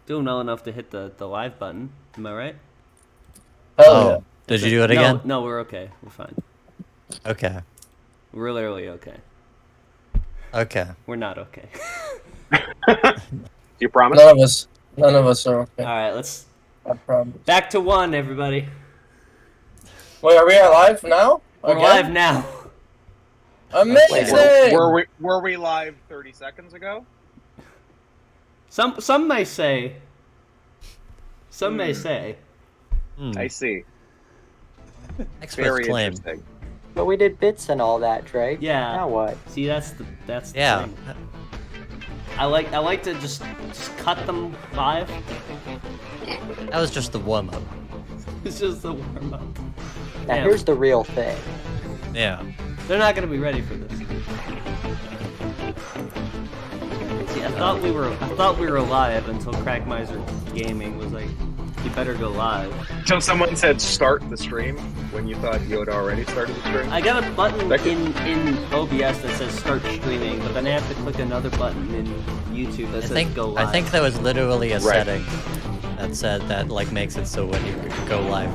doing well enough to hit the live button. Am I right? Oh, yeah. Did you do it again? No, we're okay. We're fine. Okay. We're literally okay. Okay. We're not okay. You promise? None of us are okay. All right, let's I promise. back to 1, everybody. Wait, are we live now? We're Again? live now. Amazing! Were we live 30 seconds ago? Some may say. Some may say. I see. Experts Very claim. interesting. But we did bits and all that, Drake. Yeah. Now what? See, that's the Yeah. thing. I like to just cut them live. That was just the warm up. It's just the warm up. Now Yeah. here's the real thing. Yeah. They're not gonna be ready for this. See, I thought we were live until Crackmiser Gaming was like, you better go live. So someone said start the stream when you thought you had already started the stream? I got a button in OBS that says start streaming, but then I have to click another button in YouTube that says go live. I think there was literally a Right. setting that said that like makes it so when you go live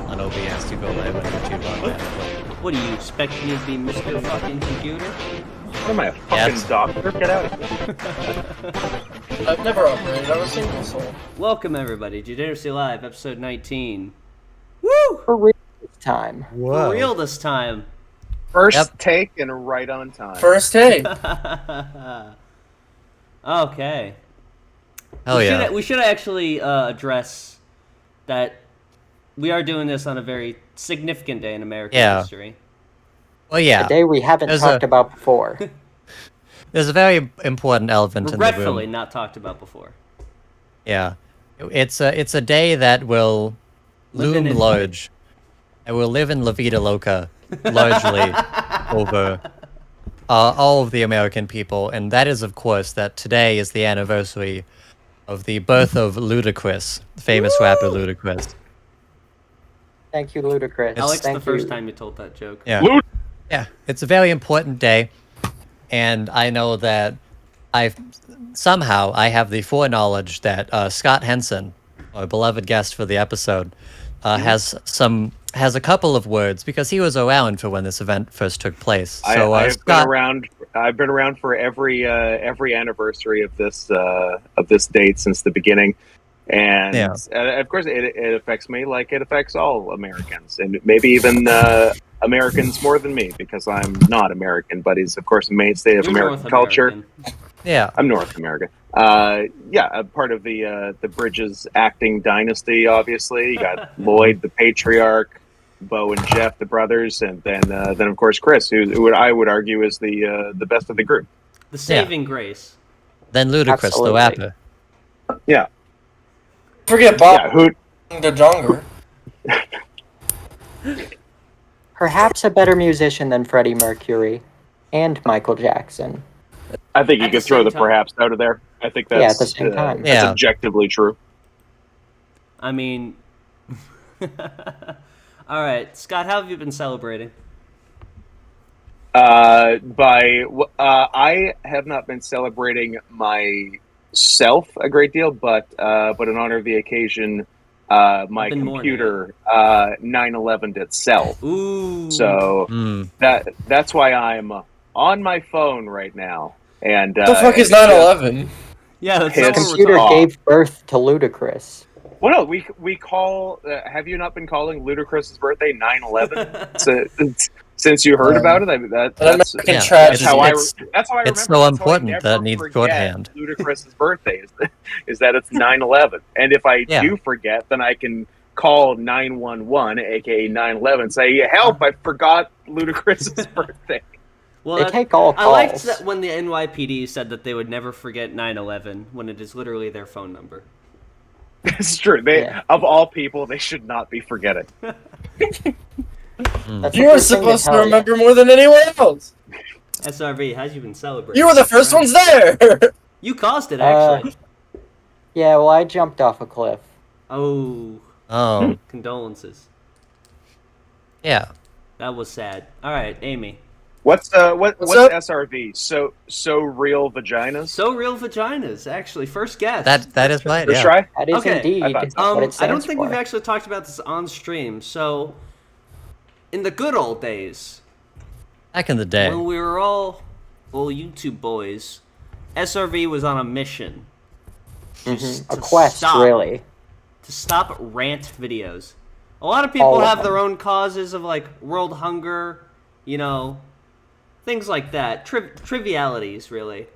on OBS, you go live on YouTube automatically. What do you expect me to be, Mr. Fucking Computer? What am I, a fucking Yes. doctor? Get out of here. I've never operated on a single soul. Welcome everybody, Degeneracy Live, episode 19. Woo! For real this time. For real this time. First take and right on time. First take. Okay. Hell yeah. We should actually address that we are doing this on a very significant day in American history. Well, yeah. A day we haven't There's talked about before. There's a very important elephant in the Regretfully room. not talked about before. Yeah. It's a day that will Live loom in large. It will live in La Vida Loca largely over all of the American people, and that is, of course, that today is the anniversary of the birth of Ludacris, the famous rapper Ludacris. Thank you, Ludacris. Alex, Thank the first you. time you told that joke. Yeah. Yeah, it's a very important day, and I know that I have the foreknowledge that Scott Henson, our beloved guest for the episode, has a couple of words because he was around for when this event first took place. So I've Scott, been around. I've been around for every anniversary of this date since the beginning, and of course it affects me like it affects all Americans, and maybe even Americans more than me because I'm not American, but he's of course a mainstay of You're American North culture. American. yeah, I'm North American. A part of the Bridges acting dynasty. Obviously, you got Lloyd, the patriarch, Bo and Jeff, the brothers, and then of course Chris, who I would argue is the best of the group. The saving grace. then Ludacris, Absolutely. the rapper. Yeah, Forget Bob yeah. Who? the Jonger. Perhaps a better musician than Freddie Mercury and Michael Jackson. I think you At the could throw same the time. perhaps out of there. I think that's Yeah, at the same time. that's Yeah. objectively true. I mean... Alright, Scott, how have you been celebrating? I have not been celebrating myself a great deal, but in honor of the occasion, my been computer 9/11'd itself. Ooh. So that's why I'm on my phone right now. And What the fuck is 9/11? Yeah, that's His not what we're Computer talk. gave birth to Ludacris. Well, no, we call. Have you not been calling Ludacris's birthday 9/11? Since you heard about it, that's American yeah. tragedy. how I. It's- That's how I remember. it's so That's how I important never that it needs forget shorthand. Ludacris's birthday is that it's 9/11, and if I Yeah. do forget, then I can call 911, aka 9/11, say, "Help! I forgot Ludacris's birthday." Well, They take all I liked calls. that when the NYPD said that they would never forget 9/11 when it is literally their phone number. It's true. Yeah. Of all people, they should not be forgetting. That's You the were first thing supposed to tell you. remember more than anyone else. SRV, how's you been celebrating? You were the first ones there. You caused it, actually. Yeah, well, I jumped off a cliff. Oh, Oh, condolences. yeah. That was sad. All right, Amy. What's What's up? SRV? So real vaginas. So real vaginas, actually. First guess. That is right. First Yeah. try. That is Okay. indeed I thought so. what it stands I don't think for. we've actually talked about this on stream. So, in the good old days, Back in the day. when we were all YouTube boys, SRV was on a mission. A to quest, stop- really. To stop rant videos. A lot of people All of have their them. own causes of like world hunger, things like that. Trivialities, really.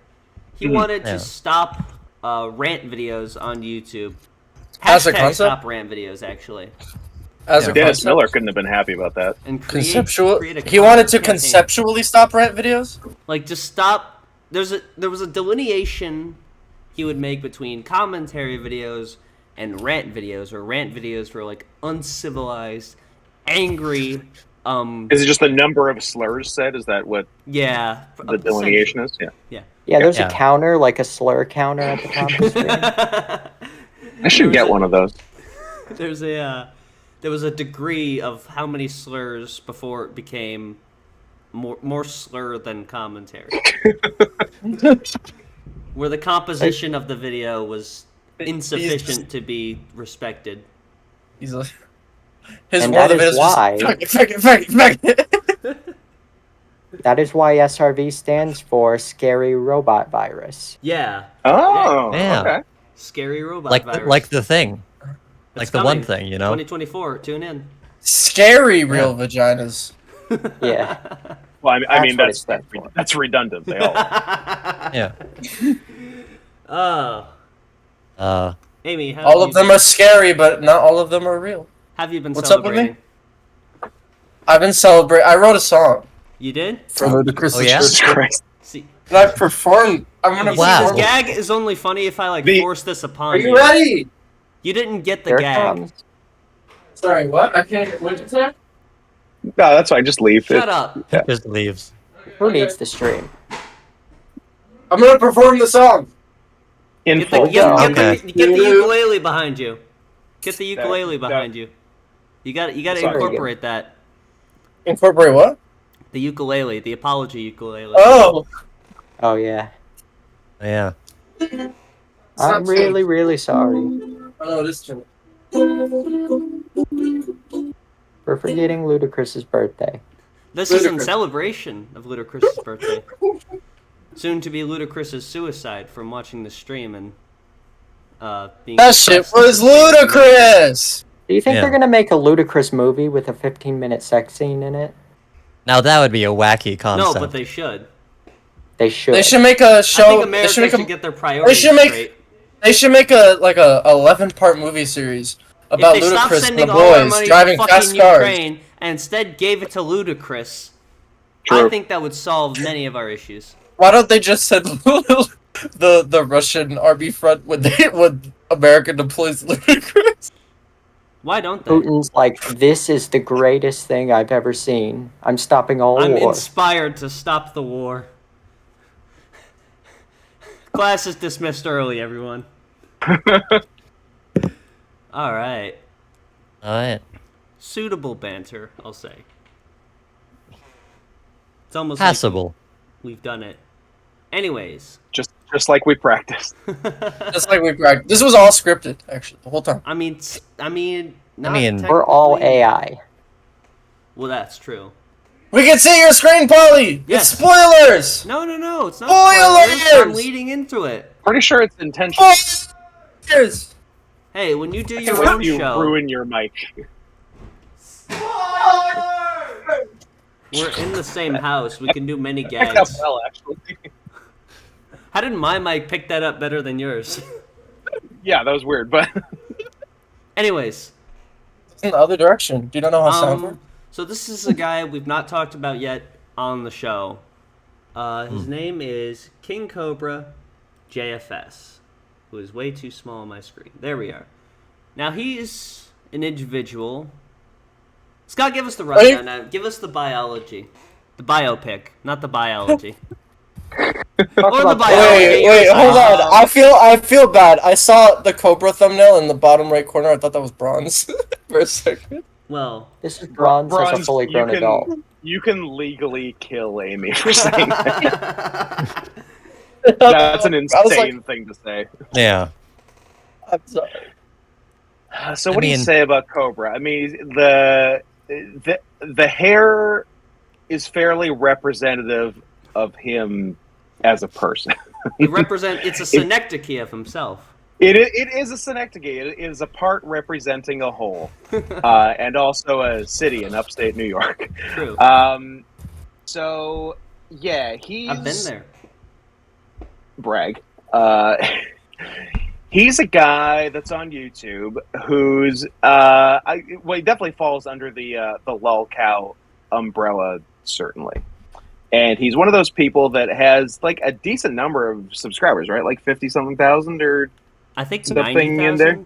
He wanted Yeah. to stop rant videos on YouTube. As a Hashtag concept? stop rant videos, actually. As a Dennis concept, Miller couldn't have been happy about that. And conceptual. create a He wanted to campaign. conceptually stop rant videos. Like, just stop. There was a delineation he would make between commentary videos and rant videos, where rant videos were like uncivilized, angry. Is it just the number of slurs said? Is that what Yeah. the delineation is? Yeah. Yeah, there's Yeah. a counter, like a slur counter at the top of the screen. I should get one of those. There was a degree of how many slurs before it became more slur than commentary. Where the composition of the video was insufficient to be respected. He's like, his And one that of the is videos why- was fuck it. That is why SRV stands for Scary Robot Virus. Yeah. Oh, Yeah. okay. Scary robot Like virus. like the thing. Like It's the one coming. thing, 2024, tune in. Scary real vaginas. Yeah. Well, I mean That's what it stands for. that's redundant. They all. Yeah. Oh, Amy, how All have of them are scary, but not all of them are real. have you been What's up with celebrating? me? I've been celebrating. I wrote a song You did? for Ludacris. Oh, yeah? Jesus Christ. See, And I performed. I'm gonna you Wow. see, perform. this gag is only funny if I The- force this upon Are you. you ready? You didn't get the Here it gag. comes. Sorry, what? I can't. What'd you say? No, that's fine. Just leave. Shut up. Just leaves. Who needs the stream? I'm gonna perform the song. In Get the, full. get, get Okay. the, get the ukulele behind you. Get the ukulele that- behind you. You got to Sorry. incorporate that. Incorporate what? The ukulele, the apology ukulele. Oh. Oh, yeah. Yeah. I'm not really, really sorry Oh no, this too. for forgetting Ludacris's birthday. This is in Ludacris. celebration of Ludacris's birthday. Soon to be Ludacris's suicide from watching the stream and being That shit depressed was at the same time. ludicrous. Do you think Yeah. they're gonna make a Ludacris movie with a 15-minute sex scene in it? Now that would be a wacky No, concept. but they should. They should. They should make a I show. think They America should make should a. get their priorities should make- straight. They should make a 11-part movie series about If they stopped Ludacris and sending the all our boys money driving to fast fucking cars. Ukraine and instead gave it to Ludacris, True. I think that would solve many of our issues. Why don't they just send the Russian army front when America deploys Ludacris? Why don't they? Putin's like, this is the greatest thing I've ever seen. I'm stopping all I'm war. inspired to stop the war. Class is dismissed early, everyone. All right. All right. Suitable banter, I'll say. It's almost Passable. like we've done it. Anyways, Just like we practiced. Just like we practiced. This was all scripted, actually, the whole time. I mean, not mean- We're all technically- AI. Well, that's true. We can see your screen, Polly. Yes. It's spoilers. No, it's not. Spoilers! Spoilers. I'm leading into it. Pretty sure it's intentional. Spoilers. Hey, when you do your When own you show, ruin your mic. we're in the same house. We can do many Picked up gags. well, actually. How did my mic pick that up better than yours? Yeah, that was weird, but Anyways, In the other direction. Do you not know how sound works? so this is a guy we've not talked about yet on the show. His name is King Cobra JFS, who is way too small on my screen. There we are. Now he's an individual. Scott, give us the rundown now. Give us the biology. The biopic, not the biology. Talk Or the about biology. Wait, hold on. Um, I feel bad. I saw the Cobra thumbnail in the bottom right corner. I thought that was bronze for a second. Well, This is bronze as a Bronze, fully you grown can- adult. You can legally kill Amy for saying that. That's an insane thing to say. Yeah. I'm sorry. So what do you say about Cobra? I mean, the hair is fairly representative of him as a person. It's a synecdoche of himself. It is a synecdoche. It is a part representing a whole, and also a city in upstate New York. True. So yeah, I've been there. Brag. He's a guy that's on YouTube who's he definitely falls under the Lolcow umbrella, certainly. And he's one of those people that has like a decent number of subscribers, right? Like 50-something thousand or I think something 90,000? in there.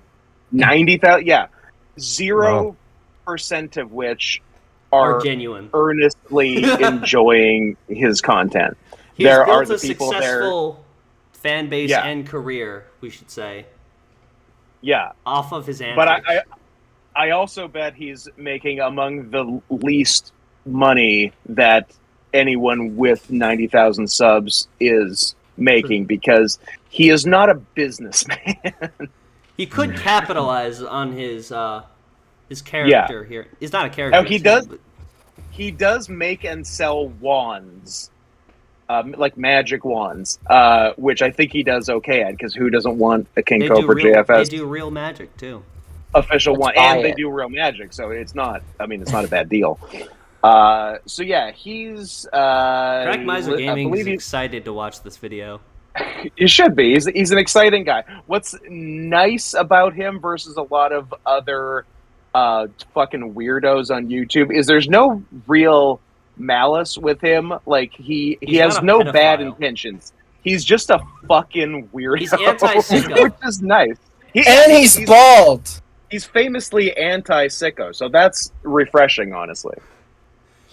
90,000, yeah. 0% of which are genuine, earnestly enjoying his content. He's there built are the a people successful fan base and career, we should say. Yeah, off of his antics. But I also bet he's making among the least money that anyone with 90,000 subs is making because he is not a businessman. He could capitalize on his character here. He's not a character. Oh, he does. He does make and sell wands, like magic wands, which I think he does okay at. Because who doesn't want a King Cobra JFS? They do real magic too. Official one, and they do real magic, so it's not. I mean, it's not a bad deal. So yeah, he's. Crack Miser Gaming is excited to watch this video. You should be. He's an exciting guy. What's nice about him versus a lot of other fucking weirdos on YouTube is there's no real malice with him. Like he has no bad intentions. He's just a fucking weirdo. He's anti-sicko, which is nice. He's bald. He's famously anti-sicko, so that's refreshing, honestly.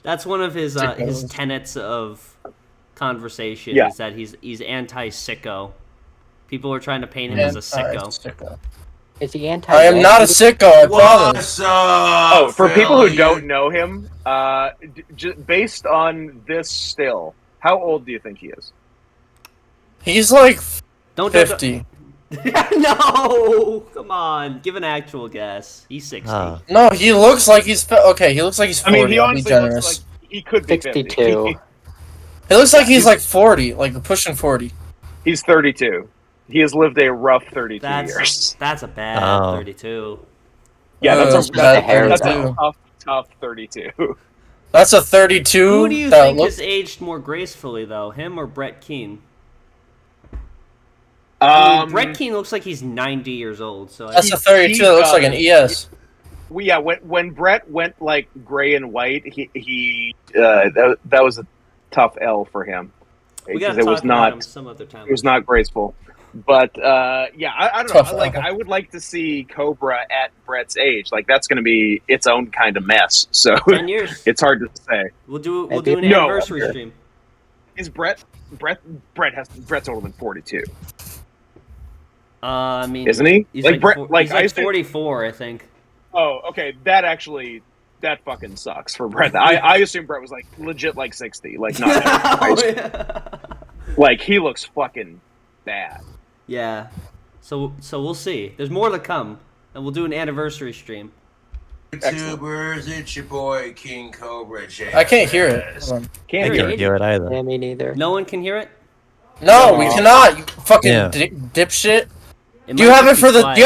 That's one of his tenets of conversation is that he's anti-sicko. People are trying to paint him as a sicko. Is he anti? I am not a sicko, I promise. For people who don't know him, based on this still, how old do you think he is? He's like 50. No, come on, give an actual guess. He's 60. No, he looks like he's okay. He looks like he's 40. I mean, he honestly looks like he could be 62. He looks like he's like 40, like pushing 40. He's 32. He has lived a rough 32 years. That's a bad 32. Yeah, that's a tough 32. That's a 32. Who do you think has aged more gracefully, though, him or Brett Keane? Brett Keane looks like he's 90 years old. So that's a 32 that looks like an ES. When Brett went like gray and white, that was a tough L for him because it was not some other time. It was not graceful. But I don't know. Like I would like to see Cobra at Brett's age. Like that's going to be its own kind of mess. So 10 years. It's hard to say. We'll do an anniversary stream. Is Brett's older than 42? I mean, isn't he? He's like Brett, he's 44, I think. Oh, okay. That fucking sucks for Brett. I assume Brett was like legit like 60, like not. Like he looks fucking bad. Yeah. So we'll see. There's more to come, and we'll do an anniversary stream. YouTubers, it's your boy King Cobra J. I can't hear it. I can't hear it either. Yeah, me neither. No one can hear it. No, we cannot. You fucking dipshit. Do you have it for the? Do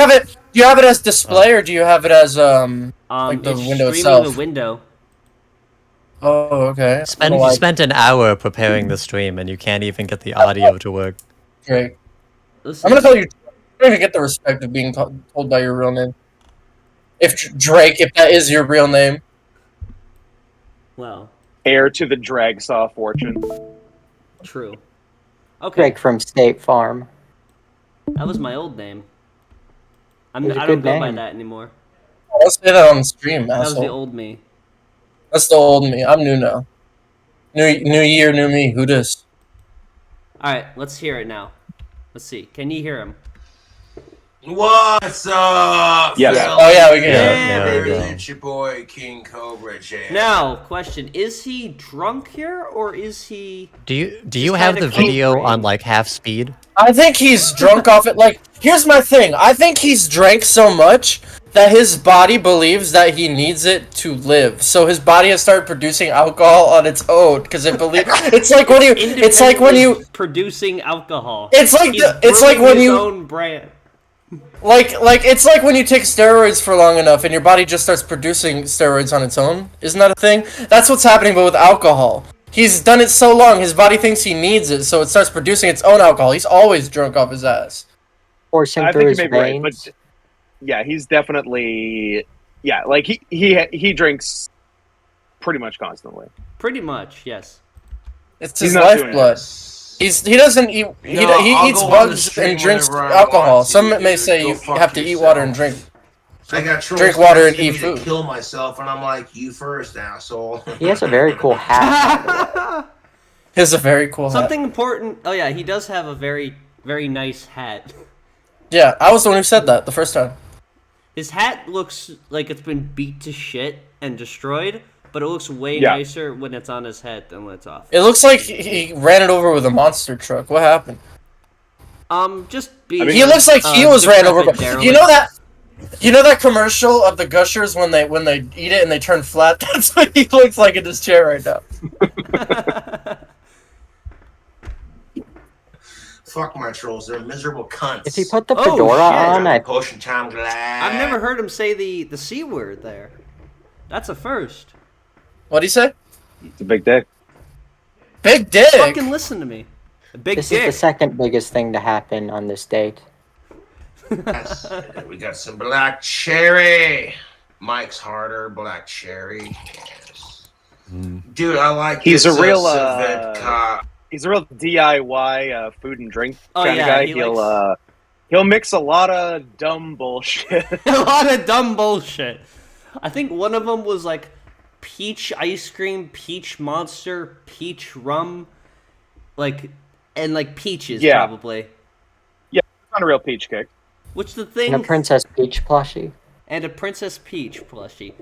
you have it as display or do you have it as like the window itself? The window. Oh, okay. You spent an hour preparing the stream and you can't even get the audio to work. Drake. I'm gonna tell you, you don't even get the respect of being told by your real name. If that is your real name. Well. Heir to the Dragsaw fortune. True. Okay. Drake from State Farm. That was my old name. I don't go by that anymore. I'll say that on the stream. That was the old me. That's the old me. I'm new now. New year, new me. Who dis? All right, let's hear it now. Let's see. Can you hear him? What's up? Yes. fellas? Oh, yeah, we can. Yeah, baby. baby. It's your boy King Cobra Jam. Now, question: is he drunk here, or is he? Do you have kinda the video code on red. like half speed? I think he's drunk off it. Like, here's my thing. I think he's drank so much that his body believes that he needs it to live. So his body has started producing alcohol on its own because it believes. It's like when you. It's like when you. Producing alcohol. It's like He's it's like brewing when his you. own brand. Like it's like when you take steroids for long enough and your body just starts producing steroids on its own. Isn't that a thing? That's what's happening, but with alcohol. He's done it so long, his body thinks he needs it, so it starts producing its own alcohol. He's always drunk off his ass. Coursing I through think his you may be right, veins. but yeah, he's definitely like he drinks pretty much constantly. Pretty much, yes. It's He's his not doing lifeblood. He doesn't eat. He I'll eats go on the bugs stream and drinks whenever I alcohol. want to, Some may dude. say Go you fuck have to eat yourself. water and drink. I got trolls Drink water and asking eat me food. to kill myself, and I'm like, you first, asshole. He has a very cool hat. He has a very cool hat. Something important. Oh yeah, he does have a very, very nice hat. Yeah, I was the one who said that the first time. His hat looks like it's been beat to shit and destroyed, but it looks way Yeah. nicer when it's on his head than when it's off. It looks like he ran it over with a monster truck. What happened? Just be. He looks like he was ran over. decrepit By, derelict. you know that commercial of the Gushers when they eat it and they turn flat. That's what he looks like in his chair right now. Fuck my trolls, they're miserable cunts. If he put the Oh, fedora shit. on, I Potion time glass. I've never heard him say the C word there. That's a first. What'd he say? It's a big dick. Big dick. Fucking listen to me. A big this is dick. the second biggest thing to happen on this date. Yes, we got some black cherry. Mike's harder, black cherry. Yes. Dude, I like He's this, a real Svedka. he's a real DIY food and drink kind of yeah, guy. he He'll mix a lot of dumb bullshit. A lot of dumb bullshit. I think one of them was like peach ice cream, peach monster, peach rum, and peaches Yeah. probably. On a real peach kick. Which the thing And a Princess Peach plushie. and a Princess Peach plushie.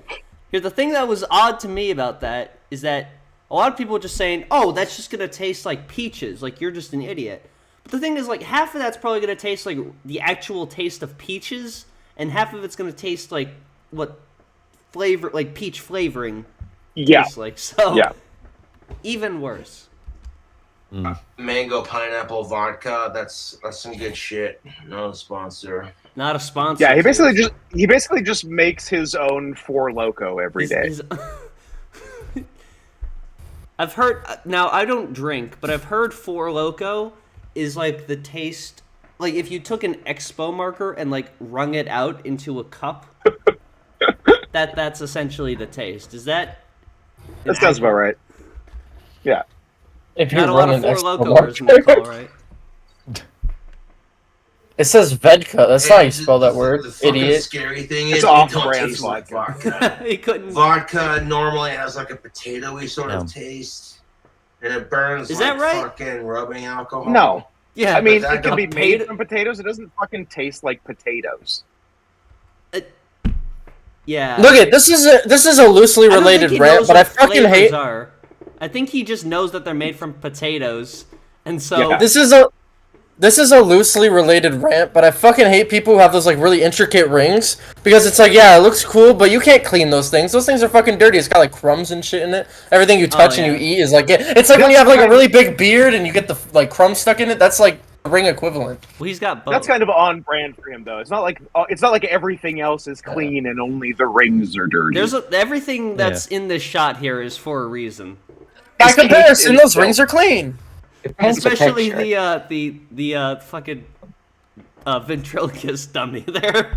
Here, the thing that was odd to me about that is that a lot of people were just saying, "Oh, that's just gonna taste like peaches. Like you're just an idiot." But the thing is, like half of that's probably gonna taste like the actual taste of peaches, and half of it's gonna taste like what flavor, like peach flavoring, Yeah. tastes like. So Yeah. even worse. Mango pineapple vodka. That's some good shit. No sponsor. Not a sponsor. Yeah, he to basically just makes his own Four Loko every his- day. his- I've heard now. I don't drink, but I've heard Four Loko is like the taste. Like if you took an Expo marker and like wrung it out into a cup, that's essentially the taste. Is that? That sounds about right. Yeah. If Not you're a lot running of Four extra Loko in the call, market. right? It says Vedka. That's not how you Hey, spell that the word, fucking idiot. Scary thing It's is, off it don't brand taste like vodka. vodka. He couldn't. Vodka normally has like a potatoey sort Yeah. of taste, and it burns Is like that right? fucking rubbing alcohol. No. Yeah, I mean, that it can got be paid- made from potatoes. It doesn't fucking taste like potatoes. Yeah. Look at this is a loosely I don't related think he rant, knows but I what fucking flavors hate. Are. I think he just knows that they're made from potatoes, and so Yeah. This is a loosely related rant, but I fucking hate people who have those like really intricate rings because it's like, yeah, it looks cool, but you can't clean those things. Those things are fucking dirty. It's got like crumbs and shit in it. Everything you touch and you yeah. eat is like it's like when you have like a really big beard and you get the like crumbs stuck in it. That's like the ring equivalent. well, he's got both. That's kind of on brand for him, though. It's not like everything else is clean and only the rings are dirty. Everything that's in this shot here is for a reason. By His teeth comparison, is those still- rings are clean. Depends the Especially texture. the fucking ventriloquist dummy there.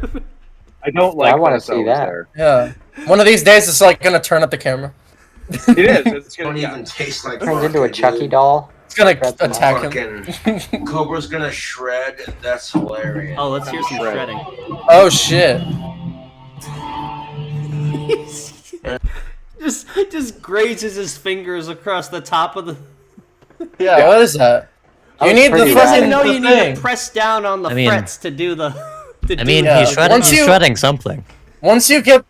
I don't like. I wanna that see was that. There. Yeah. One of these days, it's like gonna turn up the camera. It is. It's Don't gonna. Yeah. even taste like Turns vodka, into a Chucky dude. doll. It's gonna That's attack him. Fucking Cobra's gonna shred. That's hilarious. Oh, let's hear some shredding. Oh shit. just grazes his fingers across the top of the. Yeah, what is that? You was need the pretty He rad. doesn't fucking know the you need thing. to press down on the I mean- frets to do the. I mean, Yeah. he's shredding something. Once you get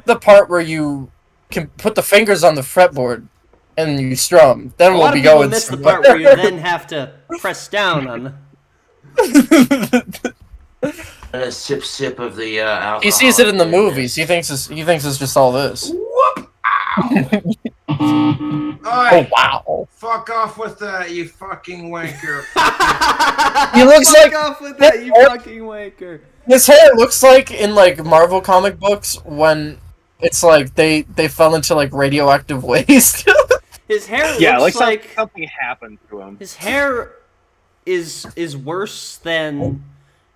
the part where you can put the fingers on the fretboard and you strum, then A we'll lot be of people going. miss the part where you then have to press down on. And a sip of the alcohol. He sees it in the movies. He thinks it's just all this. Whoop! Ow! Oh wow! Fuck off with that, you fucking wanker. He looks Fuck like off with that, you fucking wanker. his hair looks like in like Marvel comic books when it's like they fell into like radioactive waste. His hair Yeah, looks like something happened to him. his hair is worse than.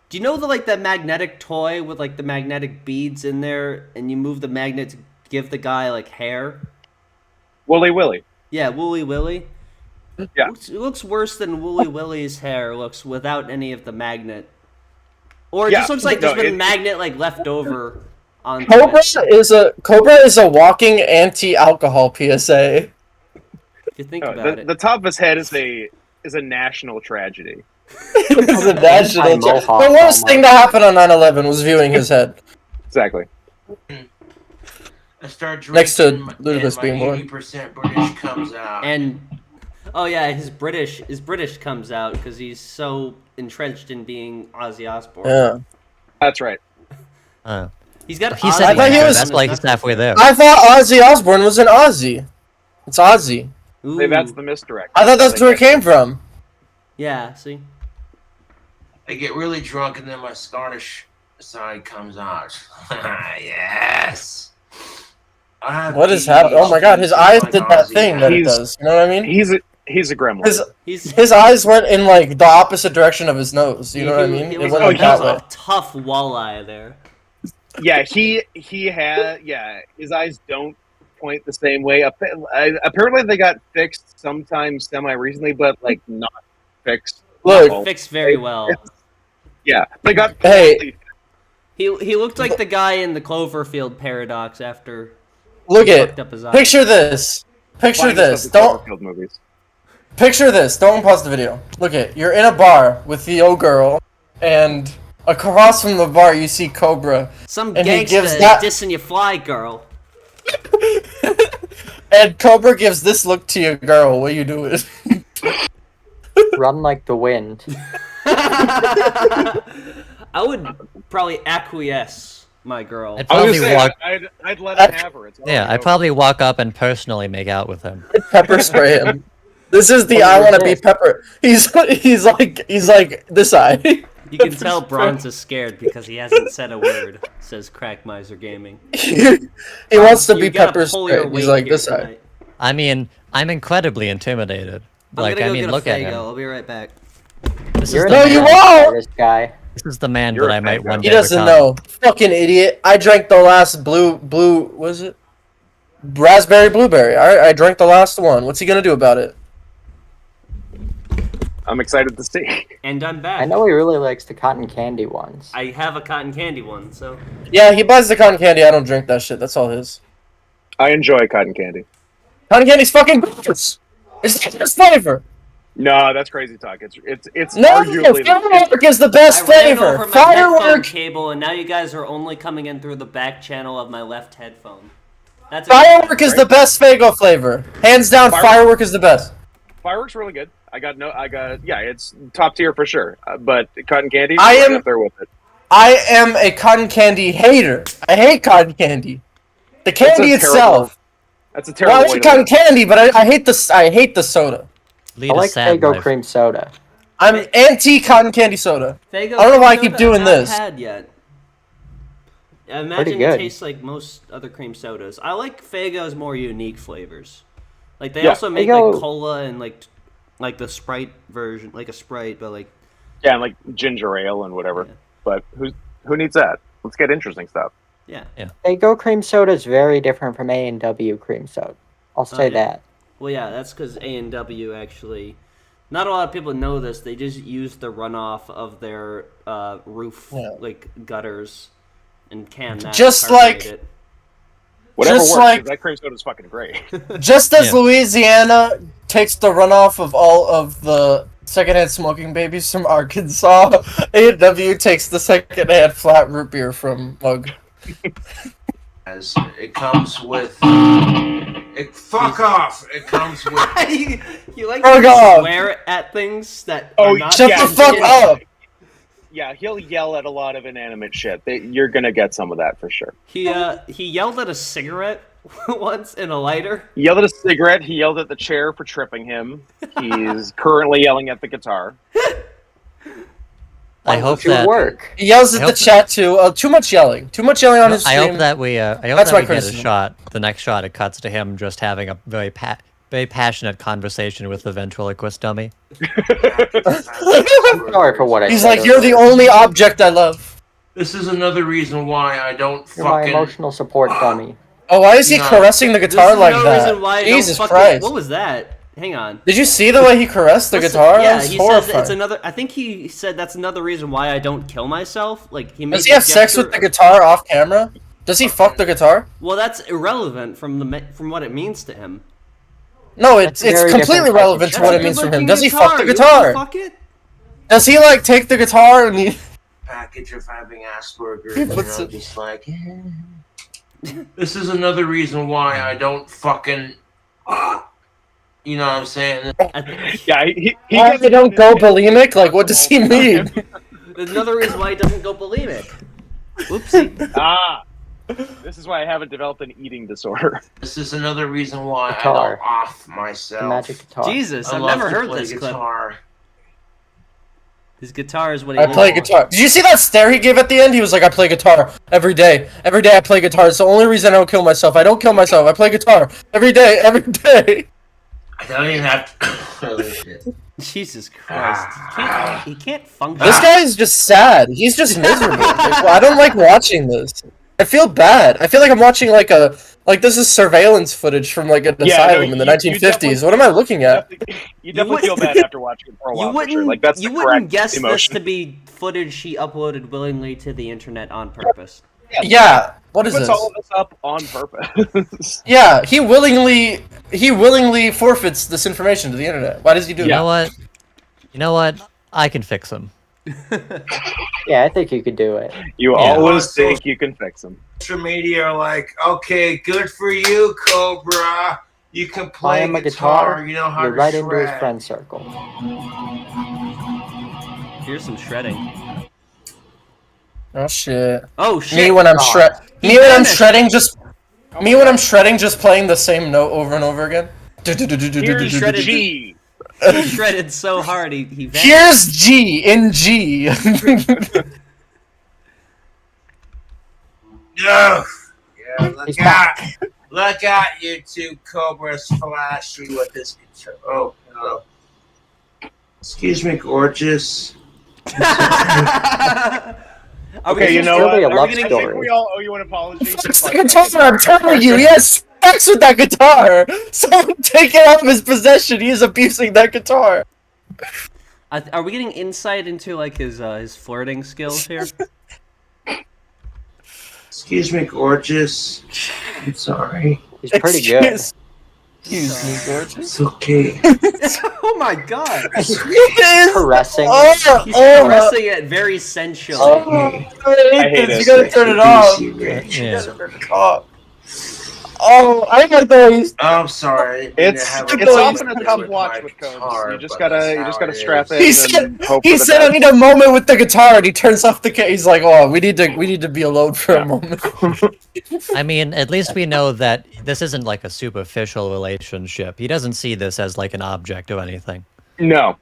Do you know the magnetic toy with like the magnetic beads in there, and you move the magnet to give the guy like hair? Wooly Willy. Yeah, Wooly Willy. Yeah. It looks worse than Wooly Willy's hair looks without any of the magnet. Or it Yeah, just looks like no, there's been magnet like left over on Cobra is a walking anti-alcohol PSA. If you think about it. The top of his head is a national tragedy. It's a national. Mohawk The worst almost. thing to happen on 9/11 was viewing his head. Exactly. I start drinking, Next to and Ludacris my being born. 80% British comes out. And oh yeah, his British comes out because he's so entrenched in being Ozzy Osbourne. Yeah. That's right. He's got. He Ozzy said thought he on was- his that's like he's knuckles. halfway there. I thought Ozzy Osbourne was an Aussie. It's Ozzy. Ooh. Maybe that's the misdirect. I thought that's where it came from. Yeah. See. I get really drunk and then my Scottish side comes out. Yes. What is happening? Oh my god, his eyes did that thing that it He's- does. You know what I mean? He's a gremlin. His eyes went in like the opposite direction of his nose. You know what I mean? It was went a, like that that was way. a tough walleye there. Yeah, he had his eyes don't point the same way. Apparently they got fixed sometime semi recently, but like not fixed. Look, Oh. Fixed very well. Yeah, they got. Hey. He looked like the guy in the Cloverfield paradox after look he at fucked up his eye. picture this. Picture finest this. of the Don't Cloverfield movies. picture this. Don't pause the video. Look at you're in a bar with the O girl, and across from the bar you see Cobra, Some and he gangsta gives is that- dissing your fly girl. and Cobra gives this look to your girl. What you doing? Run like the wind. I would probably acquiesce my girl. I'd I was probably gonna say, walk. I'd let him have her. It's Yeah, already I'd over. probably walk up and personally make out with him. Pepper spray him. This is the I want to be pepper. He's like this eye. You can tell Bronze is scared because he hasn't said a word, says Crack Miser Gaming. he wants to You be gotta pepper pull your spray. He's weight like here this eye. tonight. I mean, I'm incredibly intimidated. I'm Like, gonna I go mean, get look a at Faygo. him. I'll be right back. This You're is in the No, you the man, won't! This guy. this is the man You're that a I might Faygo. one He day doesn't become. know. Fucking idiot. I drank the last blue, what is it? Raspberry blueberry. I drank the last one. What's he gonna do about it? I'm excited to see. And I'm back. I know he really likes the cotton candy ones. I have a cotton candy one, so Yeah, he buys the cotton candy. I don't drink that shit. That's all his. I enjoy cotton candy. Cotton candy's fucking gross. It's the best flavor. No, that's crazy talk. It's No, arguably firework is the best I ran flavor. over my headphone Firework. cable, and now you guys are only coming in through the back channel of my left headphone. That's a Firework is the best Faygo flavor. Hands down, firework is the best. fireworks really good. It's top tier for sure. But cotton candy, I right am- up there with it. I am a cotton candy hater. I hate cotton candy. The candy That's a itself. That's a Well, terrible I way like to cotton live. candy, but I hate the soda. Lead I a like sad Faygo life. cream soda. I'm anti cotton candy soda. Faygo I don't know why I cream keep soda doing I've not this. Had yet. I imagine Pretty it good. tastes like most other cream sodas. I like Faygo's more unique flavors. Like they Yeah. also make Faygo- like cola and like the Sprite version, like a Sprite, but like Yeah, and like ginger ale and whatever. Yeah. But who needs that? Let's get interesting stuff. yeah. Faygo cream soda is very different from A&W cream soda. I'll say yeah. that. Well, yeah, that's because A&W actually. Not a lot of people know this. They just use the runoff of their roof, Yeah. like gutters, and can that. Just carbonate like- it. Whatever Just works. like- 'Cause that cream soda is fucking great. Just as Yeah. Louisiana takes the runoff of all of the Secondhand smoking babies from Arkansas. A&W takes the secondhand flat root beer from Mug. As it comes with. Fuck off! It comes with. you like Oh, to God. swear at things that Oh, are not Shut Yeah, the fuck yeah. up! Yeah, he'll yell at a lot of inanimate shit. You're gonna get some of that for sure. He yelled at a cigarette once in a lighter. He yelled at a cigarette. He yelled at the chair for tripping him. He's currently yelling at the guitar. I hope To that work. He yells at I the hope chat too. Too much yelling. Too much yelling on his I stream. hope that we I hope That's that my we get a criticism. shot. The next shot, it cuts to him just having a very passionate conversation with the ventriloquist dummy. Sorry for what I He's said. like, you're the only object I love. This is another reason why I don't You're my fucking. emotional support dummy. Oh, why is he No. caressing the This guitar is like no that? reason why I Jesus don't fucking... Christ. What was that? Hang on. Did you see the way he caressed the That's- guitar? Yeah, That was he horrifying. says it's another. I think he said that's another reason why I don't kill myself. Like he made Does he the have sex with the gesture- guitar off camera? Does he fuck the guitar? Well, that's irrelevant from what it means to him. No, it's That's a very completely different relevant to type of what shit. it means for him. Good-looking Does he fuck the You guitar? wanna fuck it? Does he like take the guitar and he? Package of having Asperger's, He you know, puts it- just like. This is another reason why I don't fucking. You know what I'm saying? I think Yeah, he Why gets they don't go in his- bulimic? Like, what does he mean? there's another reason why he doesn't go bulimic. Whoopsie. Ah, this is why I haven't developed an eating disorder. This is another reason why Guitar. I don't off The myself. magic guitar. Jesus, I I've love never to heard play this clip. guitar. His guitar is what he I play lives guitar. Did you see that stare he gave at the end? He was like, I play guitar every day. Every day I play guitar. It's the only reason I don't kill myself. I don't kill myself. I play guitar every day. Every day. I don't even have to. Holy shit. for. Jesus Christ. He can't function. This guy is just sad. He's just miserable. Like, I don't like watching this. I feel bad. I feel like I'm watching like this is surveillance footage from like an asylum in the 1950s. What am I looking at? You definitely feel bad after watching it for a while. You for wouldn't, sure. Like that's you the wouldn't correct guess emotion. this to be footage he uploaded willingly to the internet on purpose. Yeah. What is Puts this? all of this up on purpose. Yeah, he willingly forfeits this information to the internet. Why does he do You that? know what? You know what? I can fix him. Yeah, I think you could do it. You Yeah. always think you can fix them. Social media are like, okay, good for you, Cobra. You can Buy play him a guitar. guitar. You know how You're to right into his shred. friend circle. Here's some shredding. Oh shit. Oh shit! Me when I'm God. Me when I'm vanished. shredding just me when I'm shredding just playing the same note over and over again. Here's shredded- G. He shredded so hard he vanished. Here's G in G. No. Yeah, look He's out. Look out, you two Cobra's flashy with this guitar. Oh, hello. Excuse me, gorgeous. Are we Okay, you getting- know what? really a are we love getting- I think story. we all owe you an apology. Fix the guitar, I'm telling you, he has sex with that guitar. Someone take it out of his possession. He is abusing that guitar. Are we getting insight into like his flirting skills here? Excuse me, gorgeous. I'm sorry. He's pretty good. Excuse me, gorgeous. It's okay. Oh my god! It is. Caressing. Oh, He's oh, caressing it very sensually. oh, I hate hate this. it. You gotta turn it off. Easy, Rich. Yeah. Turn it off. Oh, I got those. I'm sorry. It's often a tough watch with codes. You just gotta strap in He said, and hope he for the said I best. need a moment with the guitar, and he turns off the. He's like, oh, we need to be alone for a moment. I mean, at least we know that this isn't like a superficial relationship. He doesn't see this as like an object or anything. No.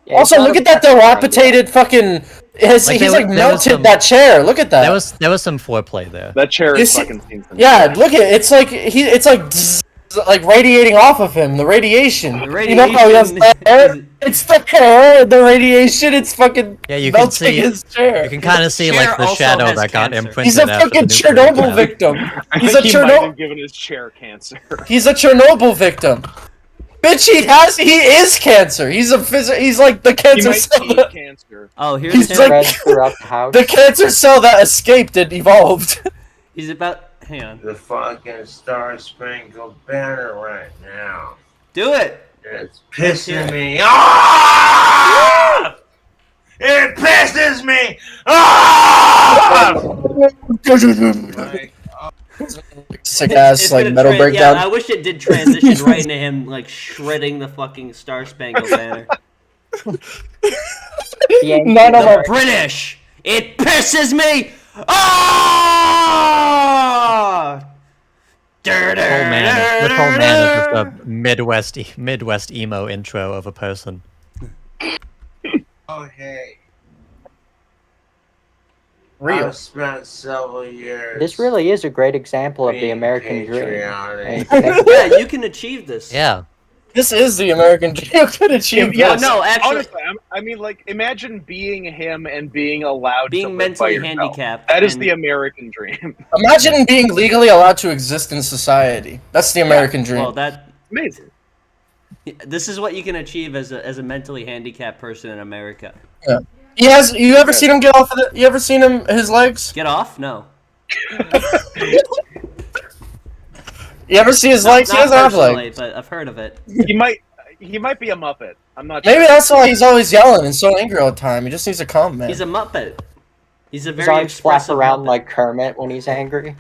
Yeah, Also, he's not look a at that best friend yet. dilapidated fucking. He's Like, like there was melted some- that chair. Look at that. There was some foreplay there. That chair You is see- fucking seen some Yeah, look at it's like it's like like radiating off of him. The radiation. The You know how he has radiation the hair? is- It's the hair. The radiation. It's fucking Yeah, you can melting see. his chair. You can kind of see chair like the also shadow has that got cancer. imprinted. He's a after the fucking nuclear Chernobyl attack. victim. I He's a think he might Chernobyl. have given his chair cancer. He's a Chernobyl victim. Bitch, he is cancer. He's he's like the He cancer might cell. be cancer. Oh, here's He's him. like- Spread throughout the house. The cancer cell that escaped and evolved. He's about. Hang on. The fucking Star Spangled Banner right now. Do it. It's pissing me off! It pisses me off! Like, Sick ass like metal breakdown. Yeah, I wish it did transition right into him like shredding the fucking Star Spangled Banner. None of The our British! It pisses me off! This whole man is just a Midwest emo intro of a person. okay. real. I've spent several years. This really is a great example of the being American dream. patriotic. Yeah, you can achieve this. Yeah. This is the American dream. You could achieve Yeah, this. no, actually, Honestly, I mean, like, imagine being him and being allowed to being live by mentally yourself. handicapped. That is and the American dream. Imagine being legally allowed to exist in society. That's the American dream. Well, that Amazing. this is what you can achieve as a mentally handicapped person in America. Yeah. He has. You ever seen him get off of the? You ever seen his legs? Get off? No. You ever see his legs? He Not doesn't have personally, legs. but I've heard of it. He might be a Muppet. I'm not sure. Maybe that's why he's always yelling and so angry all the time. He just needs to calm, man. He's a Muppet. He's a His very arms flap expressive around Muppet. like Kermit when he's angry.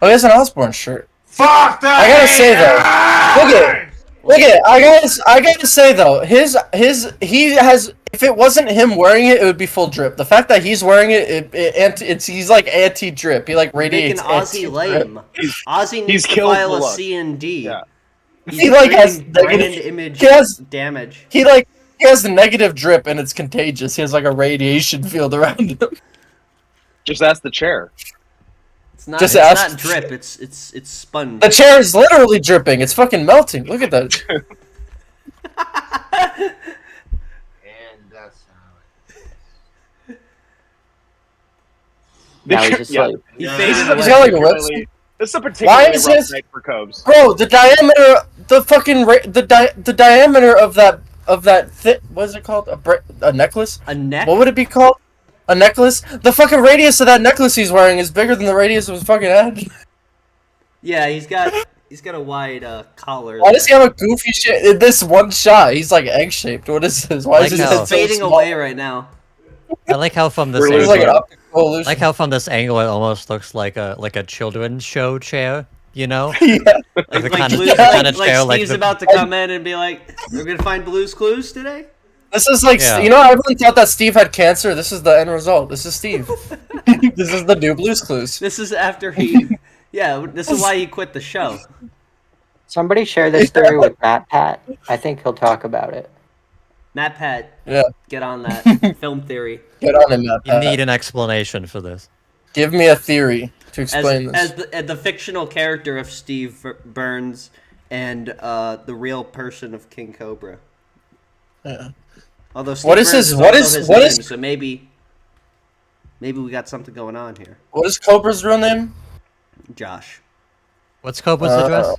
Oh, he has an Osborne shirt. Fuck that! I gotta say though, look at. I gotta say though, he has. If it wasn't him wearing it, it would be full drip. The fact that he's wearing it, he's like anti-drip. He like radiates. Making Ozzy lame. Ozzy needs to killed file the a look. C&D. Yeah. He like has brand negative. image He has- damage. He has the negative drip and it's contagious. He has like a radiation field around him. Just ask the chair. It's not. Just It's ask- not drip. It's sponge. The chair is literally dripping. It's fucking melting. Look at that. And that's how Now he's asleep. He Yeah. faded This is a away. He's got like a particularly, this is a Why particularly is rough this- night for Cobes. Bro, the diameter, the fucking the diameter of that what is it called? A necklace? A neck. What would it be called? A necklace? The fucking radius of that necklace he's wearing is bigger than the radius of his fucking head. Yeah, he's got a wide collar. Why does he have a goofy shit in this one shot? He's like egg shaped. What is this? Why Like is his how- head He's so fading small? away right now. I like how from this Really? He's like an angle, optical illusion. like how from this angle it almost looks like a children's show chair. You know? Yeah. Like, The like, kind of- Blue's, the kind of like chair, like Steve's the- about to come in and be like, "We're gonna find Blue's Clues today." This is like, Yeah. you know, everyone thought that Steve had cancer. This is the end result. This is Steve. This is the new Blue's Clues. This is after he. Yeah, this is why he quit the show. Somebody share this theory with Matt Pat. I think he'll talk about it. Matt Pat, Yeah. get on that film theory. Get on him, Matt. You need an explanation for this. Give me a theory to As, explain this. as the fictional character of Steve Burns and the real person of King Cobra. Yeah. Although Steve What is Burns his- is what also is- his what name, is- so maybe we got something going on here. What is Cobra's real name? Josh, What's Cobra's address?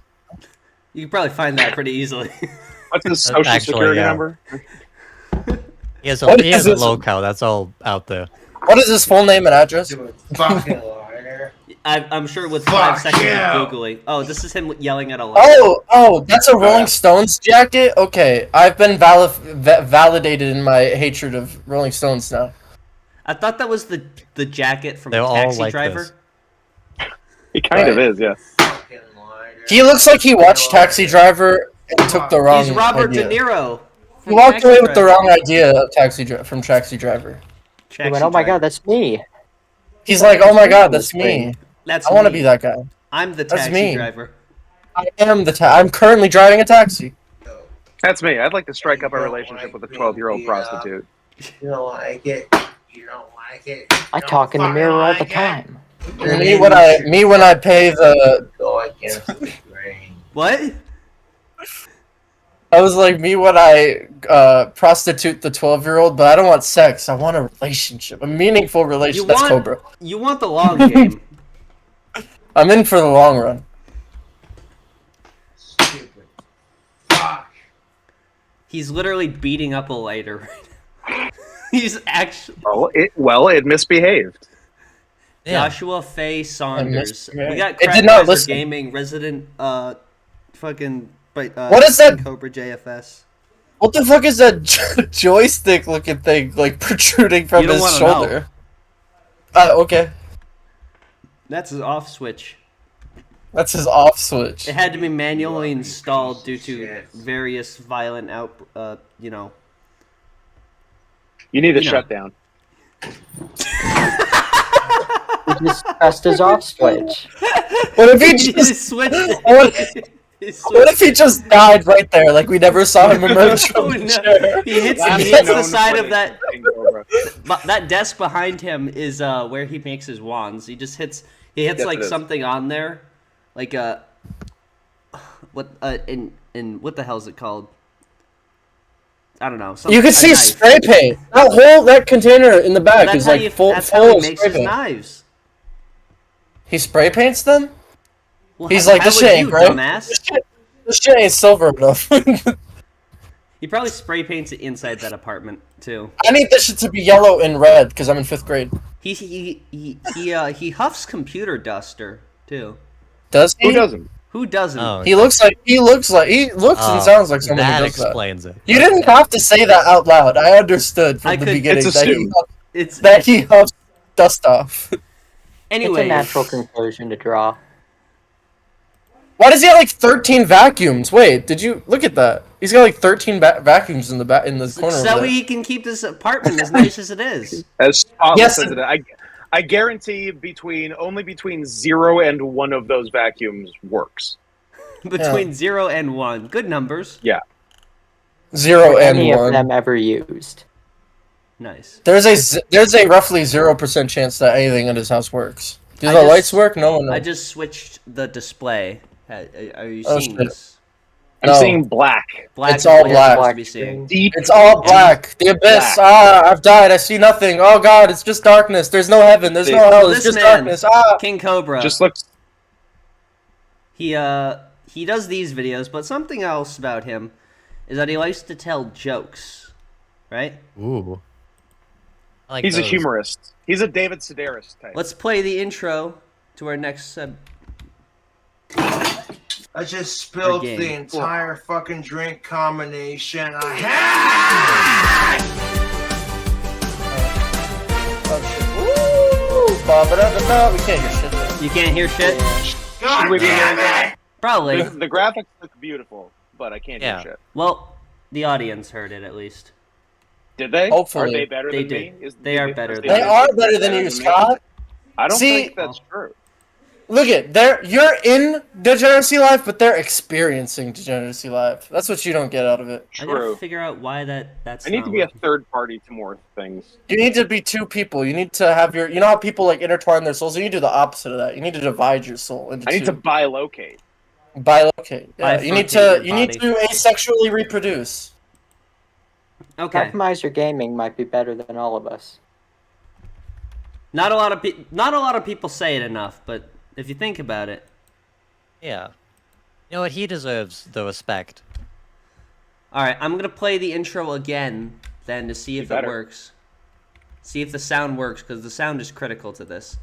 you can probably find that pretty easily. What's his social Actually, security yeah. number? He has What he is has a this? Lolcow. That's all out there. What is his full name and address? You fucking liar. I'm sure with Fuck 5 seconds you. of googling. Oh, this is him yelling at a light. Oh, that's a Rolling Stones jacket? Okay, I've been validated in my hatred of Rolling Stones now. I thought that was the jacket from They're all Taxi like Driver. this. He kind of Right. is, yeah. Fucking liar. He looks like he watched Taxi Driver and took the wrong He's Robert idea. De Niro. He from walked Taxi away with the Driver. wrong idea of from Taxi Driver. He went, oh my god, that's me. He's like, oh my god, that's me. That's I want to me. be that guy. I'm the That's taxi me. driver. I am I'm currently driving a taxi. That's me. I'd like to strike up a You don't relationship like with a 12-year-old being prostitute. You don't like it. You don't like it. I You don't talk in the fucking mirror all the like it. time. And Me then when you I pay the. go against the grain. What? I was like me when I prostitute the 12-year-old, but I don't want sex. I want a relationship, a meaningful relationship. That's Cobra. You want the long game. I'm in for the long run. Stupid. Fuck. He's literally beating up a lighter right now. He's actually Well, it misbehaved. Yeah. Joshua Faye Saunders. misbehaved. We got It did Crack not Master listen. Gaming resident fucking But What is that? Cobra JFS. What the fuck is that joystick-looking thing, like, protruding from You don't his wanna shoulder? Okay. That's his off switch. That's his off switch. It had to be manually installed due to various violent you know. You need a You know. shutdown. He just pressed his off switch. What if he He just... switched. What if he just died right there, like we never saw him emerge Oh, from the no. chair? He hits Last the known side of footage that. King Cobra. That desk behind him is where he makes his wands. He just hits. He hits Yes, like it is. something on there, like what in what the hell is it called? I don't know. You could a see knife. spray paint. That container in the back That's is how like you. full That's how he of makes spray his paint. knives. He spray paints them? Well, He's how- like, how this would shit ain't you, great. dumbass? This shit ain't silver enough. He probably spray paints it inside that apartment too. I need this shit to be yellow and red because I'm in 5th grade. He huffs computer duster too. Does he? Who doesn't? Who doesn't? Oh, He looks and sounds like someone that who does that. explains it. You didn't have to say that out loud. I understood from I the could- beginning It's that assumed. It's he huffs dust off. anyway. It's a natural conclusion to draw. Why does he have like 13 vacuums? Wait, did you look at that? He's got like 13 vacuums in the corner. So of that it. way he can keep this apartment as nice as it is. As spotless Yes. as it is. I guarantee only between 0 and 1 of those vacuums works. Between 0 and 1. Good numbers. Yeah. 0 and Any of 1. them ever used. Nice. There's a roughly 0% chance that anything in his house works. Do I the just- lights work? No one knows. I just switched the display. Are you Oh, seeing shit. this? I'm No. seeing black. Black It's is all what you're black. supposed to be seeing. Deep. It's all black. The abyss. Black. Ah, I've died. I see nothing. Oh god, it's just darkness. There's no heaven. There's no hell. It's This just man, darkness. Ah. King Cobra. Just looks. He does these videos, but something else about him is that he likes to tell jokes, right? Ooh. I like He's a those. humorist. He's a David Sedaris type. Let's play the intro to our next I just spilled game. the entire fucking drink combination I had. Oh shit. Woo! Ba-ba-da-da-da. We can't hear shit. Though. You can't hear shit? God Should we be damn hearing it! Probably. The graphics look beautiful, but I can't Yeah. hear shit. Well, the audience heard it at least. Did they? Hopefully. Are they better They than did. me? They are better than They you. are better than you, Scott. I don't See- think that's true. Look at you're in Degeneracy Live, but they're experiencing Degeneracy Live. That's what you don't get out of it. I gotta True. figure out why that's I need not to be a working. third party to more things. You need to be 2 people. You need to have you know how people like intertwine their souls? You need to do the opposite of that. You need to divide your soul into I need 2. to bilocate. Bilocate. Yeah, you need Bifurcate to your body. asexually reproduce. Okay. Optimizer Gaming might be better than all of us. Not a lot of people say it enough, but if you think about it. Yeah. You know what? He deserves the respect. Alright, I'm gonna play the intro again then to see if it better. works. See if the sound works, because the sound is critical to this.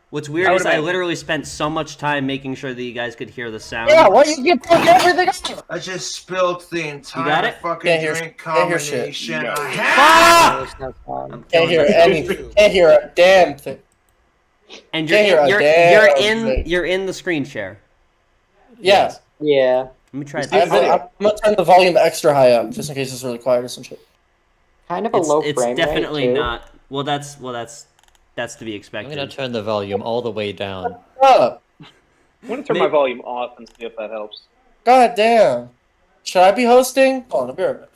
What's weird I would is I imagine. literally spent so much time making sure that you guys could hear the sound. Yeah, why you fuck everything up? I just spilled the got entire it? fucking Can't hear- drink can't hear shit. combination No. I had. There's no sound. I'm Can't killing hear it. anything. Can't hear a damn thing. And Can't hear a you're damn thing. you're in the screen share. Yeah. Yeah. Let me try I'm this. gonna turn the volume extra high up, just in case it's really quiet or some shit. Kind of a low It's frame definitely rate, too. not. Well, that's to be I'm expected. gonna turn the volume all the way down. Up. I'm gonna turn my volume off and see if that helps. God damn. Should I be hosting? Hold on, I'll be right back.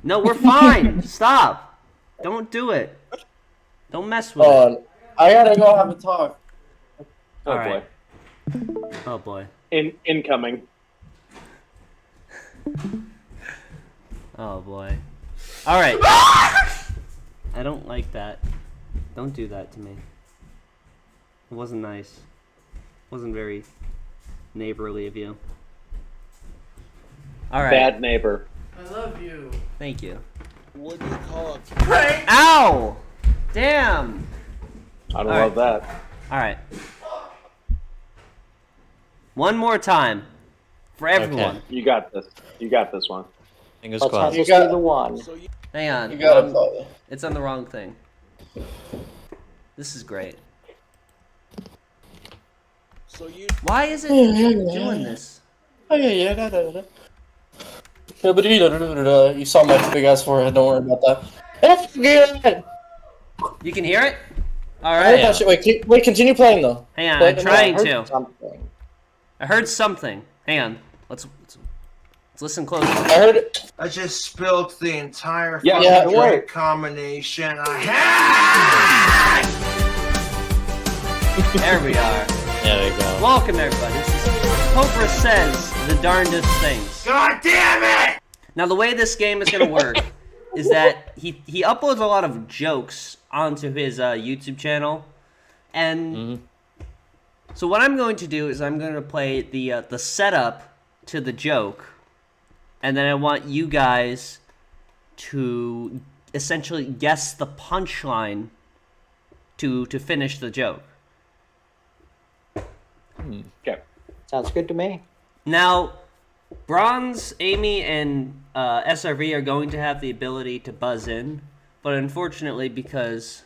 No, we're fine. Stop. Don't do it. Don't mess with Hold it. on. I gotta go have a talk. Oh All right. Oh boy. boy. Incoming. Oh boy. All right. I don't like that. Don't do that to me. It wasn't nice. It wasn't very neighborly of you. All right. Bad neighbor. I love you. Thank you. What do you call it? Ow! Damn. I don't All love that. All right. One more time. For everyone. Okay. You got this. You got this one. Fingers Let's not crossed. just You got- do the one. Hang on. You got it. It's on the wrong thing. This is great. Why is it doing this? You saw my big ass forehead. Don't worry about that. You can hear it? I heard that Alright. shit. Wait, continue playing though. Hang on, Play I'm it trying I heard to. something. I heard something. Hang on. Let's listen close. I heard it. I just spilled the entire Yeah, fucking yeah, drink right. combination I had. There we are. There we go. Welcome everybody. This is Cobra Says the Darndest Things. God damn it! Now the way this game is gonna work is that he uploads a lot of jokes onto his YouTube channel, and so what I'm going to do is I'm going to play the setup to the joke, and then I want you guys to essentially guess the punchline to finish the joke. Okay. Sounds good to me. Now, Bronze, Amy, and SRV are going to have the ability to buzz in, but unfortunately, because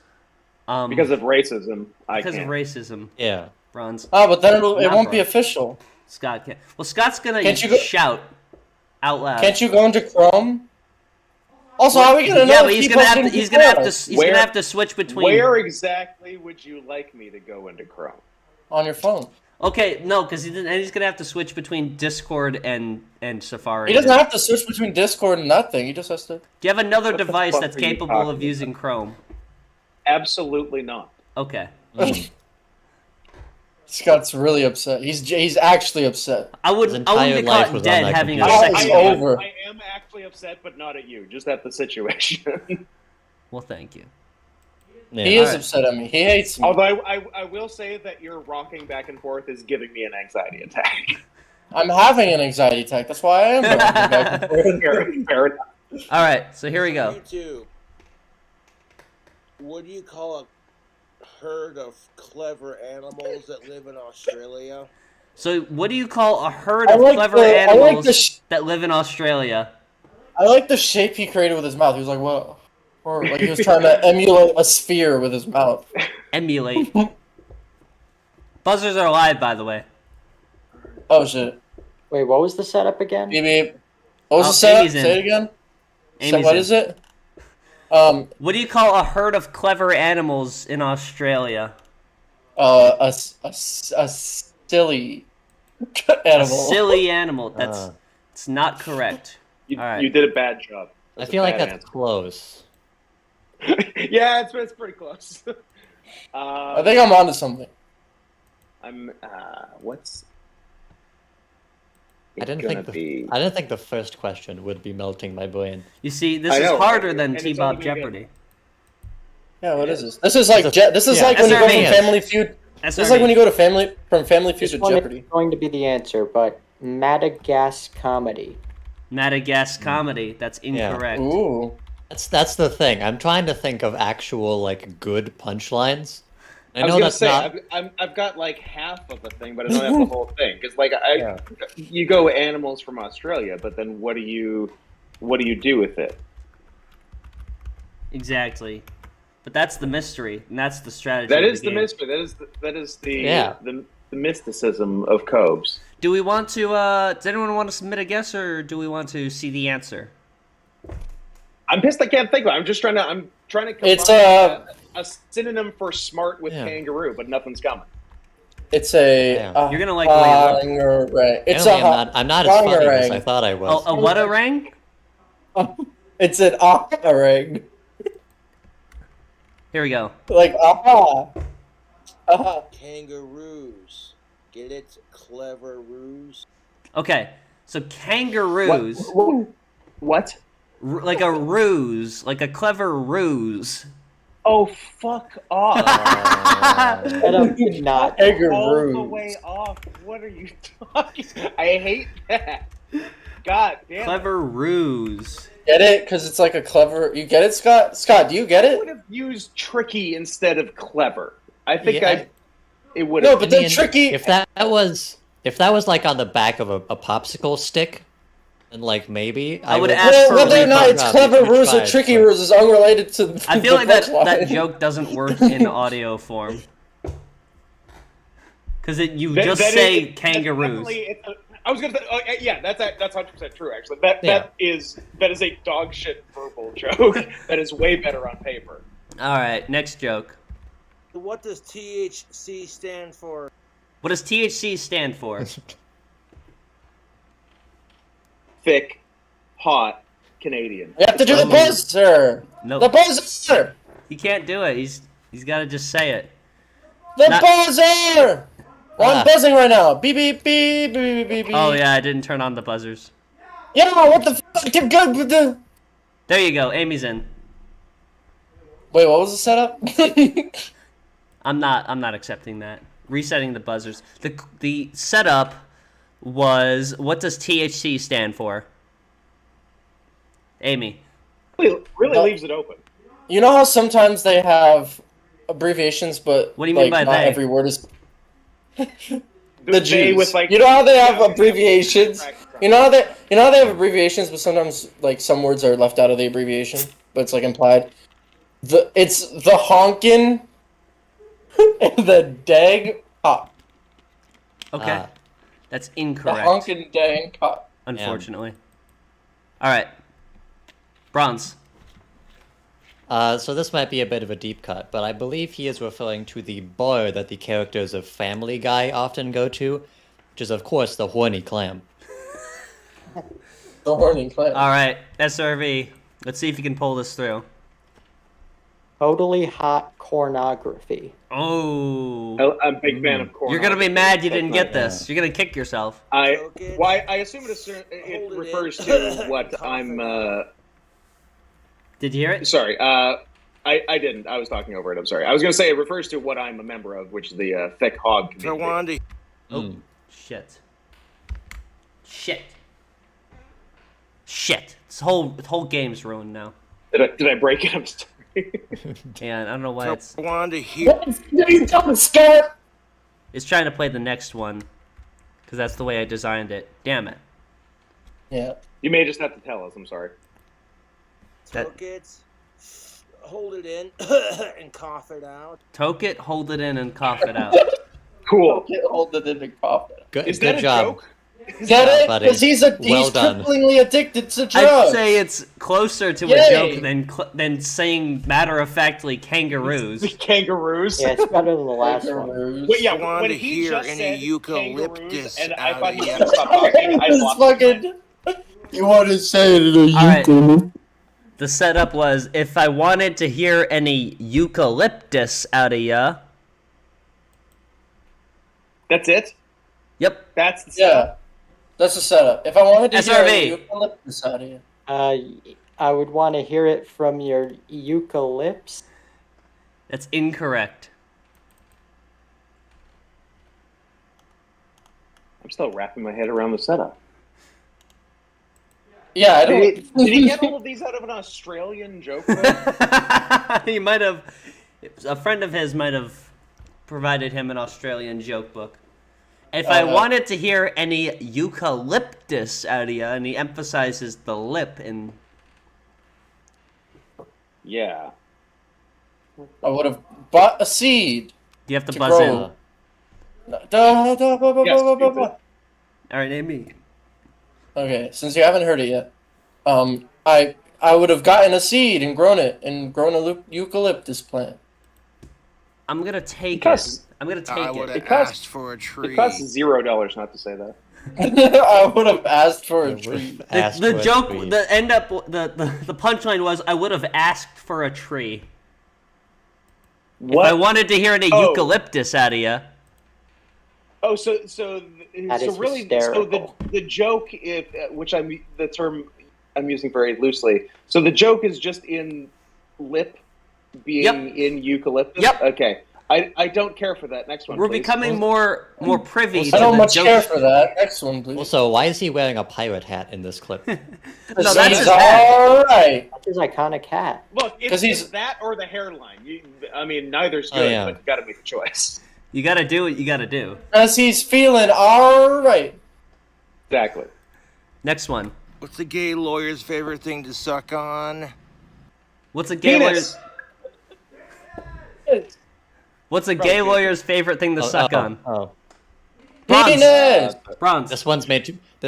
of racism, I because of can't. racism, Yeah. Bronze, But then it Not won't be bro. official. Scott can't. Well, Scott's gonna Can't you go- shout out loud. Can't you go into Chrome? Also, how are we gonna know? Yeah, if but he's he gonna have to. posted He's gonna have to. before? He's Where- gonna have to switch between. Where exactly would you like me to go into Chrome? On your phone. Okay, no, because he's gonna have to switch between Discord and Safari. He doesn't have to switch between Discord and nothing. He just has to. Do you have another What the device fuck that's are you capable talking of using Chrome? Absolutely not. Okay. Scott's really upset. He's actually upset. I His wouldn't entire be life caught was on dead that having a computer. second. It's I am, over. I am actually upset, but not at you. Just at the situation. Well, thank you. Yeah. He is Alright. upset at me. He hates me. Although I will say that your rocking back and forth is giving me an anxiety attack. I'm having an anxiety attack. That's why I am rocking back and forth. Fair enough. All right, so here we go. YouTube. What do you call a herd of clever animals that live in Australia? So, what do you call a herd I of like clever the- I like animals the that live in Australia? I like the shape he created with his mouth. He was like, "Whoa," or like he was trying to emulate a sphere with his mouth. Emulate. Buzzers are alive, by the way. Oh shit! Wait, what was the setup again? Beep beep. What was Oh, the setup? Amy's in. Say it again. So Amy's what in. is it? What do you call a herd of clever animals in Australia? A silly A animal. silly animal. That's Uh. it's not correct. You, All right. you did a bad job. I That's a feel like bad that's close. answer. Yeah, it's pretty close. I think I'm onto something. I'm. What's? I didn't gonna think be? I didn't think the first question would be melting my brain. You see, this I is know, harder right? than And it's T-Bob only gonna get- Jeopardy. Yeah, what is this? This is like this is Yeah. like when you go from SRV. Family Feud. This is like when you go to Family Feud This to one Jeopardy. is going to be the answer, but Madagascar comedy. Madagascar comedy. That's incorrect. Ooh. That's the thing. I'm trying to think of actual like good punchlines. I I was know gonna that's say not. I've got like half of the thing, but I don't have the whole thing because like Yeah. you go animals from Australia, but then what do you do with it? Exactly. But that's the mystery, and that's the strategy. That of is the game. mystery. That is the Yeah. the mysticism of Cobes. Do we want to? Does anyone want to submit a guess, or do we want to see the answer? I'm pissed. I can't think of it. I'm trying to combine It's, a synonym for smart with Yeah. kangaroo, but nothing's coming. It's a. Yeah. You're gonna like the way it looks. Right. It's Apparently a. I'm not as funny as Bangarang. I thought I was. Oh, a what a ring? It's an ring. Here we go. Like Kangaroos. Get it? Clever ruse. Okay, so kangaroos, What? like a ruse, like a clever ruse. Oh, fuck off! Setup did not. All the Kangaroos. way off. What are you talking? I hate that. God damn. Clever ruse. Get it? Because it's like a clever. You get it, Scott? Scott, do you get I it? would have used tricky instead of clever. I think Yeah, it would No, have. but I then mean, tricky. If that was If that was like on the back of a popsicle stick, then like maybe I would would ask for a whether or not it's refund. clever We ruse or tried, tricky but- ruse is unrelated to. I feel like that punchline. joke doesn't work in audio form. Because you just That say is- that's kangaroos. definitely- I was gonna say, yeah, that's 100% true. Actually, that is a dog shit verbal joke. That is way better on paper. All right, next joke. What does THC stand for? What does THC stand for? Thick, hot, Canadian. You have to do the buzzer. Nope. The buzzer. He can't do it. He's got to just say it. The Not- buzzer. I'm buzzing right now. Beep beep beep beep beep beep. Oh yeah, I didn't turn on the buzzers. Yeah, what the fuck? Good. There you go. Amy's in. Wait, what was the setup? I'm not accepting that. Resetting the buzzers. The setup was, what does THC stand for? Amy. Really leaves it open. You know how sometimes they have abbreviations, but What do you mean by not they? every word is the They Jews. with, like- you know how they have abbreviations. You know how they have abbreviations, but sometimes like some words are left out of the abbreviation, but it's like implied. It's the honkin' and the dang pop. Okay. That's The incorrect. honkin' dang pop. Unfortunately. All right. Bronze. So this might be a bit of a deep cut, but I believe he is referring to the bar that the characters of Family Guy often go to, which is of course the Horny Clam. The horny clam. All right. SRV. Let's see if you can pull this through. Totally hot pornography. Oh. I'm a big fan of corn. You're going to be mad you didn't get this. You're going to kick yourself. I assume it refers to what I'm. Did you hear it? Sorry, I didn't. I was talking over it. I'm sorry. I was going to say it refers to what I'm a member of, which is the thick hog community. Oh, shit. Shit. This whole game's ruined now. Did I break it? I'm sorry. And I don't know why it's trying to play the next one, because that's the way I designed it. Damn it. Yeah. You may just have to tell us. I'm sorry. Toke it, hold it in, and cough it out. Toke it, hold it in, and cough it out. Cool. Hold it in and cough it. Good, Is good that a job. joke? Get it? buddy. Because he's Well done. cripplingly addicted to drugs. I'd say it's closer to a Yay. joke than saying matter-of-factly kangaroos. Kangaroos. Yeah, it's better than the last one. Wait, yeah, I wanted when to he hear just any said eucalyptus kangaroos, and I out thought of he was you. going to stop talking, I This lost my fucking. You want to say it in a All right. The setup was, if I wanted to hear any eucalyptus out of ya. That's it? Yep. That's the Yeah. setup? That's the setup. If I wanted to hear SRV. eucalyptus out of you. I would want to hear it from your eucalypts. That's incorrect. I'm still wrapping my head around the setup. Yeah, I don't. Did he get all of these out of an Australian joke? Though? He might have. A friend of his might have provided him an Australian joke book. If I wanted to hear any eucalyptus out of you, and he emphasizes the lip in. Yeah. I would have bought a seed. You have to To buzz grow. Yes, in. All right, Amy. Okay, since you haven't heard it yet, I would have gotten a seed and grown it and grown a eucalyptus plant. I'm gonna take Because- it. I'm gonna take I would it. have asked for a tree. It costs $0 not to say that. I would have asked for a I tree. would've asked The for a joke, tree. the punchline was, I would have asked for a tree. What? If I wanted to hear any Oh. eucalyptus out of you. Oh, so That is really, hysterical. so the joke, which the term I'm using very loosely. So the joke is just in lip being Yep. in eucalyptus. Yep. Okay. I don't care for that. Next one, We're please. becoming more privy I to don't the much joke. care for that. Next one, please. Also, why is he wearing a pirate hat in this clip? No, that's He's his hat. alright. That's his iconic hat. Look, it's 'Cause he's- that or the hairline. I mean, neither's Oh, good, yeah. but you got to make a choice. You gotta do what you gotta do. As he's feeling alright. Exactly. Next one. What's the gay lawyer's favorite thing to suck on? What's a gay Penis. lawyer's... What's a gay lawyer's favorite thing to suck on? Oh. Bronze. Penis! Bronze. This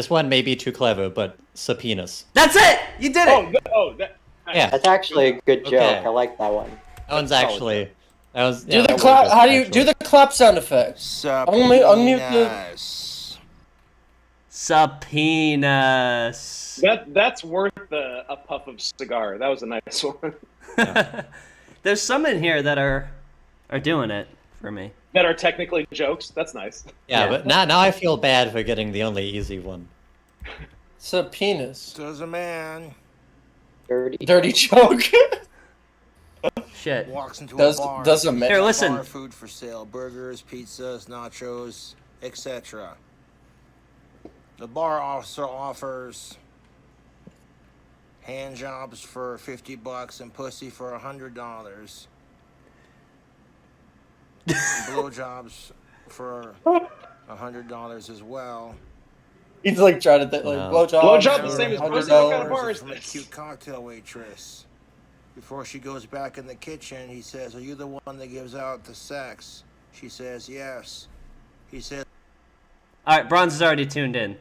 one may be too clever, but subpoenas. That's it! You did it! Yeah. That's actually a good joke. Okay. I like that one. That one's actually... That was, Do the clap. How do you do the clap sound effect? Subpoenas. Subpoenas. That's worth a puff of cigar. That was a nice one. There's some in here that are doing it for me. That are technically jokes. That's nice. Yeah, but now I feel bad for getting the only easy one. Subpoenas. Does a man Dirty joke. Shit. walks into a does bar. a man? Here, listen. Bar food for sale: burgers, pizzas, nachos, etc. The bar also offers hand jobs for $50 and pussy for $100. Blowjobs for $100 as well. He's like trying to think like No. blowjob. Blowjob the same as pussy? What kind of bar is From a this? cute cocktail waitress. Before she goes back in the kitchen, he says, "Are you the one that gives out the sex?" She says, "Yes." He says, All right, Bronze is already tuned in.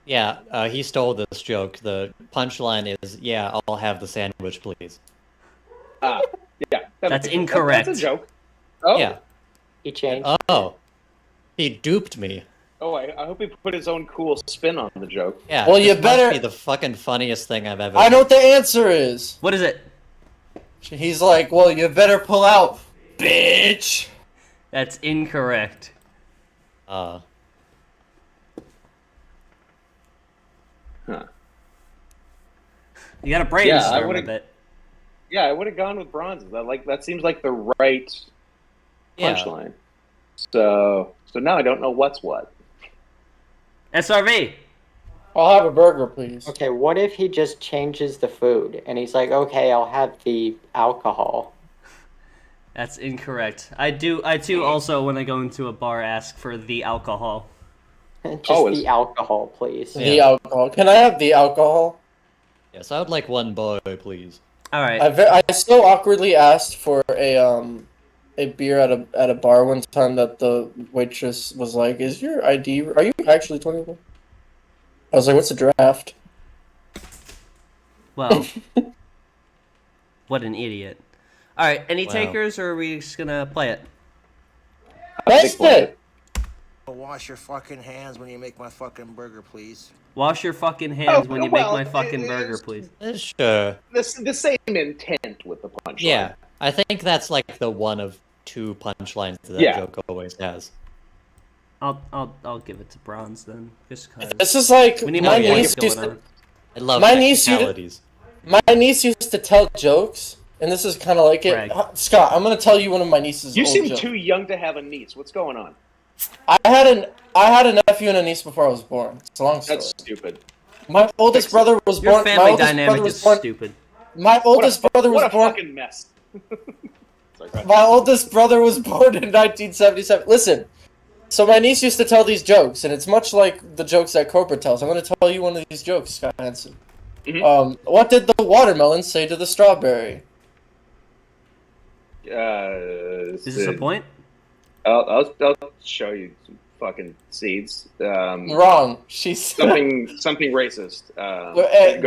Yeah, he stole this joke. The punchline is, yeah, I'll have the sandwich, please. Yeah. That's incorrect. That's a joke. Oh. Yeah. He changed. Oh. He duped me. Oh, I hope he put his own cool spin on the joke. Yeah. Well, you this better- must be the fucking funniest thing I've ever I know what the answer is. What is it? He's like, well, you better pull out, bitch. That's incorrect. Huh. You gotta brainstorm I a would've- bit. Yeah, I would have gone with bronze. That seems like the right Yeah. punchline. So now I don't know what's what. SRV. I'll have a burger, please. Okay, what if he just changes the food and he's like, okay, I'll have the alcohol. That's incorrect. I too also when I go into a bar ask for the alcohol. Just Always. the alcohol, please. Yeah. The alcohol. Can I have the alcohol? Yes, I would like one boy, please. All right. I so awkwardly asked for a beer at a bar one time that the waitress was like, "Is your ID? Are you actually 21?" I was like, "What's a draft?" Well, what an idiot. All right, any Wow. takers, or are we just gonna play it? That's it. "Wash your fucking hands when you make my fucking burger, please." Wash your fucking hands Oh, when you well, make my fucking it burger, is- please. Sure. The same intent with the punchline. Yeah, I think that's like the one of two punchlines that Yeah. joke always has. I'll give it to Bronze then, just cause. This is like We need my more niece work used going to. on. I love My niece used- technicalities. My niece used to tell jokes, and this is kind of like it. Brag. Scott, I'm gonna tell you one of my niece's. You old seem jokes. too young to have a niece. What's going on? I had a nephew and a niece before I was born. It's a long story. That's stupid. My oldest brother was Your born. My family oldest dynamic brother was is born. stupid. My oldest brother was What a born. fucking mess. Sorry, go ahead. My oldest brother was born in 1977. Listen, so my niece used to tell these jokes, and it's much like the jokes that Cobra tells. I'm going to tell you one of these jokes, Scott Hansen. What did the watermelon say to the strawberry? Is this a point? I'll show you some fucking seeds. Wrong. She's Something racist. Go ahead.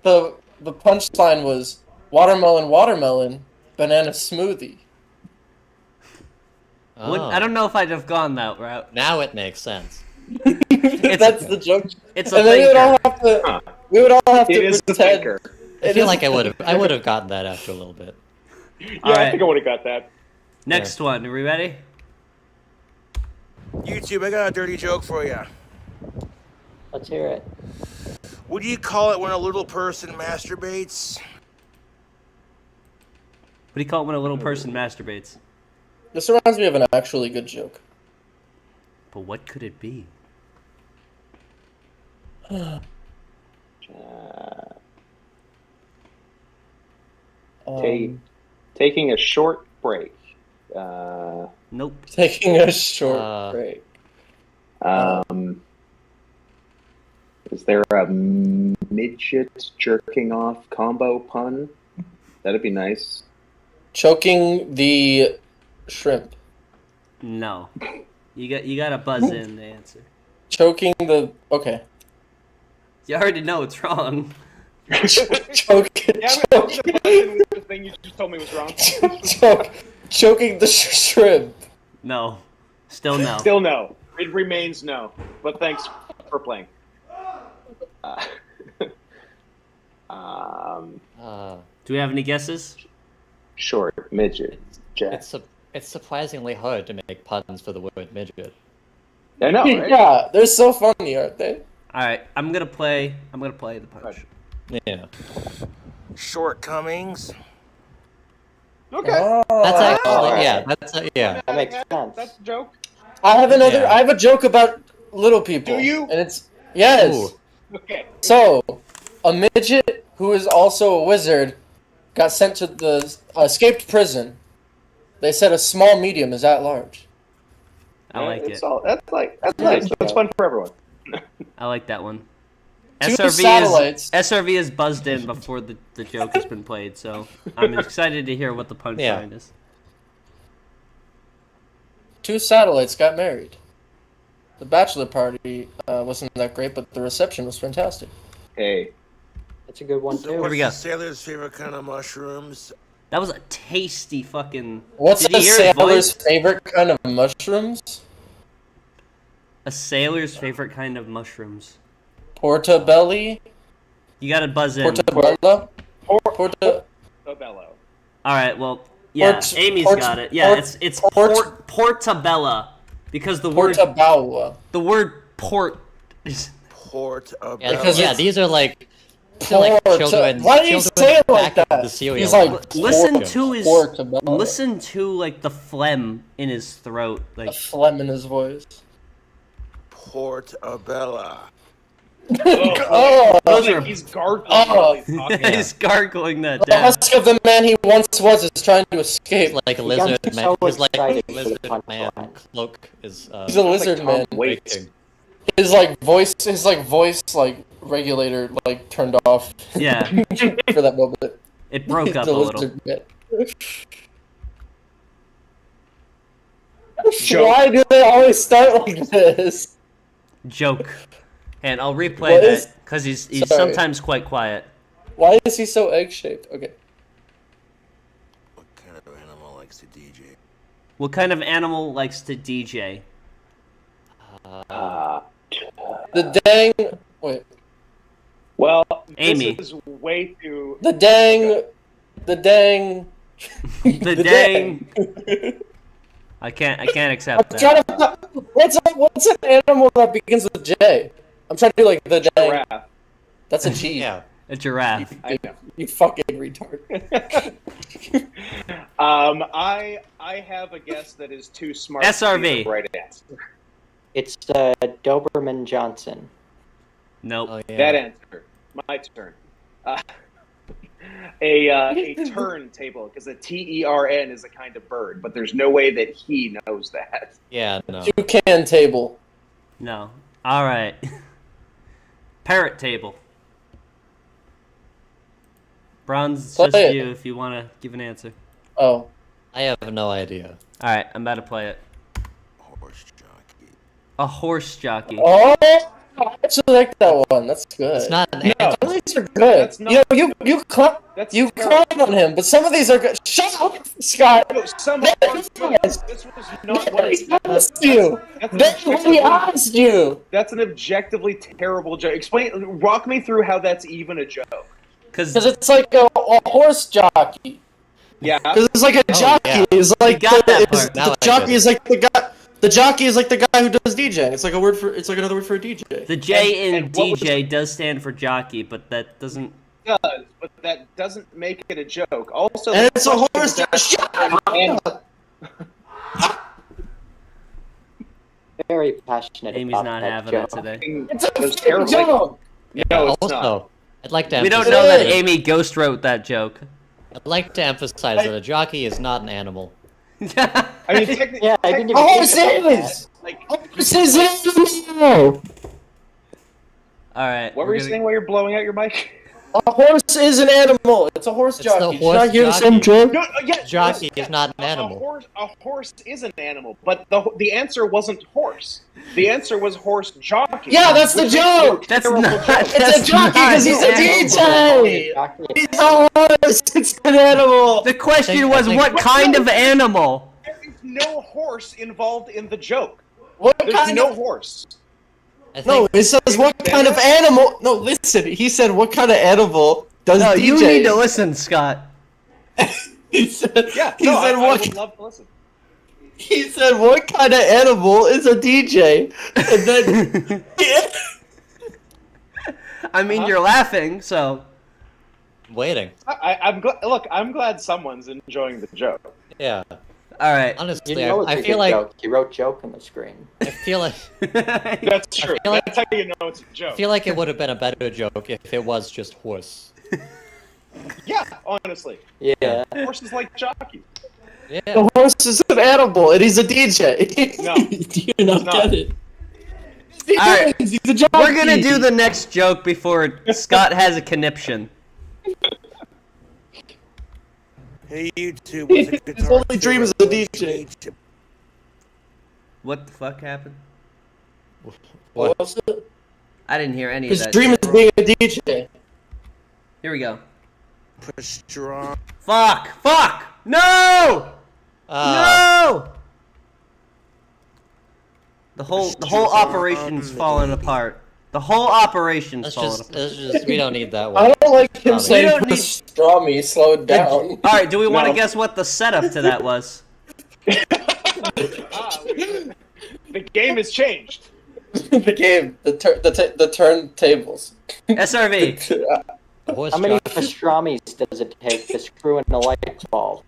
the punchline was watermelon, banana smoothie. Oh. I don't know if I'd have gone that route. Now it makes sense. That's the joke. It's a And then thinker. we would all have to It is the pretend. thinker. I feel like I would have gotten that after a little bit. Yeah, All I right. think I would have got that. Next one. Are we ready? YouTube, I got a dirty joke for you. Let's hear it. What do you call it when a little person masturbates? What do you call it when a little person masturbates? This reminds me of an actually good joke. But what could it be? Taking a short break. Nope. Taking a short break. Is there a midget jerking off combo pun? That'd be nice. Choking the shrimp. No. You gotta buzz in the answer. Choking the... Okay. You already know it's wrong. Choking... Yeah, the thing you just told me was wrong. Choking the shrimp. No. Still no. Still no. It remains no. But thanks for playing. Do we have any guesses? Short midget. Jack. It's surprisingly hard to make puns for the word midget. I know. Right? Yeah, they're so funny, aren't they? All right, I'm gonna play the punch. Yeah. Shortcomings. Okay. That's actually alright. yeah. That's yeah. That makes sense. That's a joke. I have another. Yeah. I have a joke about little people. Do you? And it's yes. Ooh. Okay. So, a midget who is also a wizard got sent to the escaped prison. They said a small medium is at large. I like It's it. all, that's nice. That's fun for everyone. I like that one. Two satellites. SRV is buzzed in before the joke has been played, so I'm excited to hear what the punchline is. 2 satellites got married. The bachelor party wasn't that great, but the reception was fantastic. Hey. That's a good one, So too. what's we go. the sailor's favorite kind of mushrooms? That was a tasty fucking. What's Did a you hear his sailor's voice? favorite kind of mushrooms? A sailor's favorite kind of mushrooms. Portobello? You gotta buzz in. Portobello? Porta... Bello. All right, well, yeah, Amy's got it. Yeah, it's portabella, because the Portobello. word port is. Portobello. Yeah, Because yeah, it's- these are like children. Why do you say it like back that? of the cereal. He's like, Listen to his. Portobello. Listen to like the phlegm in his throat, A like. phlegm in his voice. Portobello. Oh! He's gargling while he's talking. He's gargling that The down. husk of the man he once was is trying to escape. Like a He lizard got man. so He's like excited a for the lizard punchline. man. Cloak is He's a lizard Tom man. Waits. breaking. His voice regulator turned off Yeah, for that moment. it broke up a The little. lizard man. Joke. Why do they always start like this? Joke. And I'll replay What is- that because he's Sorry. sometimes quite quiet. Why is he so egg-shaped? Okay. What kind of animal likes to DJ? What kind of animal likes to DJ? The dang... Wait. Well, Amy. this is way too. The dang... The dang... The dang. I can't accept that. Trying to... What's an animal that begins with J? I'm trying to do like the dang... Giraffe. That's a G. Yeah. A giraffe. I know. You fucking retard. I have a guess that is too smart. to SRV. be the right answer. It's Doberman Johnson. Nope. Oh, yeah. That answer. My turn. A turntable, because a TERN is a kind of bird, but there's no way that he knows that. Yeah, no. Toucan table. No. All right. Parrot table. Bronze, it's just Play it. you if you want to give an answer. Oh. I have no idea. All right, I'm about to play it. Horse jockey. A horse jockey. Oh! I actually like that one. That's good. It's not an No. animal. Some of these are good. That's not- You clown That's on him, but some of these are good. Shut up, Scott. No, some Yes. are good. This was not what He asked you. That's what he asked you. That's an objectively terrible joke. Walk me through how that's even a joke. Because it's like a horse jockey. Yeah. Because it's like a jockey. yeah. Is like got that part. Now the I get jockey it. is like the guy. The jockey is like the guy who does DJing. It's like a word for. It's like another word for a DJ. the J in and what was- DJ does stand for jockey, but that doesn't. It does, but that doesn't make it a joke. Also, And the it's a question horse is that- jockey. Shut up. and Very passionate Amy's about not that having joke. it today. It's a was terrible. joke. No, it's not. Also, I'd like to We don't emphasize- know that Amy ghost wrote that joke. I'd like to emphasize that a jockey is not an animal. I mean, technically, Yeah, I didn't A even horse think about is! like, A horse is an animal! All right. what were you saying while you're blowing out your mic? A horse is an animal. It's a horse It's jockey. the Did you not horse hear the same jockey. joke? No, yeah, Jockey yes, is not an animal. A horse is an animal, but the answer wasn't horse. The answer was horse jockey. Yeah, that's the which makes joke! That's terrible not. joke. It's That's a jockey because he's a DJ! Jockey. He's a horse! It's an animal! The question I was, think- what kind of animal? There is no horse involved in the joke. What There's kind no of... horse. I No, think it says what kind of animal... No, listen, he said what kind of animal does No, DJ? you need to listen, Scott. He said, Yeah, he no, said I what... would love to listen. He said what kind of animal is a DJ? And then... I mean, you're laughing, so. waiting. I'm glad. Look, I'm glad someone's enjoying the joke. Yeah. All right. Honestly, You know it's I a feel good like joke. You wrote joke on the screen. I feel like That's true. feel like- That's how you know it's a joke. I feel like it would have been a better joke if it was just horse. Yeah, honestly, Yeah. horses like jockey. Yeah. The horse is an animal, and he's a DJ. No, Do you not not. get it? He All right. is, he's a jockey. We're gonna do the next joke before Scott has a conniption. Hey, YouTube. What's a His guitar only dream is a DJ. What the fuck happened? What was it? I didn't hear any of His that. dream is being a DJ. Here we go. Strong. Fuck! Fuck! No! No! The whole operation's falling apart. The whole operation's falling apart. We don't need that I one. don't like him We saying don't need- pastrami slowed down. All right, do we want to No. guess what the setup to that was? The game has changed. The game, the turntables. SRV. Horse How many jockey. pastrami's does it take to screw in a light bulb?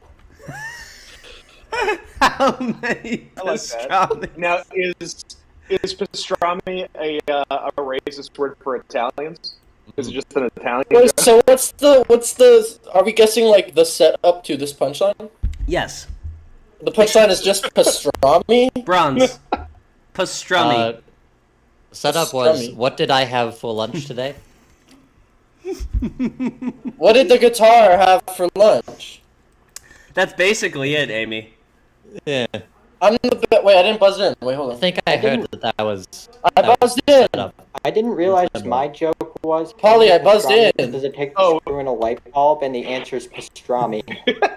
How many I like that. pastrami? Now, is pastrami a racist word for Italians? Is it just an Italian Wait, joke? so what's the? Are we guessing like the setup to this punchline? Yes. The punchline is just pastrami. Bronze. Pastrami. Setup was, Pastrami. what did I have for lunch today? What did the guitar have for lunch? That's basically it, Amy. Yeah. Wait, I didn't buzz in. Wait, hold I on. think I heard that was I buzzed in. setup. I didn't realize my joke was. Polly, I buzzed pastrami in. Does it take to Oh. screw in a light bulb? And the answer is pastrami.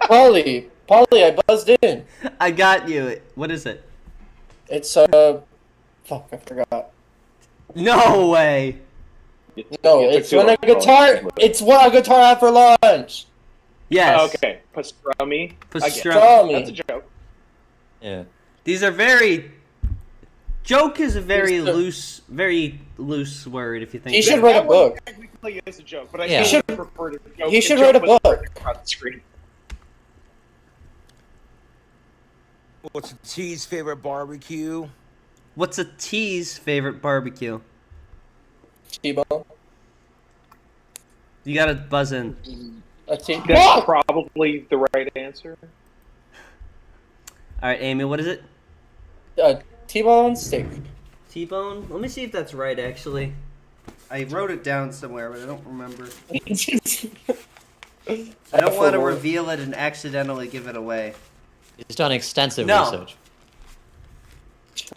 Polly, I buzzed in. I got you. What is it? It's fuck, I forgot. No way. No, You took it's too when long. a guitar. It's what a guitar had for lunch. Yes. Oh, okay, pastrami. I get it. Pastrami. That's a joke. Yeah. These are very. Joke is a very These are- loose word if you think. He about should it. write a That one book. technically is a joke, but I Yeah. still He should- prefer to joke. he should the write a joke was book. across the screen. What's T's favorite barbecue? What's a T's favorite barbecue? T-bone. You gotta buzz in. A T. That's probably the right answer. All right, Amy. What is it? T-bone steak. T-bone. Let me see if that's right. Actually, I wrote it down somewhere, but I don't remember. I don't want to reveal it and accidentally give it away. He's done extensive No. research.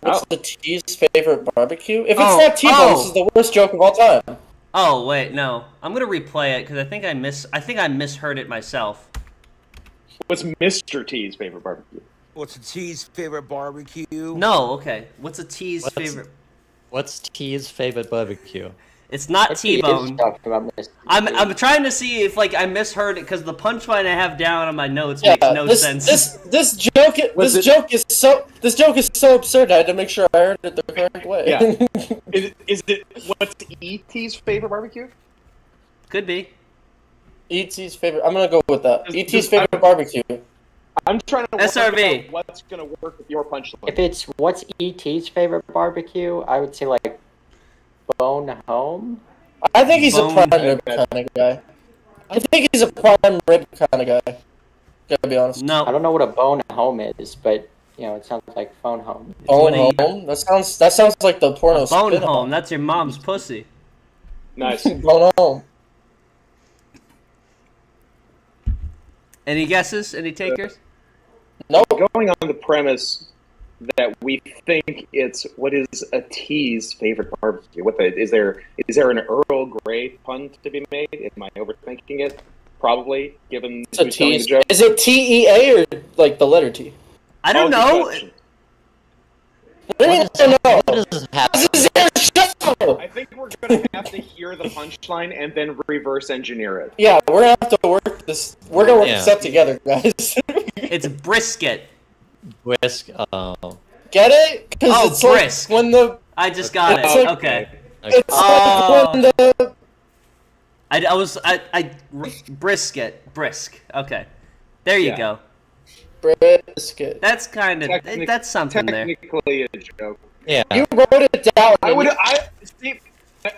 What's the T's favorite barbecue? If it's Oh, not T-bone, oh. this is the worst joke of all time. Oh wait, no. I'm gonna replay it because I think I misheard it myself. What's Mr. T's favorite barbecue? What's T's favorite barbecue? No, okay. What's a T's What's- favorite? What's T's favorite barbecue? It's not He is T-bone. talking about Mr. I'm trying to see if like I misheard it because the punchline I have down on my notes Yeah, makes no this, sense. This joke is so absurd. I had to make sure I heard it the correct way. Yeah. Is it what's E.T.'s favorite barbecue? Could be. E.T.'s favorite. I'm gonna go with that. Just- E.T.'s just- favorite barbecue. I'm trying to work SRV. out what's gonna work with your punchline. If it's what's ET's favorite barbecue, I would say like Bone Home. I think he's Bone- a prime rib kind of guy. I think he's a prime rib kind of guy. Gotta be honest. I No. don't know what a bone home is, but it sounds like phone home. Bone what home? That sounds like the porno A bone spin-off. home. That's your mom's pussy. Nice. Bone home. Any guesses? Any takers? No. Going on the premise that we think it's what is a T's favorite barbecue. Is there an Earl Grey pun to be made? Am I overthinking it? Probably, given It's a who's telling T. the joke. Is it TEA or like the letter T? I don't Good know. question. What do you mean, I know? What does happen? This is your show! I think we're gonna have to hear the punchline and then reverse engineer it. Yeah, we're gonna have to work this. We're gonna work Yeah. this up together, guys. It's brisket. Whisk. Get it? Because Oh, it's brisk. like when the I just got it. It's like- Okay. it's Oh. like when the I brisket. Brisk. Okay. There you Yeah. go. brisket. That's kind of that's something there. Technically a joke. Yeah. You wrote it down. Steve,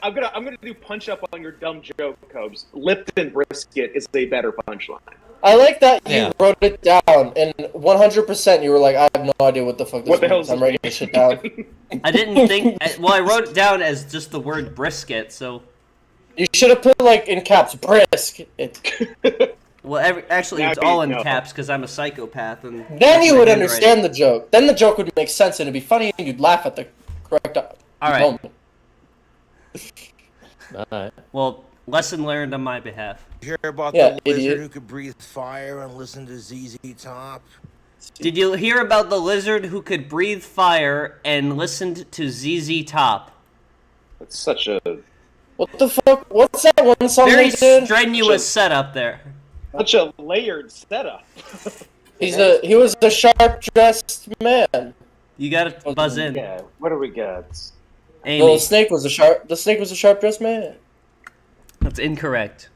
I'm gonna do punch up on your dumb joke, Cobes. Lipton brisket is a better punchline. I like that you Yeah. wrote it down, and 100% you were like, I have no idea what the fuck this What the hell means. is I'm this writing this shit down. I didn't think. Well, I wrote it down as just the word brisket. So, You should have put, like, in caps, brisk. well, actually, Now it's all in you know. caps because I'm a psychopath. And Then you my would handwriting. understand the joke. Then the joke would make sense, and it'd be funny, and you'd laugh at the correct All right. moment. Alright. Well, lesson learned on my behalf. You hear about Yeah, the lizard idiot. who could breathe fire and listen to ZZ Top? Did you hear about the lizard who could breathe fire and listened to ZZ Top? That's such a What the fuck? What's that one song Very they did? strenuous setup there. layered setup. He was a sharp-dressed man. You gotta buzz in, Yeah. What do we got? Amy. Well, the snake was a sharp-dressed man. That's incorrect.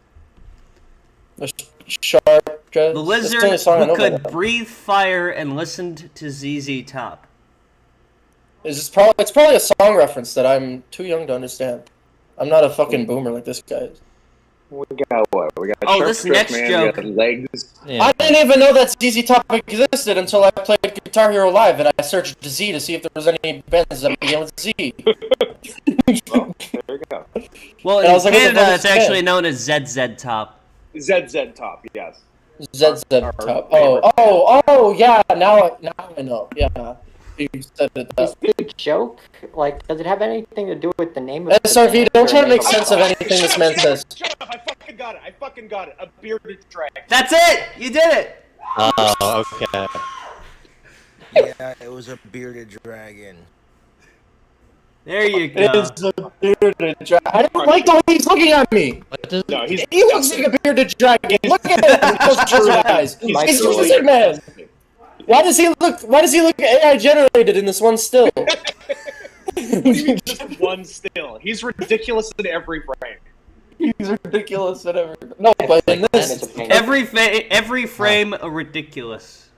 A sharp-dressed. The That's the only lizard song I know who about could that. breathe fire and listened to ZZ Top. It's probably a song reference that I'm too young to understand. I'm not a fucking boomer like this guy is. We got what? We got Oh, Sharp this Strip next Man, joke. We got legs. Yeah. I didn't even know that ZZ Top existed until I played Guitar Hero Live and I searched Z to see if there was any bands that began with Z. Well, there we go. Well, And I in was like, what the Canada, fuck it's is actually that? known as ZZ Top. ZZ Top, yes. ZZ Our Top. favorite. Oh, yeah. Now I know. Yeah, you said it. Is the joke, like, does it have anything to do with the name of the SRV, band, don't or try to make name of sense the of song? anything this man says. Shut up! I fucking got it! A bearded dragon. That's it! You did it! Oh, okay. Yeah, it was a bearded dragon. There you go. It's a bearded dragon. I don't like the way he's looking at me. What does No, he's He looks like a bearded dragon. Look at him. He closes his eyes. He's a lizard man. Why does he look AI generated in this one still? What do you mean just one still? He's ridiculous in every frame. He's ridiculous at every. No, but in this, Every frame ridiculous.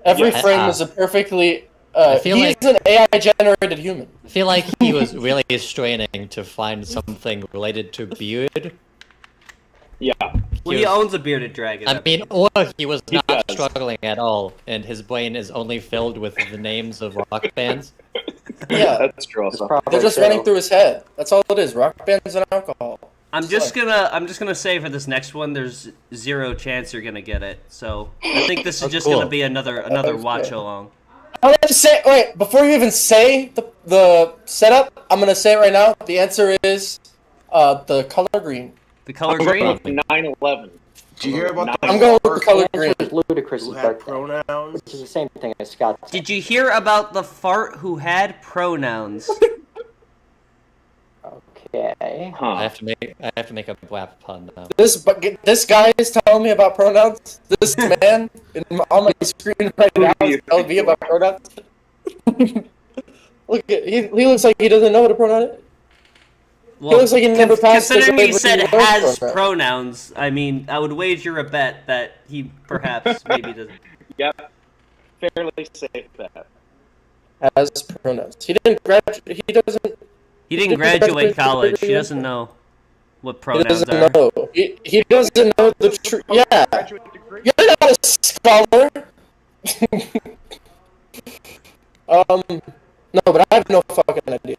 every Yeah, frame is a perfectly. I feel He's like- an AI generated human. I feel like he was really straining to find something related to beard. Yeah. Well, he owns a bearded dragon. I mean, or he was He not does. struggling at all, and his brain is only filled with the names of rock bands. Yeah, That's true It's also. probably they're just true. running through his head. That's all it is. Rock bands and alcohol. I'm just gonna say for this next one, there's zero chance you're gonna get it. So I think this is That's just cool. gonna be another Okay. watch along. I'm gonna say. Wait, before you even say the setup, I'm gonna say it right now. The answer is the color green. The color I'm going green. with 9/11. Did you hear about the I'm going with the fart color The green. answer is Ludacris' who had birthday, pronouns? which is the same thing as Scott's. Did you hear about the fart who had pronouns? Okay. I Huh. have to make a rap pun now. This guy is telling me about pronouns. This man on my screen right now is telling me about pronouns. Look at he looks like he doesn't know what a pronoun is. Well, looks like he never passed his considering he grade said with the has pronoun. pronouns, I mean, I would wager a bet that he perhaps maybe doesn't. Yep. Fairly safe bet. Has pronouns. He didn't graduate. He doesn't. He didn't Did he graduate graduate college. He degree? doesn't know. what He pronouns doesn't are. know. He doesn't know the truth. Yeah. Graduate degree? You're not a scholar. No, but I have no fucking idea.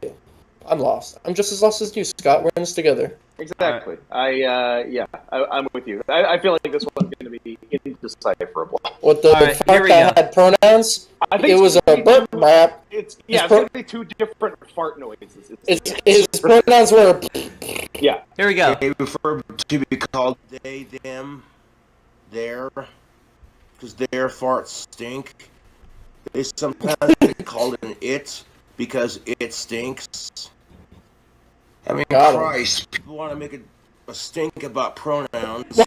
I'm lost. I'm just as lost as you, Scott. We're in this together. Exactly. I'm with you. I feel like this one's going to be indecipherable. What the Alright, fuck here we that go. had pronouns? I think It it's was a gonna be burp map. It's going to be two different fart noises. His pronouns were. Yeah. Here we go. They prefer to be called they, them, their, because their farts stink. They sometimes get called an it because it stinks. I mean, Got him. Christ, people want to make a stink about pronouns. He's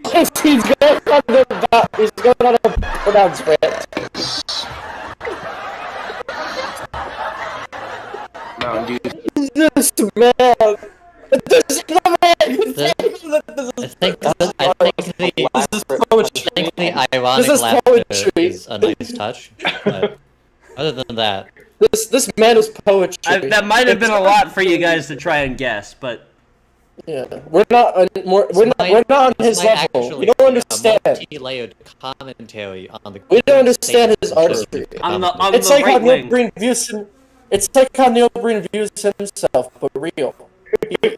going on a pronouns rant. Mountain Dew. This man. This is I think the ironic This is laughter poetry. is a nice touch. But other than that, This man is poetry. That might have been a lot for you guys to try and guess, but Yeah, we're not on his might level. actually We don't be a understand. multi-layered commentary on the. We don't understand his artistry. on the It's like how right Neil wing. Breen views him. It's like how Neil Breen views himself, but real.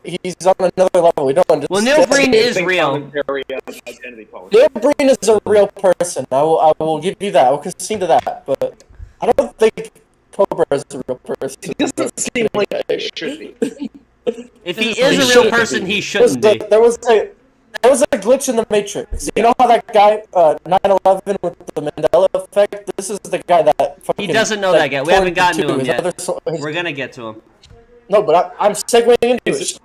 He's on another level. We don't understand. Well, Neil Breen is Think real. commentary on identity politics. Neil Breen is a real person. I will give you that. I will concede to that. But I don't think Cobra is a real person. It doesn't seem like it should be. If he is a real person, he shouldn't be. There was a glitch in the Matrix. You know how that guy 9/11 with the Mandela effect? This is the guy that fucking. He doesn't know that guy. We haven't gotten to him his yet. other- We're gonna get to him. No, but I'm segueing into it.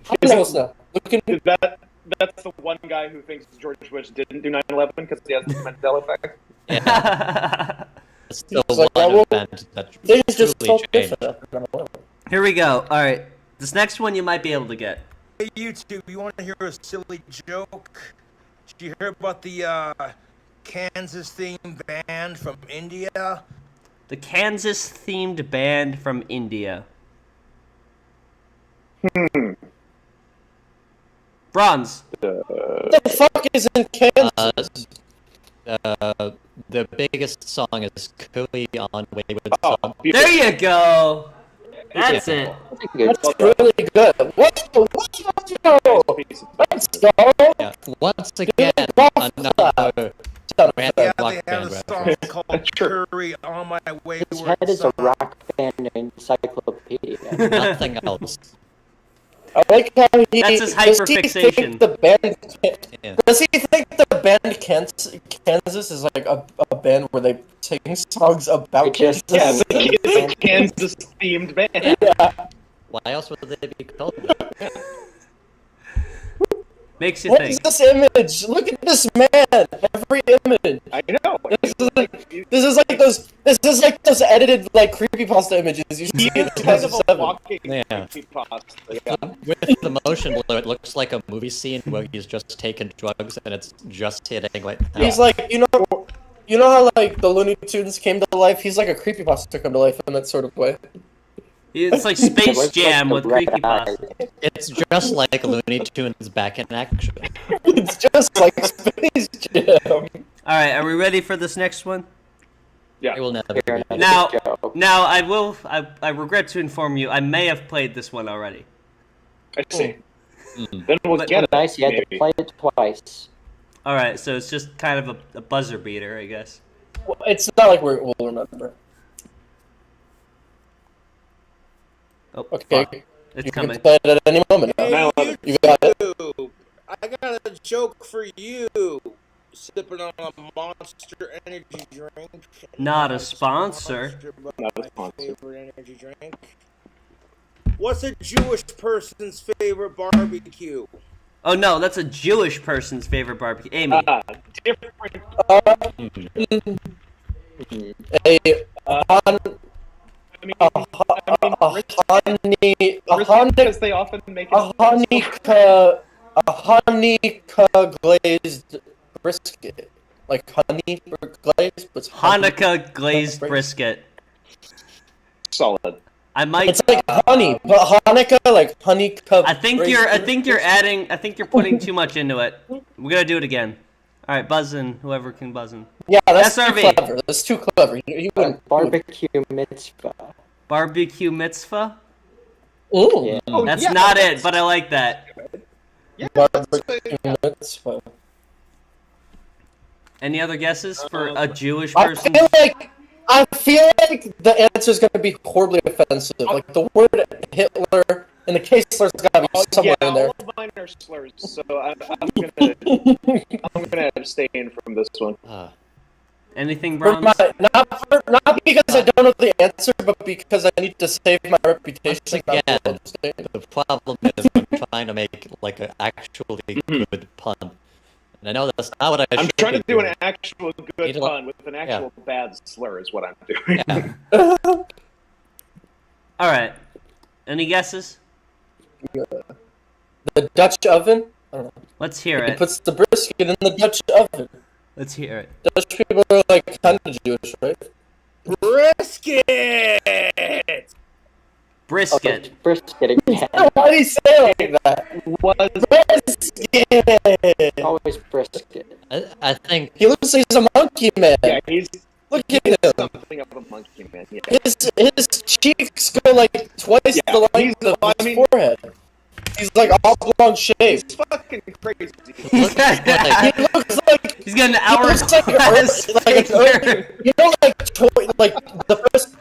I'm close now. Looking. That's the one guy who thinks George Bush didn't do 9/11 because he has the Mandela effect. Yeah, it's the It's like, one well, event that Things just truly so changed. different after 9/11. Here we go. All right, this next one you might be able to get. Hey YouTube, you want to hear a silly joke? Did you hear about the Kansas themed band from India? The Kansas-themed band from India. Bronze. What the fuck is in Kansas? The biggest song is Cooey on Wayward Son. There you go. That's it. That's really good. Let's go. Let's go. Yeah. Once again, another Sound random Yeah, rock they have band a reference. song called Curry on My His Wayward head is a Son. rock band encyclopedia. Nothing else. I like how he. That's his does he hyperfixation. think the band? Yeah. Does he think the band Kansas is like a band where they sing songs about Kansas? Yeah, it's a Kansas themed band. Why else would they be called? Makes you What think. is this image? Look at this man. Every image. I know. This is like those edited like creepypasta images you see in It's kind of a 2007. walking Yeah. creepypasta. Yeah. With the motion blur, it looks like a movie scene where he's just taken drugs and it's just hitting like. He's like, you know how like the Looney Tunes came to life? He's like a creepypasta come to life in that sort of way. It's like Space Jam with creepypasta. It's just like Looney Tunes back in action. It's just like Space Jam. All right, are we ready for this next one? It will never be. Now, I regret to inform you, I may have played this one already. I see. Then we'll But- get it. Nice, you had to maybe. play it twice. All right, so it's just kind of a buzzer beater, I guess. Well, it's not like we'll remember. Oh, Okay, fuck. It's you coming. can play it at any moment. Hey Now. You got it. YouTube, I got a joke for you. Sipping on a Monster energy drink. Not a sponsor. But Not a my sponsor. favorite energy drink. What's a Jewish person's favorite barbecue? Oh no, that's a Jewish person's favorite barbecue. Amy. Different. Because they often make it. A Hanukkah glazed brisket, like honey glazed, but it's Hanukkah glazed brisket. Solid. I might. It's like honey, but Hanukkah, like honey cup. I think you're putting too much into it. We're gonna do it again. All right, buzz in. Whoever can buzz in. Yeah, that's SRV. too clever. That's too clever. You wouldn't. Barbecue mitzvah. Barbecue mitzvah. Ooh. Yeah. Oh, That's yeah, not it, but I like that. Yeah, Barbecue mitzvah. Any other guesses for a Jewish I person? feel like the answer is going to be horribly offensive. Like the word Hitler and the case slur's got to be somewhere in there. all of mine are slurs, so I'm gonna abstain from this one. Anything, For Bronze? not because I don't know the answer, but because I need to save my reputation. Again, the problem is I'm trying to make like an actually good pun. And I know that's not what I should I'm trying to be do doing. an actual good pun with an actual bad slur is what I'm doing. Yeah. All right. Any guesses? The Dutch oven? I don't know. Let's hear He it. puts the brisket in the Dutch oven. Let's hear it. Dutch people are like kind of Jewish, right? Brisket! Brisket. Brisket again. Why do you say it like that? Brisket! Always brisket. I think He looks like he's a monkey man. Yeah, he's Look at him. something of a monkey man. Yeah. His cheeks go like twice Yeah, the length of his forehead. He's like oblong He's shaped. fucking crazy. He looks like He's got an he looks like, hourglass like an figure. you know, like the first.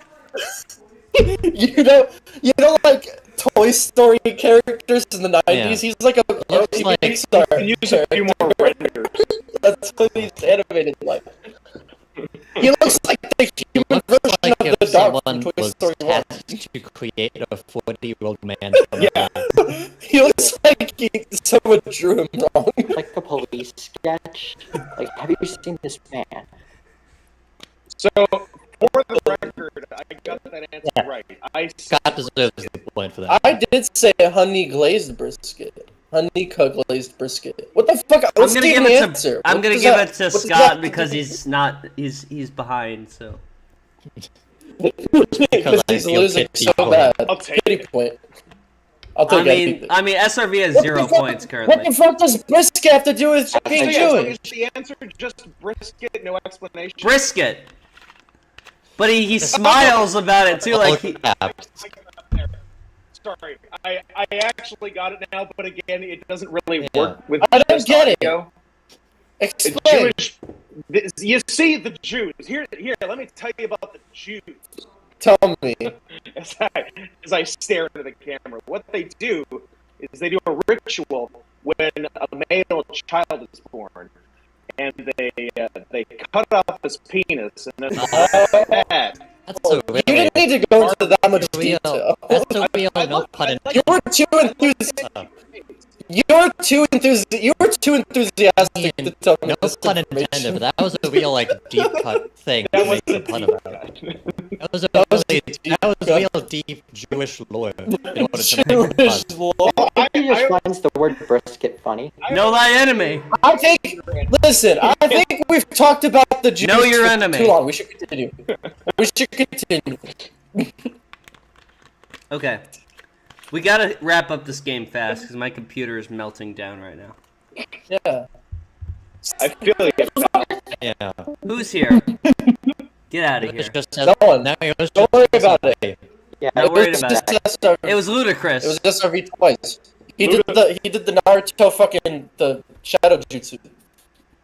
you know, like Toy Story characters in the 90s. Yeah. He's like a Looks like- Pixar Can use a few more renders. That's what he's animated like. He looks like the human version like of if the dog someone from Toy was Story 1. tasked to create a 40-year-old man. From Yeah. He looks like someone drew him wrong. Like a police sketch. Like, have you seen this man? So, for the record, I got that answer right. Scott deserves the point for that. I did say honey glazed brisket. Honey glazed brisket. What the fuck? I'm What's gonna the give it answer? to. I'm What gonna does give that- it to what does Scott that- because he's not. He's behind. So. because I he's feel losing pity so for him. bad. I'll take Pity point. I'll I take mean, SRV has What 0 the fuck- points What currently. the fuck does brisket have to do with being So Jewish? is the answer just brisket, no explanation? Brisket. But he smiles about it too, like he. Sorry, I actually got it now, but again, it doesn't really Yeah. work with I don't just get it. audio. Explain. Jewish. You see the Jews. Here. Let me tell you about the Jews. Tell me. As I stare into the camera, what they do is they do a ritual when a male child is born, and they cut off his penis, and then that. That's a You really, didn't need to go into that much real, detail. that's a real no pun intended. You were too enthusiastic. You were too enthusiastic to tell me No this pun intended, but information. that was a real like deep cut thing That to was make a pun about. That was real deep Jewish lore in order to make a Jewish pun. law. He just finds the word brisket funny. Know thy enemy. I think we've talked about the Jews Know your for enemy. too long. We should continue. Okay. We gotta wrap up this game fast because my computer is melting down right now. Yeah. I feel like Yeah. Who's here? Get out of here. It's just No one. now you're just Don't worry about it. Yeah, Not worried was about just it. SRV. It was ludicrous. It was just SRV twice. He did the Naruto fucking the shadow jutsu.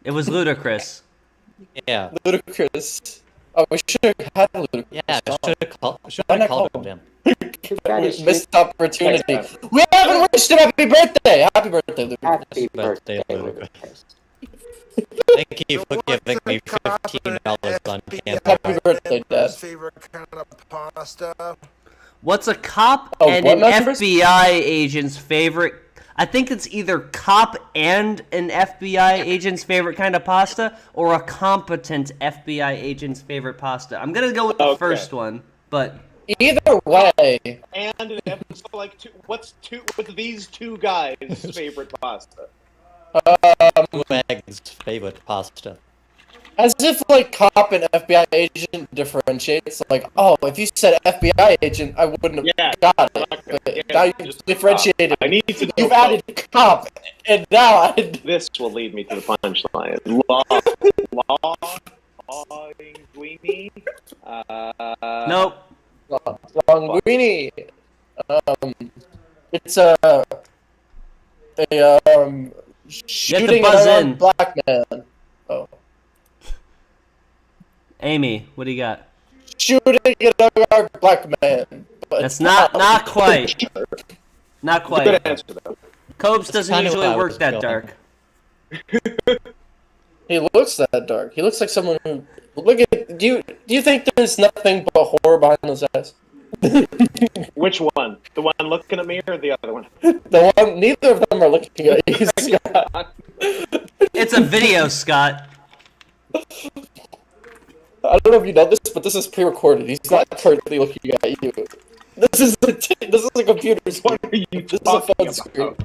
It was ludicrous. yeah. Ludicrous. Oh, we should have had ludicrous. Yeah, should Why have not called call him. Missed opportunity. We haven't wished him happy birthday. Happy birthday, Ludicrous. happy Birthday, birthday, Ludicrous. Ludicrous. Thank you for giving me $15 on Happy campus. birthday, Dad. Favorite kind of pasta? What's a cop Oh, and what an numbers? FBI agent's favorite? I think it's either cop and an FBI agent's favorite kind of pasta, or a competent FBI agent's favorite pasta. I'm gonna go with the Okay. first one, but Either way, and an episode like what's these two guys' favorite pasta? Meg's favorite pasta. As if, like, cop and FBI agent differentiates. Like, oh, if you said FBI agent, I wouldn't have got it. But now you differentiated. I need to know You've added cop, and now This will lead me to the punchline. Linguini. Nope. Linguini. It's shooting buzz an unarmed in. black man. Oh. Amy, what do you got? Shooting an unarmed black man. But That's not quite. Not quite. Good answer though. Cobes doesn't kinda usually what I work was that going. dark. He looks that dark. He looks like someone who. Look at. Do you think there's nothing but horror behind those eyes? Which one? The one looking at me or the other one? The one. Neither of them are looking at you, Scott. It's a video, Scott. I don't know if you know this, but this is pre-recorded. He's not currently looking at you. This is a computer screen. What are you This is a talking phone about? screen.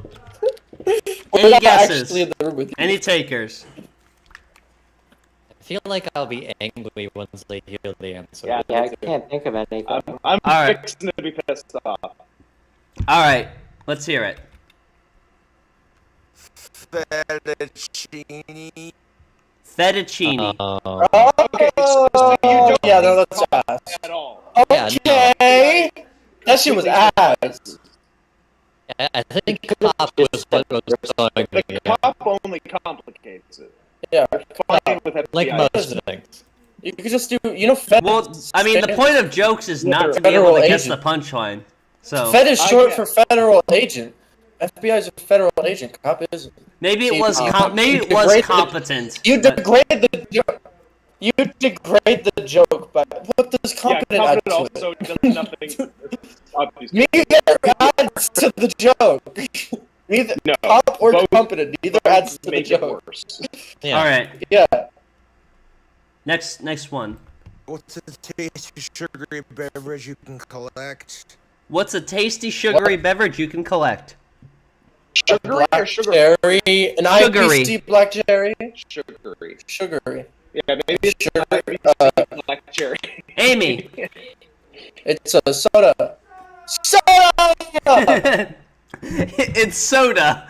We're Any not guesses? actually in the room with you. Any takers? I feel like I'll be angry once they hear the answer. Yeah. Yeah, I can't think of anything. I'm All right. fixing to be pissed off. All right, let's hear it. Fettuccine. Fettuccine. Okay, so you don't yeah, no, that's ass. at all. Yeah, no. Okay! That shit was ass. I think cop was what was going The yeah. cop only complicates it. Yeah, Fine with FBI. Like most things. you could just do, Fed. Well, I mean, the point of jokes is not to be Federal able to guess the agent. punchline. So Fed is I short get- for federal agent. FBI is a federal agent. Cop isn't. maybe it was You competent. degraded- You but- degrade the joke. You degrade the joke, but what does Yeah, competent add competent to it? also does nothing. Obviously. Neither adds to the joke. Neither No, cop or both- competent. Neither adds to the Make it joke. worse. Yeah. All right, Yeah. next one. What's a tasty sugary beverage you can collect? What's a tasty sugary beverage you can collect? Sugary or Black sugar? cherry, an Sugary. IPC black cherry, Sugary. sugary. Yeah, maybe it's Sugar, black cherry. Amy. It's a soda. Soda. It's soda.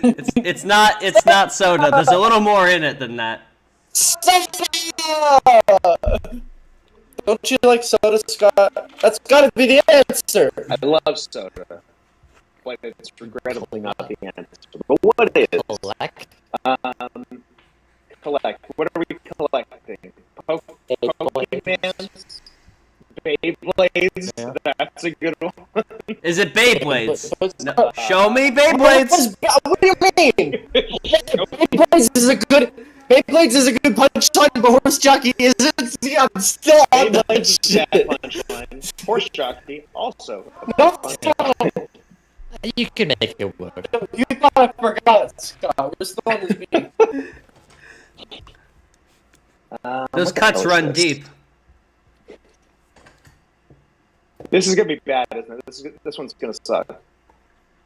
It's not soda. There's a little more in it than that. Soda. Don't you like soda, Scott? That's gotta be the answer. I love soda, but it's regrettably not the answer. But what is? Collect. Collect. What are we collecting? Pokemon? Beyblades? Yeah. That's a good one. Is it Beyblades? But it's No, not- show me Beyblades. What do you mean? Beyblades is a good punchline, but horse jockey isn't. See, I'm still on that Beyblades is that shit. punchline. Horse jockey also. No, stop. You can make it work. You thought I forgot, Scott. We're still on this beat. Those cuts run deep. This is gonna be bad, isn't it? This one's gonna suck.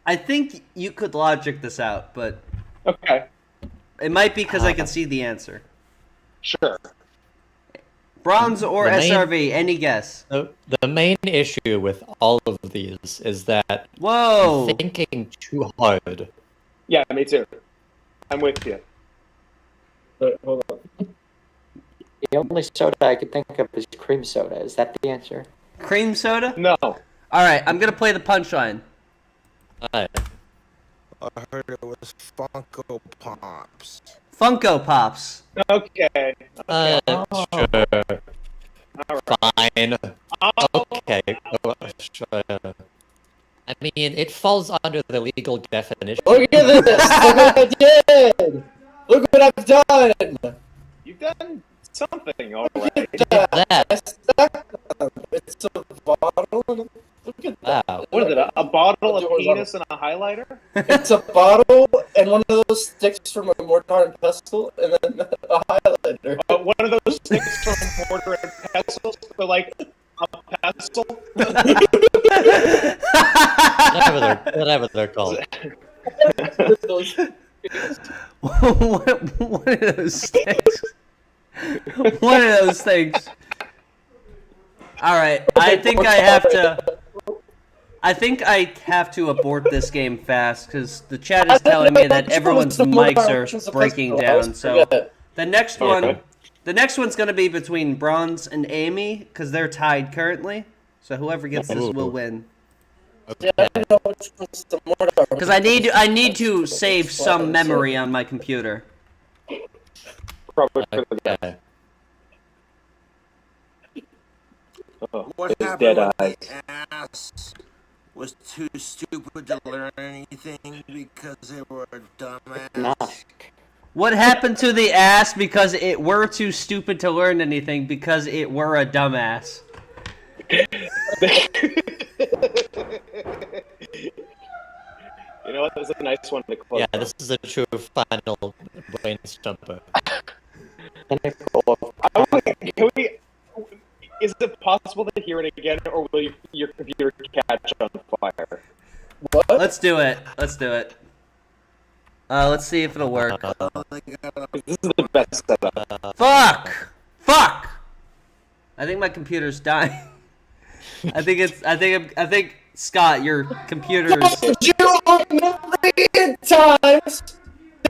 I think you could logic this out, but Okay, it might be because I can see the answer. sure. Bronze or The main- SRV? Any guess? The main issue with all of these is that Whoa! you're thinking too hard. Yeah, me too. I'm with you. But hold on. The only soda I could think of is cream soda. Is that the answer? Cream soda? No. All right, I'm gonna play the punchline. Alright. I heard it was Funko Pops. Funko Pops. Okay. Sure. Fine. Oh, Okay. Sure. I mean, it falls under the legal definition. Look at this! Look what I did! Look what I've done! you've done something already. That. It's a bottle. Look at that. Wow. What is it? A bottle of Horizontal. penis and a highlighter? It's a bottle and one of those sticks from a mortar and pestle, and then a highlighter. One of those things from mortar and pestle, but like a pestle. Whatever they're called. One of those things. One of those things. All right, I think I have to abort this game fast because the chat is telling me that everyone's mics are breaking down. So the next one's gonna be between Bronze and Amy because they're tied currently. So whoever gets this will win. Because I need to save some memory on my computer. Probably Okay. What his happened dead when eyes. the ass was too stupid to learn anything because they were a dumbass? Not. What happened to the ass because it were too stupid to learn anything because it were a dumbass? You know what? That was a nice one to close. Yeah, this is a true final brain stumper. Can we? Is it possible to hear it again, or will your computer catch on fire? What? Let's do it. Let's do it. Let's see if it'll work. This is the best setup. Fuck! Fuck! I think my computer's dying. I think Scott, your computer's. You a million times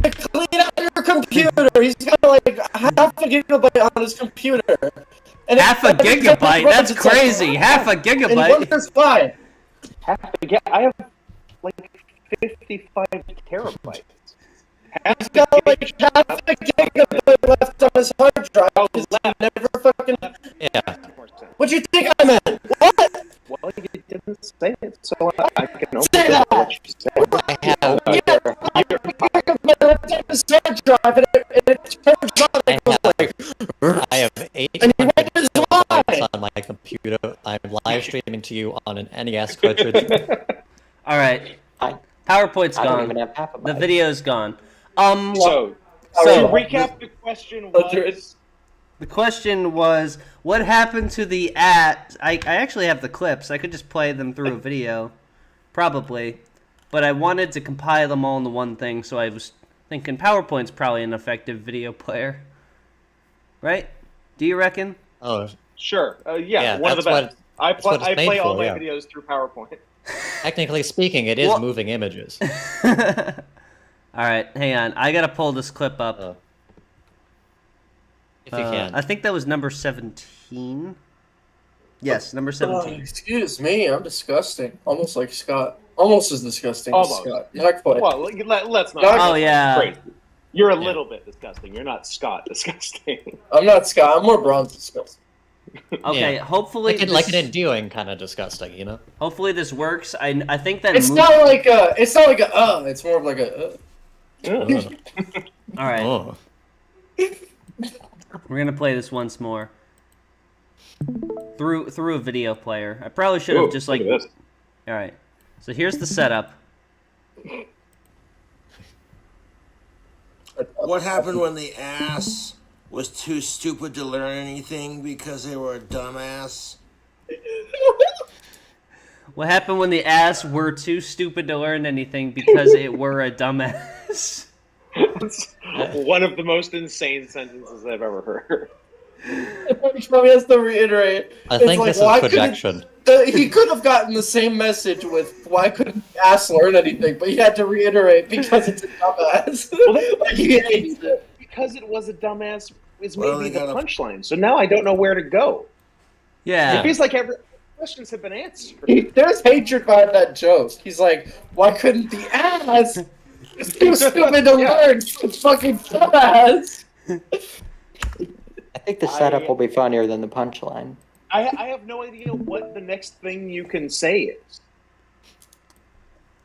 to clean out your computer. He's got like half a gigabyte on his computer. And Half a gigabyte? That's crazy. Half a And gigabyte. Windows fine. I have like 55 terabytes. He's got like half a gigabyte left on his hard drive. Because he never fucking. Yeah. What'd you think I meant? What? Well, you didn't say it, so I can only Say say that! what you said. I have. Yeah, half a gigabyte left on his hard drive, and it turns on. And it goes like. I have 8 And he wonders why. on my computer. I'm live streaming to you on an NES cartridge. All right. I PowerPoint's don't gone. even have half of The mine. video's gone. So So recap the question was. the question was, what happened to the at? I actually have the clips. I could just play them through a video, probably. But I wanted to compile them all into one thing, so I was thinking PowerPoint's probably an effective video player. Right? Do you reckon? Oh, Sure. Yeah, Yeah, one of the that's best. I what it's play made all for, my yeah. videos through PowerPoint. technically speaking, it is Well- moving images. All right, hang on. I gotta pull this clip up. If you can. I think that was number 17. Yes, number 17. Excuse me, I'm disgusting. Almost like Scott. Almost as disgusting Almost. as Scott. Not quite. Well, let's not. Oh, yeah. Crazy. You're a little bit disgusting. You're not Scott disgusting. I'm not Scott. I'm more Bronze disgusting. Okay, Yeah. hopefully like an endearing kind of disgusting, you know? hopefully this works. I think that It's not like a. It's not like a. It's more of like a. All right, Oh. we're gonna play this once more through a video player. I probably should have just like. Look at this. All right, so here's the setup. What happened when the ass was too stupid to learn anything because they were a dumbass? What happened when the ass were too stupid to learn anything because it were a dumbass? It's one of the most insane sentences I've ever heard. He probably has to reiterate. I It's think like, this is why couldn't- projection. He could have gotten the same message with why couldn't ass learn anything, but he had to reiterate because it's a dumbass. Like, he hates it. Because it was a dumbass is Well, maybe they the gotta- punchline. So now I don't know where to go. Yeah. It feels like every questions have been answered. There's hatred behind that joke. He's like, why couldn't the ass? It's too stupid to learn. It's fucking dumbass. I think the setup will be funnier than the punchline. I have no idea what the next thing you can say is.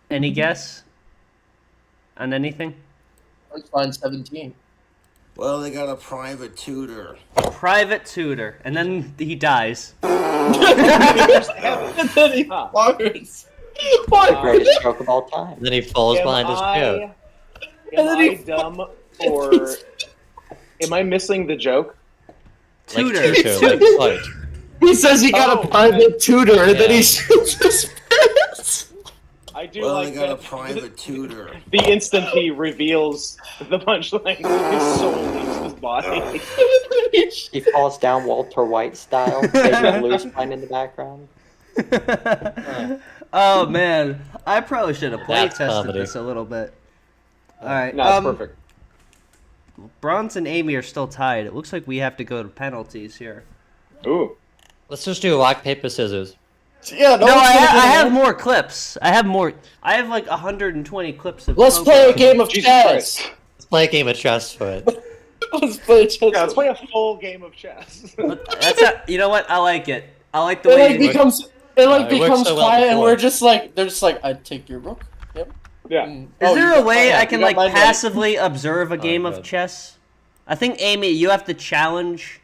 Any guess on anything? Punchline 17. Well, they got a private tutor. Private tutor, and then he dies. And then he floggers. What? Greatest joke of all time. Then he falls behind his chair. Am I dumb or am I missing the joke? Tutor. Like, He says he got Oh, a private tutor, and then Yeah. he shoots his pants. I do Well, like I got a that. private tutor. The instant he reveals the punchline, his soul leaves his body. He falls down Walter White style, Baby Blues playing in the background. Oh man, I probably should have play That's tested comedy. this a little bit. All right, No, it's perfect. Bronze and Amy are still tied. It looks like we have to go to penalties here. Ooh. Let's just do rock, paper, scissors. Yeah, No, one's I gonna get have it. more clips. I have like 120 clips of. Let's Cobra. play a game of Jesus chess. Christ. Let's play a game of chess for it. Let's play chess. Yeah, let's play a full game of chess. That's you know what? I like it. I like the It way like you becomes it worked becomes so well quiet, and before. we're just like they're just like I'd take your rook. Yep. Yeah. Is Oh, there you a got way mine. I You can got like mine ready. passively observe a game of good. chess? I think Amy, you have to challenge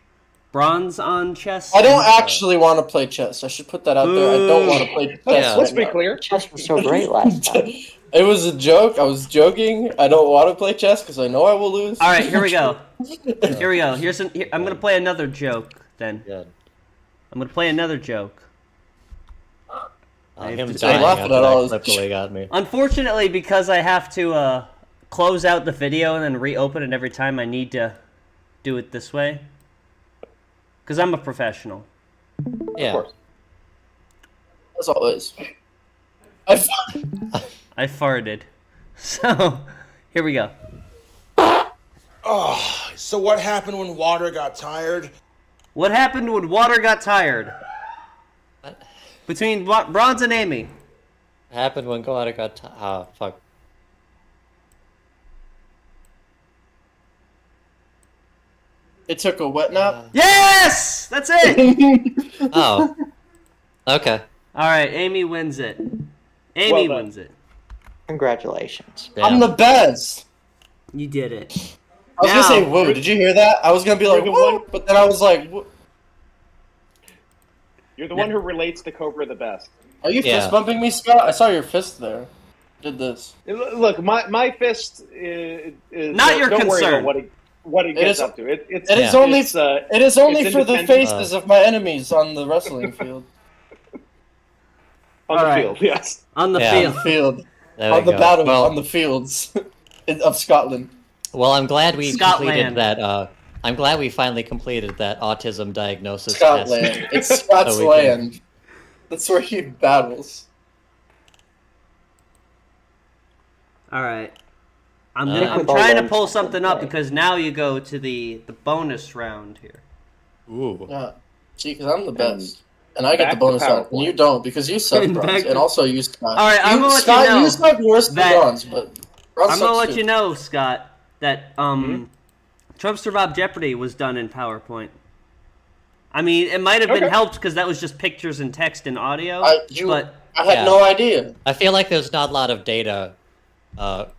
Bronze on chess. I don't actually want to play chess. I should put that out there. I don't want to play chess. Yeah. Let's right be now. clear. Chess was so great last time. It was a joke. I was joking. I don't want to play chess because I know I will lose. All right, here we go. Here we go. I'm gonna play another joke then. Good. I'm gonna play another joke. Him to- dying laughing after at all that this- clip really got me. Unfortunately, because I have to close out the video and then reopen it every time, I need to do it this way. Because I'm a professional. Yeah. That's all it is. I farted. So, here we go. Oh, so what happened when water got tired? What happened when water got tired? What? Between Bronze and Amy. Happened when God got fuck. It took a wet nap. Yes! That's it! Oh. Okay. Alright, Amy wins it. Amy Well done. wins it. Congratulations. I'm the best. You did it. I was Now- gonna say woo. Did you hear that? I was gonna be like the woo, one- but then I was like, woo. You're the one who relates to Cobra the best. Are you Yeah. fist bumping me, Scott? I saw your fist there. Did this? Look, my fist is Not your don't worry concern. about what he It gets is- up to. It It is Yeah. only it's, it is only it's for the independent. faces of my enemies on the wrestling field. on the Alright. field. Yes. On the Yeah. field. Field There we on the go. battle Well, on the fields of Scotland. well, I'm glad we Scotland. completed that. I'm glad we finally completed that autism diagnosis Scotland. test. It's Scots So we can- land. That's where he battles. Alright. I'm Uh, I'm trying to pull something up because now you go to the bonus round here. Ooh. Yeah. See, because I'm the best. And I get the back to bonus round, and PowerPoint. you don't, because you suck, And Bronze. back to- And also you, Scott. All right, I'm gonna let you Scott, know you suck worse than that- Bronze, but Bronze I'm gonna sucks let too. you know, Scott, that Trumpster Bob Jeopardy was done in PowerPoint. I mean, it might have been Okay. helped because that was just pictures and text and audio. But I had Yeah. no idea. I feel like there's not a lot of data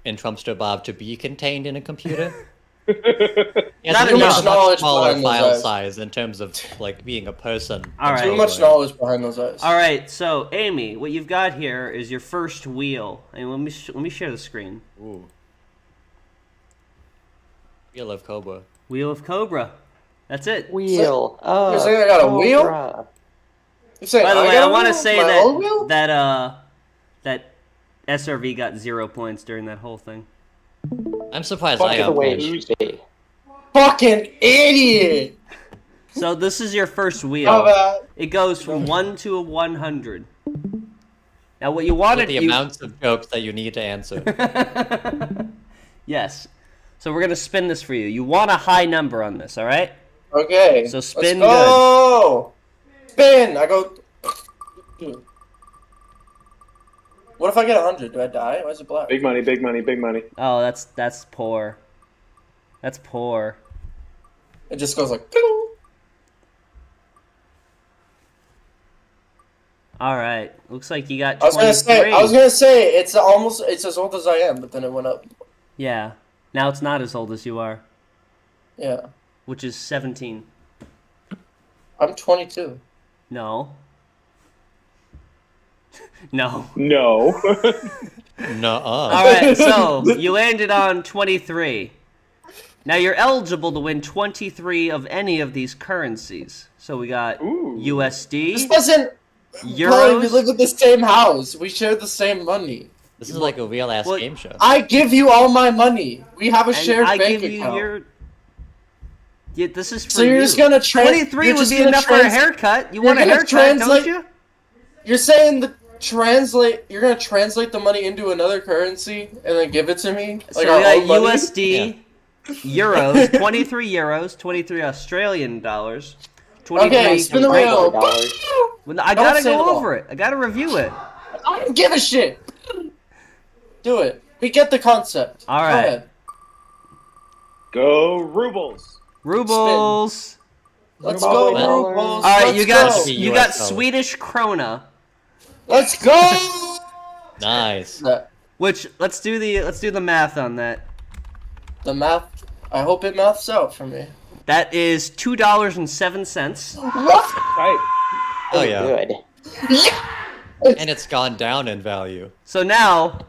in Trumpster Bob to be contained in a computer. Yeah, Not so enough much knowledge smaller behind those file eyes. size in terms of like being a person. All right. Too much knowledge behind those eyes. all right, so Amy, what you've got here is your first wheel, and let me share the screen. Ooh. Wheel of Cobra. Wheel of Cobra. That's it. Wheel. Oh, You're saying I got a wheel? Cobra. You saying By the way, got I a want to wheel? say My own wheel? that SRV got 0 points during that whole thing. I'm surprised Fuck I it the got way it points. should be. Fucking idiot! So this is your first How wheel. about It goes from 1 to 100. Now, what you wanted With the amounts of jokes that you need to answer. Yes. So we're gonna spin this for you. You want a high number on this, all right? okay? So spin Let's go. Spin. I go. What if I get 100? Do I die? Why is it black? Big money, big money, big money. Oh, that's poor. That's poor. It just goes like. All right. Looks like you got I was 23. gonna say it's as old as I am, but then it went up. Yeah. Now it's not as old as you are, Yeah, which is 17. I'm 22. No. No. No. Nuh-uh. All right, so you landed on 23. Now you're eligible to win 23 of any of these currencies. So we got Ooh. This USD. doesn't. Chloe, we euros. live in the same house. We share the same money. This is like a real ass Well, game show. I give you all my money. We have a And shared I bank give you account. your. Yeah, this is for So you're you. just gonna 23 would be enough for a haircut. You want a gonna haircut, translate- don't you? You're saying you're gonna translate the money into another currency and then give it to me? So Like we our got own money? USD, euros, 23 euros, 23 Australian dollars, 23. Okay, spin the wheel. $dollars. Well, I Don't gotta say it go all. over it. I gotta review it. I don't give a shit. Do it. We get the concept. All Go right. ahead. Go rubles. Rubles. Let's Ruble go, dollars. rubles. All right, Let's you got go. Let's you US got dollars. Swedish krona, Let's go. Nice. which let's do the math on that. The math. I hope it maths out for me. That is $2.07. What? Right. Oh yeah. Good. And it's gone down in value. So now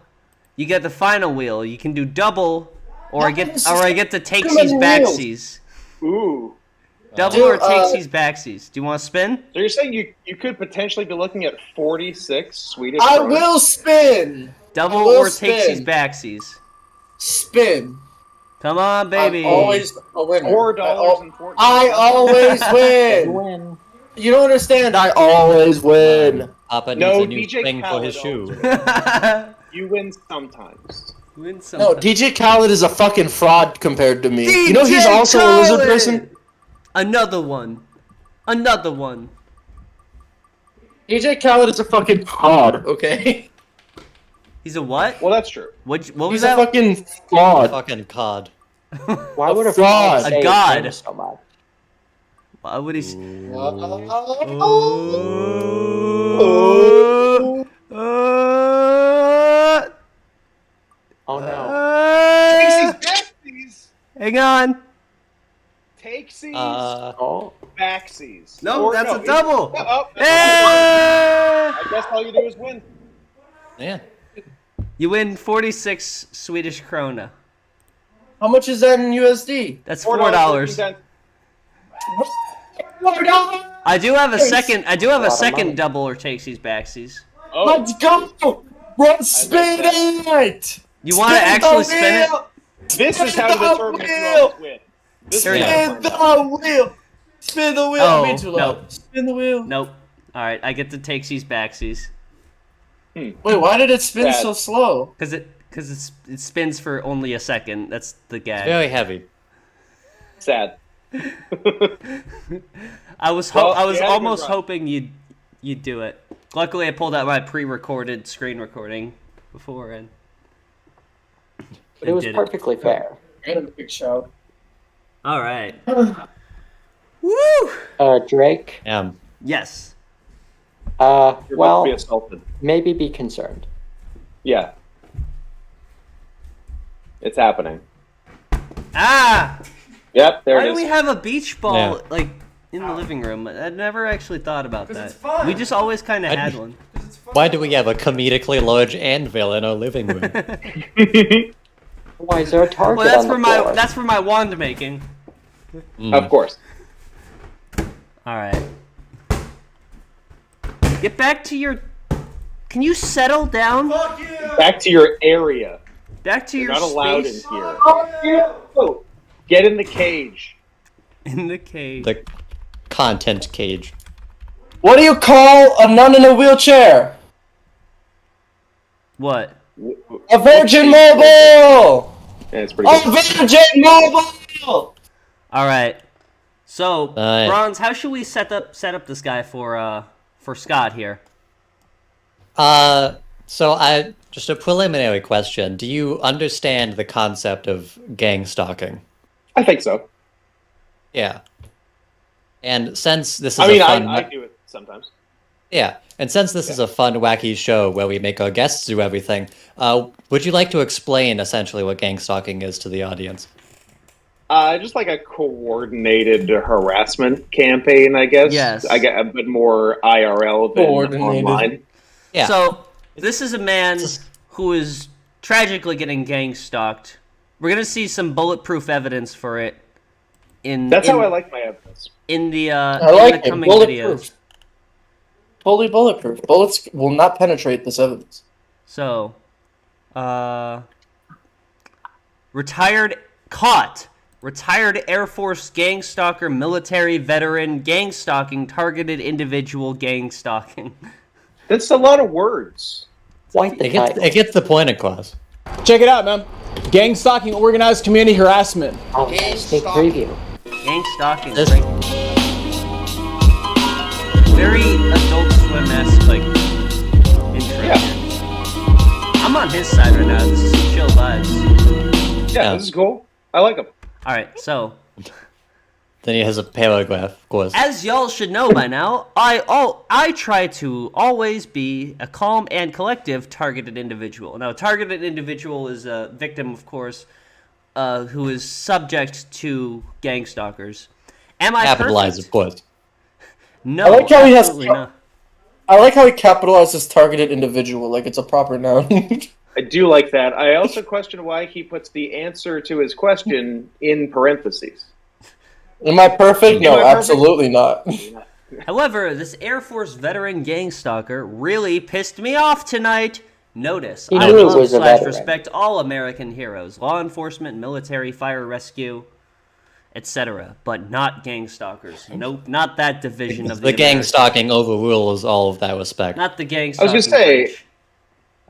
you get the final wheel. You can do double, or I get to take Too many these wheels. backsies. Ooh. Double Dude, or takes these backsies. Do you want to spin? So you're saying you could potentially be looking at 46 Swedish I kroner? will spin. Double I will or takes spin. these backsies. Spin. Come on, baby. I'm always a winner. $4.14. I always win. Win. You don't understand. I always win. Papa needs No, a new DJ thing for his Khaled shoe. You win sometimes. Win No, sometime. DJ Khaled is a fucking fraud compared to me. You know he's also a lizard Khaled! person? Another one. Another one. DJ Khaled is a fucking fraud, okay? He's a what? Well, that's true. What was He's a that? fucking fraud. Fucking cod. Why would a fraud. fraud A say god. him so much? Why would he? Oh no. Backsies. Hang on. Takesies. Oh. Backsies. No, Or that's a it's- double. Oh, Hey! I guess all you do is win. Yeah. You win 46 Swedish krona. How much is that in USD? That's $4.13. $4. I do have a second. I do have a Lot of money. second double or takesies backsies. Oh, Let's go! Let's spin it! You want to actually spin it? this is how to determine if you always win. This Here is we how go. to Spin find out. the wheel! Spin the wheel! Oh, I'm too loud. no. Spin the wheel. Nope. All right, I get the takesies backsies Wait, why did it spin Sad. so slow? because it spins for only a second. That's the gag. Very heavy. Sad. I was Well, I was you had a good almost run. hoping you'd do it. Luckily, I pulled out my pre-recorded screen recording before and But it was did it. perfectly fair. Get a big shout. All right. Woo! Drake, Yes. You're about to well, be assaulted. maybe be concerned. Yeah. It's happening. Ah! Yep, there Why it do is. we have a beach ball Yeah. like in the living room? I never actually thought about that. We just always kind of I- had one. Why do we have a comedically large anvil in our living room? Why is there a target Well, that's on the for my floor? that's for my wand making. Of course. All right. Get back to your. Can you settle down? Back to your area. Back to You're your not allowed in space here. Oh, get in the cage. in the cage. The content cage. What do you call a nun in a wheelchair? What? A Virgin Mobile! Yeah, it's pretty A good. Virgin Mobile! All right. So, Alright. Bronze, how should we set up this guy for Scott here? So I just a preliminary question. Do you understand the concept of gangstalking? I think so. Yeah. And since this is I mean, a fun I do it sometimes. yeah, and since this is a fun, wacky show where we make our guests do everything, would you like to explain essentially what gangstalking is to the audience? Just like a coordinated harassment campaign, I guess. Yes. I get a bit more IRL than Coordinated. online. Yeah. So, this is a man who is tragically getting gang stalked. We're gonna see some bulletproof evidence for it That's how I like my evidence. in the I like in the it. coming Bulletproof. videos. fully bulletproof. Bullets will not penetrate this evidence. So, retired Air Force gang stalker, military veteran, gang stalking, targeted individual, gang stalking. That's a lot of words. Quite the title. It gets the point across. Check it out, man. Gang stalking, organized community harassment. Oh, sneak preview. Gang stalking. This- Very Adult Swim-esque, like, intro. Yeah. I'm on his side right now. This is some chill vibes. Yeah, this is cool. I like them. All right, so Then he has a paragraph, of course. as y'all should know by now, I try to always be a calm and collective targeted individual. Now, a targeted individual is a victim, of course, who is subject to gang stalkers. Am I Capitalized, perfect? of course. No, I like how he has- absolutely not. I like how he capitalizes targeted individual like it's a proper noun. I do like that. I also question why he puts the answer to his question in parentheses. Am I perfect? No, Am I perfect? absolutely not. However, this Air Force veteran gang stalker really pissed me off tonight. Notice, He I knew it love was a / veteran. respect all American heroes, law enforcement, military, fire rescue, etc., but not gang stalkers. Nope, not that division of The gang American- stalking overrules all of that respect. Not the gang I was stalking. gonna say, branch.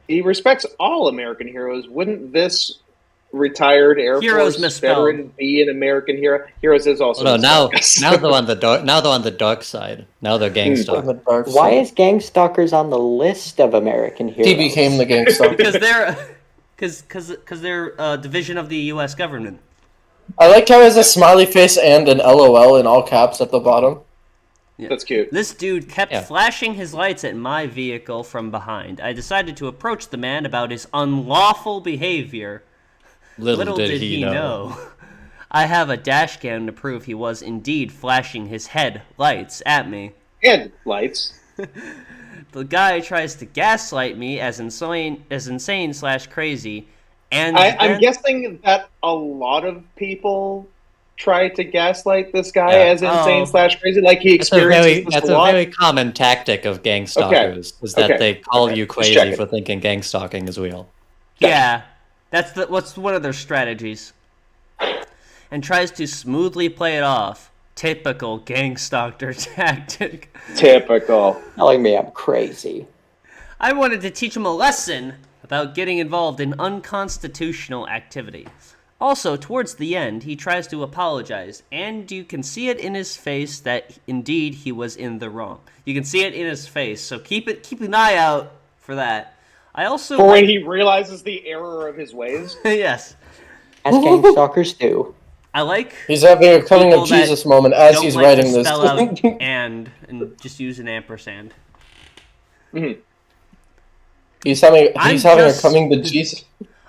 he respects all American heroes. Wouldn't this retired Air Heroes Force misspelled. veteran be an American hero? Heroes is also. Oh, no, misspelled. now they're on the dark. Now they're on the dark side. Now they're gang On stalking. the dark Why side. is gang stalkers on the list of American heroes? He became the gangster. because they're a division of the U.S. government. I like how he has a smiley face and an LOL in all caps at the bottom. Yeah. That's cute. This dude kept Yeah. flashing his lights at my vehicle from behind. I decided to approach the man about his unlawful behavior. Little did he know. I have a dash cam to prove he was indeed flashing his headlights at me. And lights. The guy tries to gaslight me as insane/crazy, and I'm then- guessing that a lot of people try to gaslight this guy Yeah. as insane/crazy. Like he experiences this That's a a lot. very common tactic of gang stalkers. Is that Okay. they call Okay. you Just crazy checking. for thinking gang stalking is real. Yeah, what's one of their strategies, and tries to smoothly play it off. Typical gang stalker tactic. Typical. Telling me I'm crazy. I wanted to teach him a lesson about getting involved in unconstitutional activity. Also, towards the end, he tries to apologize, and you can see it in his face that indeed he was in the wrong. You can see it in his face, so keep an eye out for that. I also For when he realizes the error of his ways. yes, As gang stalkers do. I like He's having a coming people of that Jesus moment as don't he's like writing to this. spell out and just use an ampersand. He's having I'm a just- coming to Jesus.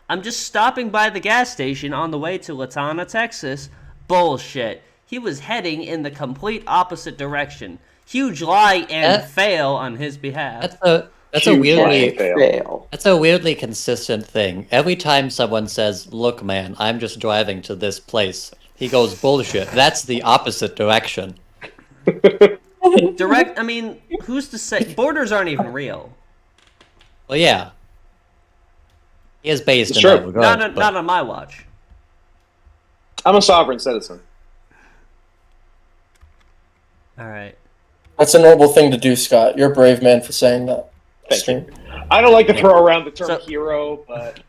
I'm just stopping by the gas station on the way to Latana, Texas. Bullshit. He was heading in the complete opposite direction. Huge lie and fail on his behalf. That's a Huge weirdly lie. Fail. Fail. that's a weirdly consistent thing. Every time someone says, "Look, man, I'm just driving to this place," he goes, "Bullshit. That's the opposite direction." Direct. I mean, who's to say? Borders aren't even real. Well, yeah, he is based in Sure. that regard. Not on my watch. I'm a sovereign citizen. All right. That's a noble thing to do, Scott. You're a brave man for saying that. Thank you. I don't like to throw around the term So- hero, but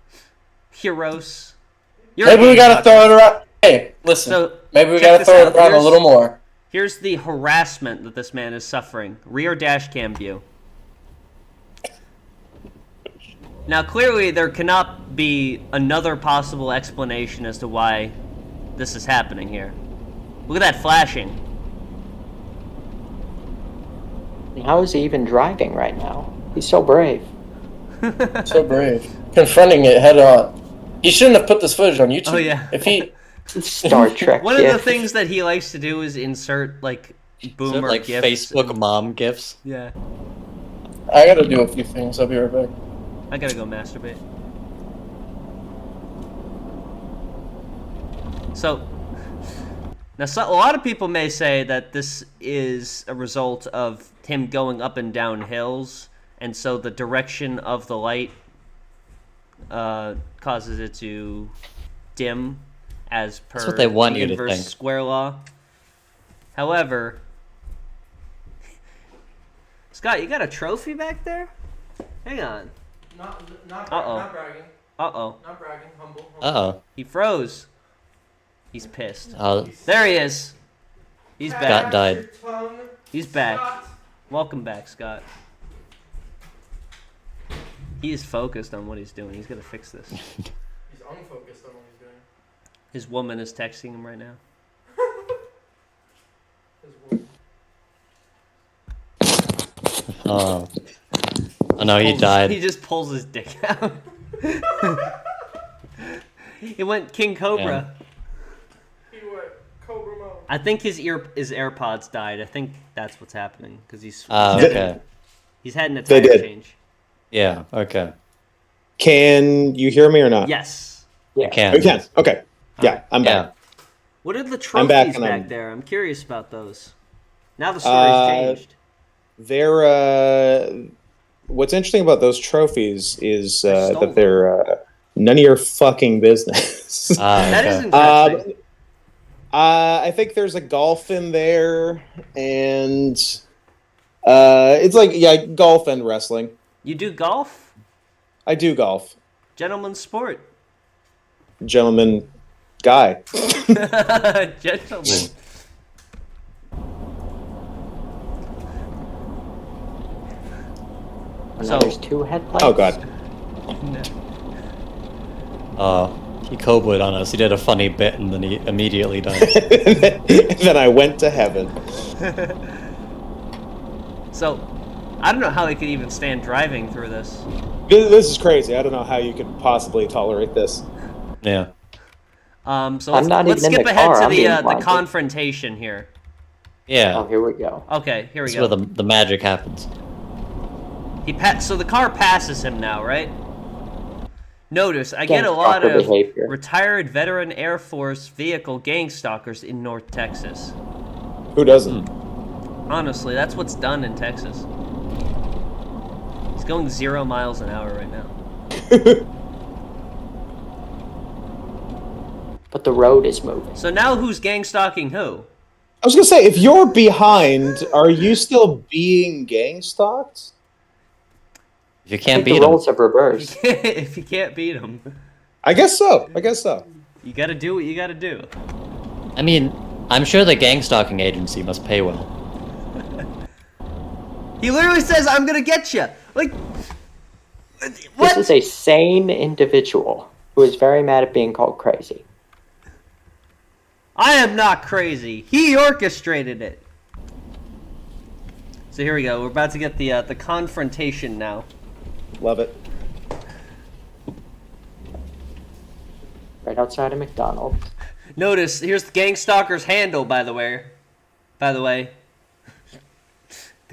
Heroes. You're Maybe a we gang gotta stalker. throw it around. Hey, listen. So, Maybe we check gotta this throw out. it around a Here's- little more. Here's the harassment that this man is suffering. Rear dash cam view. Now, clearly, there cannot be another possible explanation as to why this is happening here. Look at that flashing. And how is he even driving right now? He's so brave. So brave. Confronting it head on. He shouldn't have put this footage on YouTube. Oh, yeah. If he Star Trek. One of the gif. things that he likes to do is insert, like, Is it boomer like gifs. Facebook mom gifs. Yeah. I gotta do a few things, I'll be right back. I gotta go masturbate. So, now a lot of people may say that this is a result of him going up and down hills, and so the direction of the light causes it to dim as per That's what they want the you to inverse think. square law. However, Scott, you got a trophy back there? Hang on. Not Uh-oh. bragging. Uh-oh. Not bragging. Humble. Uh-oh. He froze. He's pissed. Oh, There he is. He's Scott back. died. He's back. Welcome back, Scott. He is focused on what he's doing. He's gonna fix this. He's unfocused on what he's doing. His woman is texting him right now. Oh. Oh no, he He died. just pulls his dick out. He went King Cobra. He went Cobra mode. I think his AirPods died. I think that's what's happening because he's Okay. he's had an They attire did. change. Yeah, okay. Can you hear me or not? Yes. You can. You can. Okay. Yeah, I'm back. What are the I'm back trophies and back I'm- there? I'm curious about those. Now the story's changed. They're what's interesting about those trophies is stolen. that they're none of your fucking business. That is Um, interesting. I think there's a golf in there, and it's like golf and wrestling. You do golf? I do golf, Gentleman's sport. gentleman, guy. Gentleman. And So- now there's 2 headlights. Oh god. He cobraed on us. He did a funny bit and then he immediately died. And then I went to heaven. So, I don't know how they could even stand driving through this. This is crazy. I don't know how you could possibly tolerate this. Yeah. So I'm let's not let's even in skip the ahead car, to I'm being the blinded. confrontation here. Yeah. Oh, here we go. Okay, here we That's go. where the magic happens. So the car passes him now, right? Notice, I get a Gang lot stalker of behavior. retired veteran Air Force vehicle gang stalkers in North Texas. Who doesn't? Honestly, that's what's done in Texas. He's going 0 miles an hour right now. But the road is moving. So now who's gang stalking who? I was gonna say, if you're behind, are you still being gang stalked? If you I can't think beat the him, roles have reversed. If you can't beat him, I guess so. I guess so. you gotta do what you gotta do. I mean, I'm sure the gang stalking agency must pay well. He literally says, "I'm gonna get you." Like, what? This is a sane individual who is very mad at being called crazy. I am not crazy. He orchestrated it. So here we go. We're about to get the confrontation now. Love it. Right outside of McDonald's. Notice here's the gang stalker's handle, by the way. The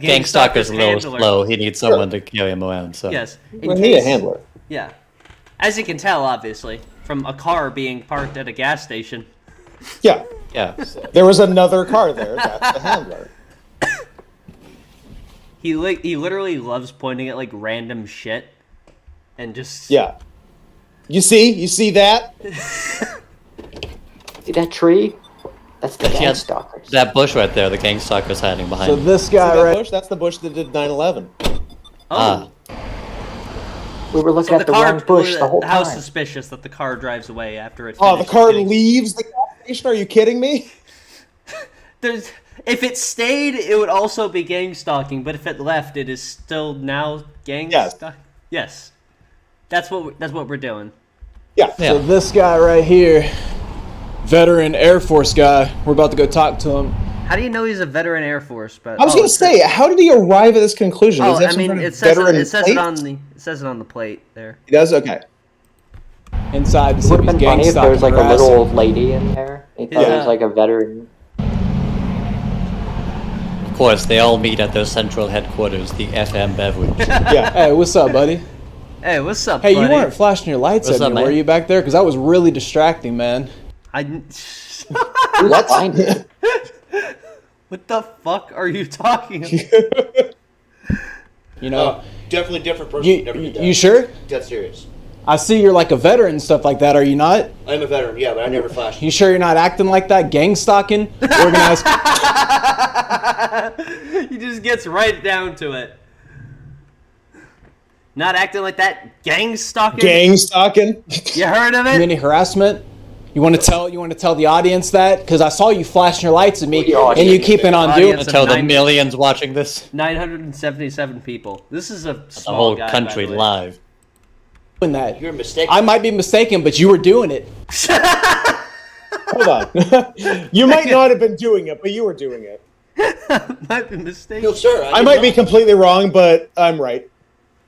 Gang stalker's a little handler. slow. He needs someone to carry him around. So Yes. in I need a case- handler. Yeah. As you can tell, obviously, from a car being parked at a gas station. Yeah. yeah. There was another car there. That's the handler. He literally loves pointing at like random shit, and just Yeah. You see that? See that tree? That's the gang Yeah, stalkers. that bush right there, the gang stalker's hiding behind. So this See guy that right bush? That's the bush that did 9/11. oh. We were looking So at the wrong bush the whole how time. suspicious that the car drives away after it. Oh, the finishes car getting- leaves the gas station? Are you kidding me? If it stayed, it would also be gang stalking. But if it left, it is still now gang Yes. stalking. Yes, that's what we're doing. Yeah. So this guy right here, veteran Air Force guy, we're about to go talk to him. How do you know he's a veteran Air Force? But I was gonna say, how did he arrive at this conclusion? Does Oh, he have I some mean, kind of it says veteran it says plate? it says it on the plate there. He does? Okay. Inside to It see would if have he's been gang funny if there was like stalking a little harassing. old lady in there. He thought it Yeah. was like a veteran. Of course, they all meet at their central headquarters, the FM Beverage. Yeah. Hey, what's up, buddy? Hey, what's up, Hey, buddy? you weren't flashing your lights What's at up, me, were man? you back there? Because that was really distracting, man. I Who's behind it? What the fuck are you talking about? You know, Definitely different person. Never did that. you sure? Dead serious. I see you're like a veteran and stuff like that. Are you not? I'm a veteran, yeah, but I never flashed. You sure you're not acting like that? Gangstalking? Organized? He just gets right down to it. Not acting like that. Gang stalking. You heard of it? Community harassment? You want to tell the audience that? Because I saw you flashing your lights at me, and you keep it on doing. To tell the millions watching this. 977 people. This is a The small whole guy, country by the way. live. Doing that. You're mistaken. I might be mistaken, but you were doing it. Hold on. You might not have been doing it, but you were doing it. Might be mistaken. No, sir. I might be completely wrong, but I'm right.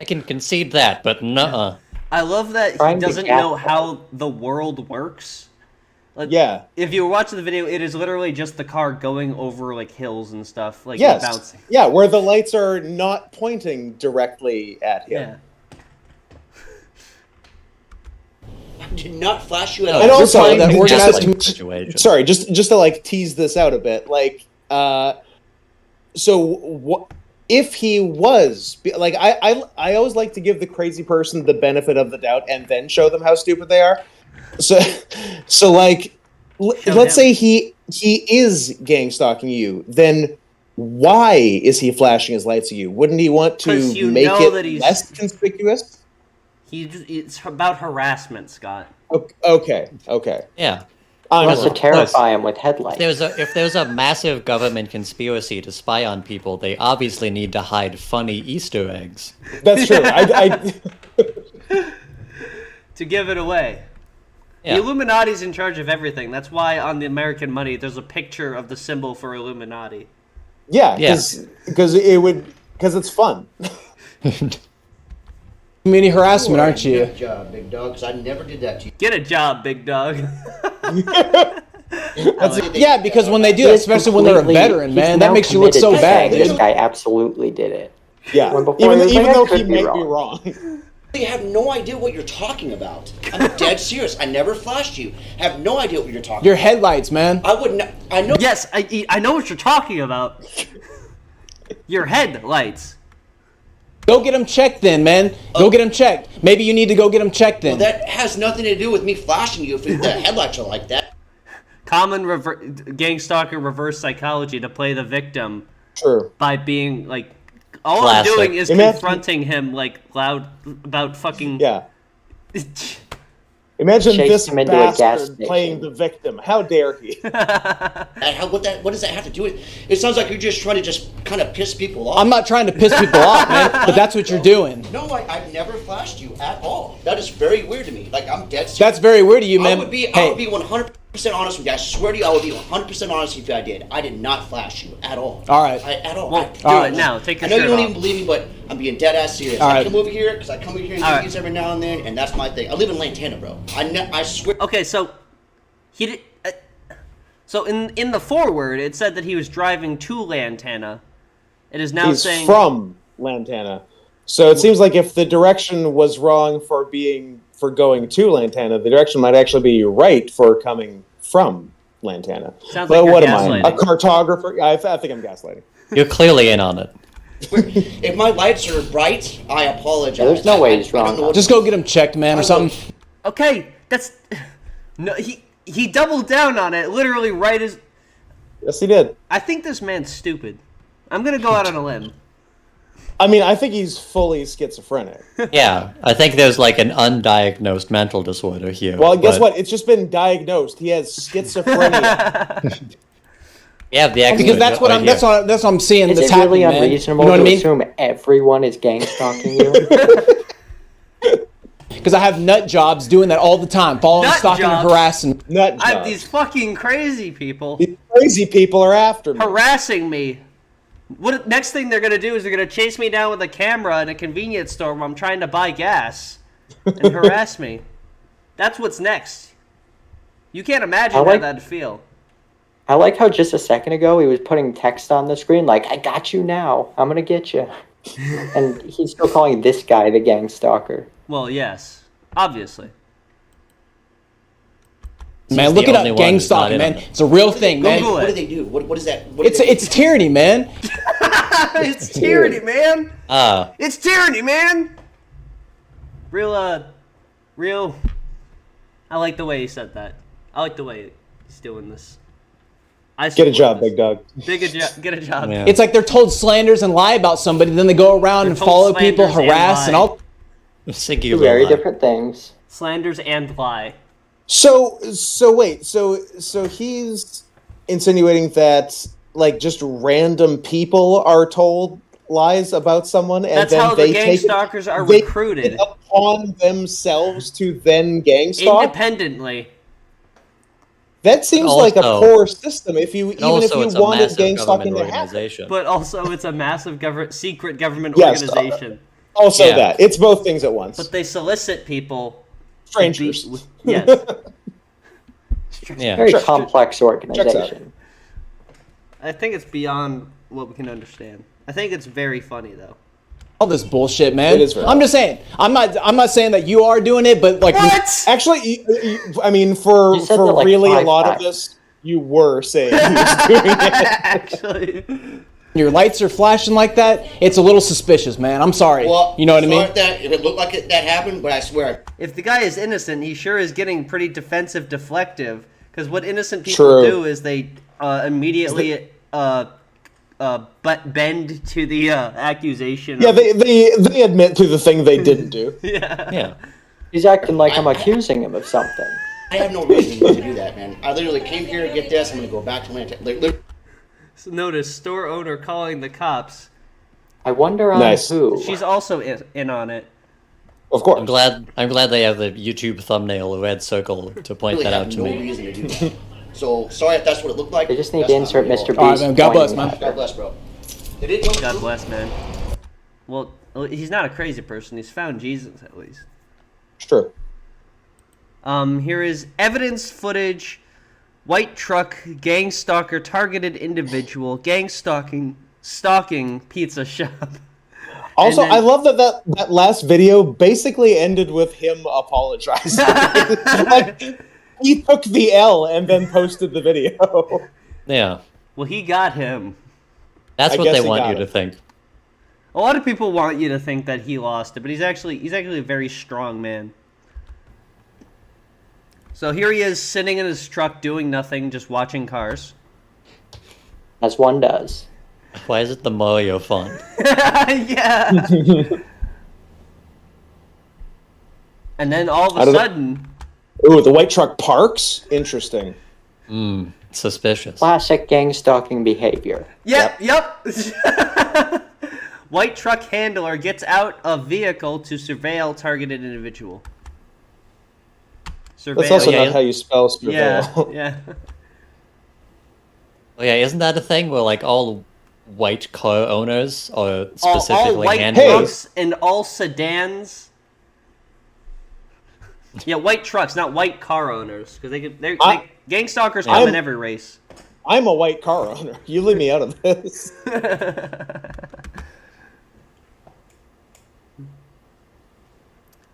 I can concede that, but nuh-uh. I love that he Trying to doesn't gap- know how the world works. Like, Yeah. if you were watching the video, it is literally just the car going over like hills and stuff, like Yes. bouncing. Yeah, where the lights are not pointing directly at him. Yeah. I did not flash you at No, all. And you're also, playing that a organized gaslighting situation. Sorry, just to like tease this out a bit, like, so what if he was like, I always like to give the crazy person the benefit of the doubt and then show them how stupid they are. So like, let's say he is gang stalking you, then why is he flashing his lights at you? Wouldn't he want 'Cause to you make know that it he's- less conspicuous? It's about harassment, Scott. Okay. Yeah. I'm Wants to wrong. terrify him with headlights. If there's a massive government conspiracy to spy on people, they obviously need to hide funny Easter eggs. That's true. I To give it away. Yeah. The Illuminati's in charge of everything. That's why on the American money, there's a picture of the symbol for Illuminati. yeah, Yeah. because it's fun. Community harassment, aren't you? Good job, big dog, because I never did that to you. Get a job, big dog. Yeah, because when they do He that, is especially when they're a completely- veteran, he's man, that now makes you look so committed to bad, saying This dude. guy absolutely did it. Yeah, When before even he was like, though "I could he be might be wrong." wrong. I have no idea what you're talking about. I'm dead serious. I never flashed you. I have no idea what you're talking Your about. headlights, man. I would not. I know. Yes, I know what you're talking about. Your headlights. Go get them checked then, man. Go get them checked. Maybe you need to go get them checked Well, then. that has nothing to do with me flashing you if the headlights are like that. Common gang stalker reverse psychology to play the victim True. by being like, all Classic. I'm doing is Imagine- confronting him like loud about fucking. Yeah. Imagine Chase this him into a gas bastard station. playing the victim. How dare he? And what does that have to do with? It sounds like you're just trying to just kind of piss people off. I'm not trying to piss people off, man, but that's what you're doing. No, I've never flashed you at all. That is very weird to me. Like, I'm dead serious. That's very weird to you, man. I would be 100% honest with you. I swear to you, I would be 100% honest if I did. I did not flash you at all. All right. At all. Well, I- do it now. Take your I know you shirt don't off. even believe me, but I'm being dead ass serious. All I right. come over here because I come over here and All do right. these every now and then, and that's my thing. I live in Lantana, bro. I swear. Okay, so he did. So in the foreword, it said that he was driving to Lantana. It is now He's saying from Lantana. So it seems like if the direction was wrong for going to Lantana, the direction might actually be right for coming from Lantana. Sounds But like what you're am I? A gaslighting. cartographer? I think I'm gaslighting. You're clearly in on it. If my lights are bright, I apologize. There's no way he's I don't wrong. know what- Just go get them checked, man, or something. Okay, that's no. He doubled down on it. Literally, right as Yes, he did. I think this man's stupid. I'm gonna go out on a limb. I mean, I think he's fully schizophrenic. Yeah, I think there's like an undiagnosed mental disorder here. Well, guess but what? It's just been diagnosed. He has schizophrenia. Yeah, the expert Because that's what right I'm. here. That's what I'm seeing. Is That's it really happening, man. unreasonable You know what to I mean? assume everyone is gang stalking you? Because I have nut jobs doing that all the time, following, Nut stalking, and jobs? harassing. Nut I have jobs. these fucking crazy people These crazy people are after me. harassing me. What next thing they're gonna do is they're gonna chase me down with a camera in a convenience store where I'm trying to buy gas and harass me. That's what's next. You can't imagine I like- how that'd feel. I like how just a second ago he was putting text on the screen like, I got you now. I'm going to get you. And he's still calling this guy the gang stalker. Well, yes, obviously. Man, look it up, Gangstalking, man. It's a real thing, man. What do they do? What is that? It's tyranny, man. It's tyranny, man. It's tyranny, man. Real. I like the way he said that. I like the way he's doing this. Get a job, big dog. Get a job. Yeah. It's like they're told slanders and lie about somebody, then they go around and follow people, harass, and all. Two very different things. Slanders and lie. So wait, so he's insinuating that like just random people are told lies about someone, and that's then how they the gangstalkers are recruited take it upon themselves to then gangstalk independently. That seems like a poor system. If you wanted gangstalking to happen, but also it's a massive secret government organization. Also, that it's both things at once. But they solicit people. Strangers. Yes. Very complex organization. I think it's beyond what we can understand. I think it's very funny though. All this bullshit, man. It is I'm just saying. I'm not saying that you are doing it, but like actually, I mean, for like really a lot of this, you were saying he was doing it. Actually. Your lights are flashing like that, it's a little suspicious, man. I'm sorry. Well, you know what I mean? If it looked like that happened, but I swear. If the guy is innocent, he sure is getting pretty defensive, deflective. Because what innocent people do is they immediately bend to the accusation. Yeah, they admit to the thing they didn't do. Yeah. He's acting like I'm accusing him of something. I have no reason to do that, man. I literally came here to get this. I'm gonna go back to my. So notice store owner calling the cops. I wonder on who. She's also in on it. Of course. I'm glad they have the YouTube thumbnail, a red circle, to point that out to me. Reason to do that. So sorry if that's what it looked like. They just need to insert Mr. Beast. All right, man. God bless, man. God bless, bro. God bless, man. Well, he's not a crazy person. He's found Jesus at least. It's true. Here is evidence footage. White truck, gang stalker, targeted individual, gang stalking pizza shop. Also, I love that last video basically ended with him apologizing. Like, he took the L and then posted the video. Yeah. Well, he got him. That's what they want you to think. A lot of people want you to think that he lost it, but he's actually a very strong man. So here he is sitting in his truck doing nothing, just watching cars. As one does. Why is it the Mario font? Yeah. And then all of a sudden... Ooh, the white truck parks? Interesting. Suspicious. Classic gang stalking behavior. Yep. White truck handler gets out of vehicle to surveil targeted individual. That's also not how you spell surveil. Yeah. Oh yeah, isn't that a thing where like all white car owners are specifically all white trucks and all sedans? Yeah, white trucks, not white car owners, because gang stalkers come in every race. I'm a white car owner. You leave me out of this.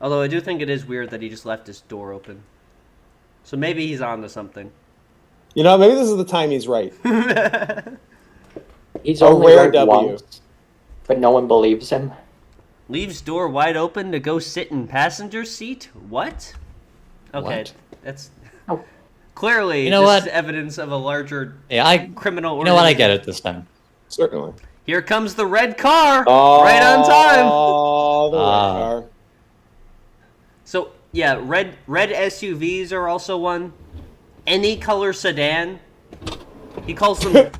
Although I do think it is weird that he just left his door open. So maybe he's on to something. You know, maybe this is the time he's right. He's only right once, but no one believes him. Leaves door wide open to go sit in passenger seat? What? Okay, What? that's... Clearly, this is evidence of a larger criminal organization. You know what? I get it this time. Certainly. Here comes the red car! Right on time! Oh, the red car. So, yeah, red SUVs are also one. Any color sedan. He calls them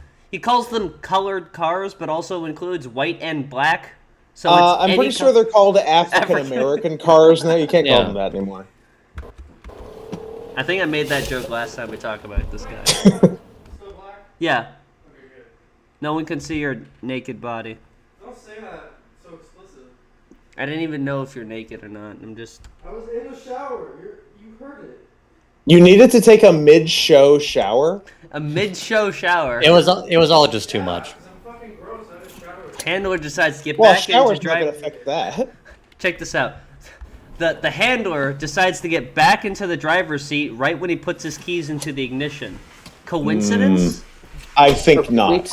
colored cars, but also includes white and black. So I'm pretty sure they're called African American cars now. You can't call them that anymore. I think I made that joke last time we talked about this guy. Yeah. No one can see your naked body. Don't say that so explicit. I didn't even know if you're naked or not. I'm just... I was in the shower. You heard it. You needed to take a mid-show shower? A mid-show shower? It was all just too much. I'm fucking gross. I just showered. Handler decides to get Well, back into shower's not driving. going to affect that. Check this out. the handler decides to get back into the driver's seat right when he puts his keys into the ignition. Coincidence? I think not.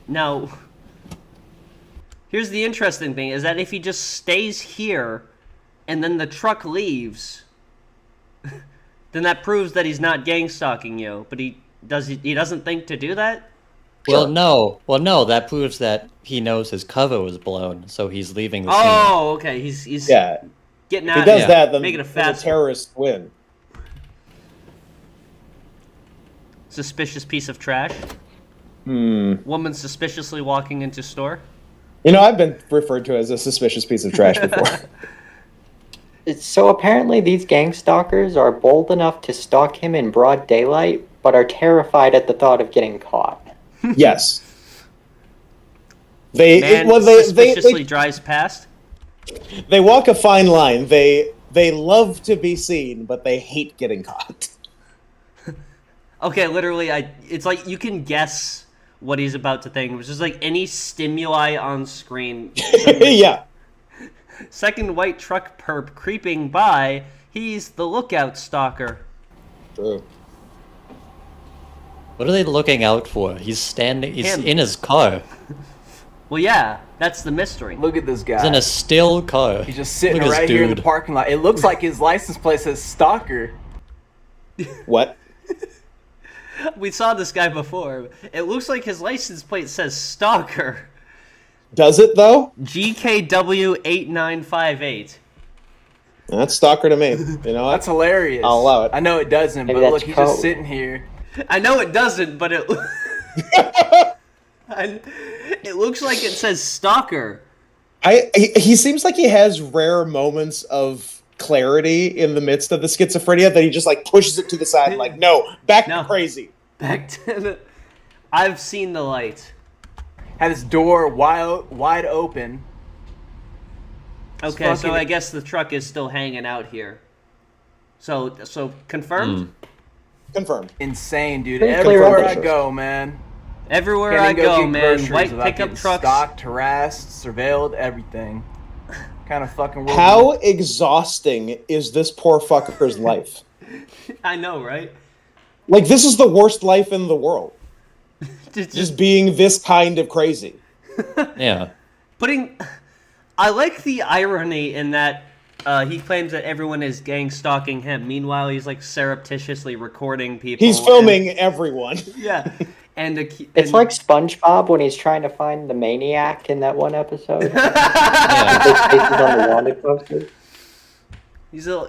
Now, here's the interesting thing, is that if he just stays here and then the truck leaves, then that proves that he's not gang-stalking you. But he doesn't think to do that? Well, no. Well, no, that proves that he knows his cover was blown, so he's leaving the scene. Oh, okay. He's getting out If he does that, then making a the fast terrorists win. suspicious piece of trash. Woman suspiciously walking into store. You know, I've been referred to as a suspicious piece of trash before. So apparently these gang stalkers are bold enough to stalk him in broad daylight, but are terrified at the thought of getting caught. Yes. Man suspiciously drives past. They walk a fine line. They love to be seen, but they hate getting caught. Okay, literally, it's like you can guess what he's about to think. It's just like any stimuli on screen. Yeah. Second white truck perp creeping by. He's the lookout stalker. True. What are they looking out for? He's standing. He's Him. in his car. Well, yeah, that's the mystery. Look at this guy. He's in a still car. He's just sitting Look at this right here in the dude. parking lot. It looks like his license plate says stalker. What? We saw this guy before. It looks like his license plate says stalker. Does it, though? GKW8958. That's stalker to me. You know what? That's hilarious. I'll allow it. I know it doesn't, Maybe but that's look, he's code. just sitting here. I know it doesn't, but it it looks like it says stalker. He seems like he has rare moments of clarity in the midst of the schizophrenia that he just like pushes it to the side, like, no, back to crazy. Back to the... I've seen the light. Had his door wide open. Okay, so I guess the truck is still hanging out here. So confirmed? Confirmed. Insane, dude. Pretty clear Everywhere I evidence. go, man. Everywhere Can't I even go, get man. groceries White without pickup getting trucks. stalked, harassed, surveilled, everything. Kind of fucking world. How exhausting is this poor fucker's life? I know, right? Like, this is the worst life in the world. Just being this kind of crazy. Yeah. I like the irony in that he claims that everyone is gang stalking him. Meanwhile, he's like surreptitiously recording people. He's filming everyone. Yeah. And It's like SpongeBob when he's trying to find the maniac in that one episode. Yeah. His face is on the wanted poster. He's a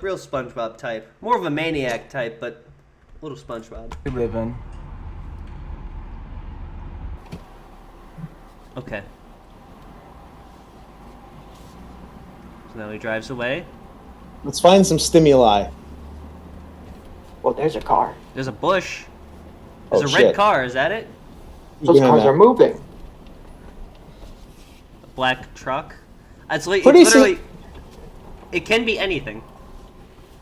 real SpongeBob type. More of a maniac type, but little SpongeBob. We live in. Okay. So now he drives away. Let's find some stimuli. Well, there's a car. There's a bush. There's Oh, a red shit. car, is that it? Those Yeah, cars man. are moving. A black truck? It's Pretty literally... It can be anything.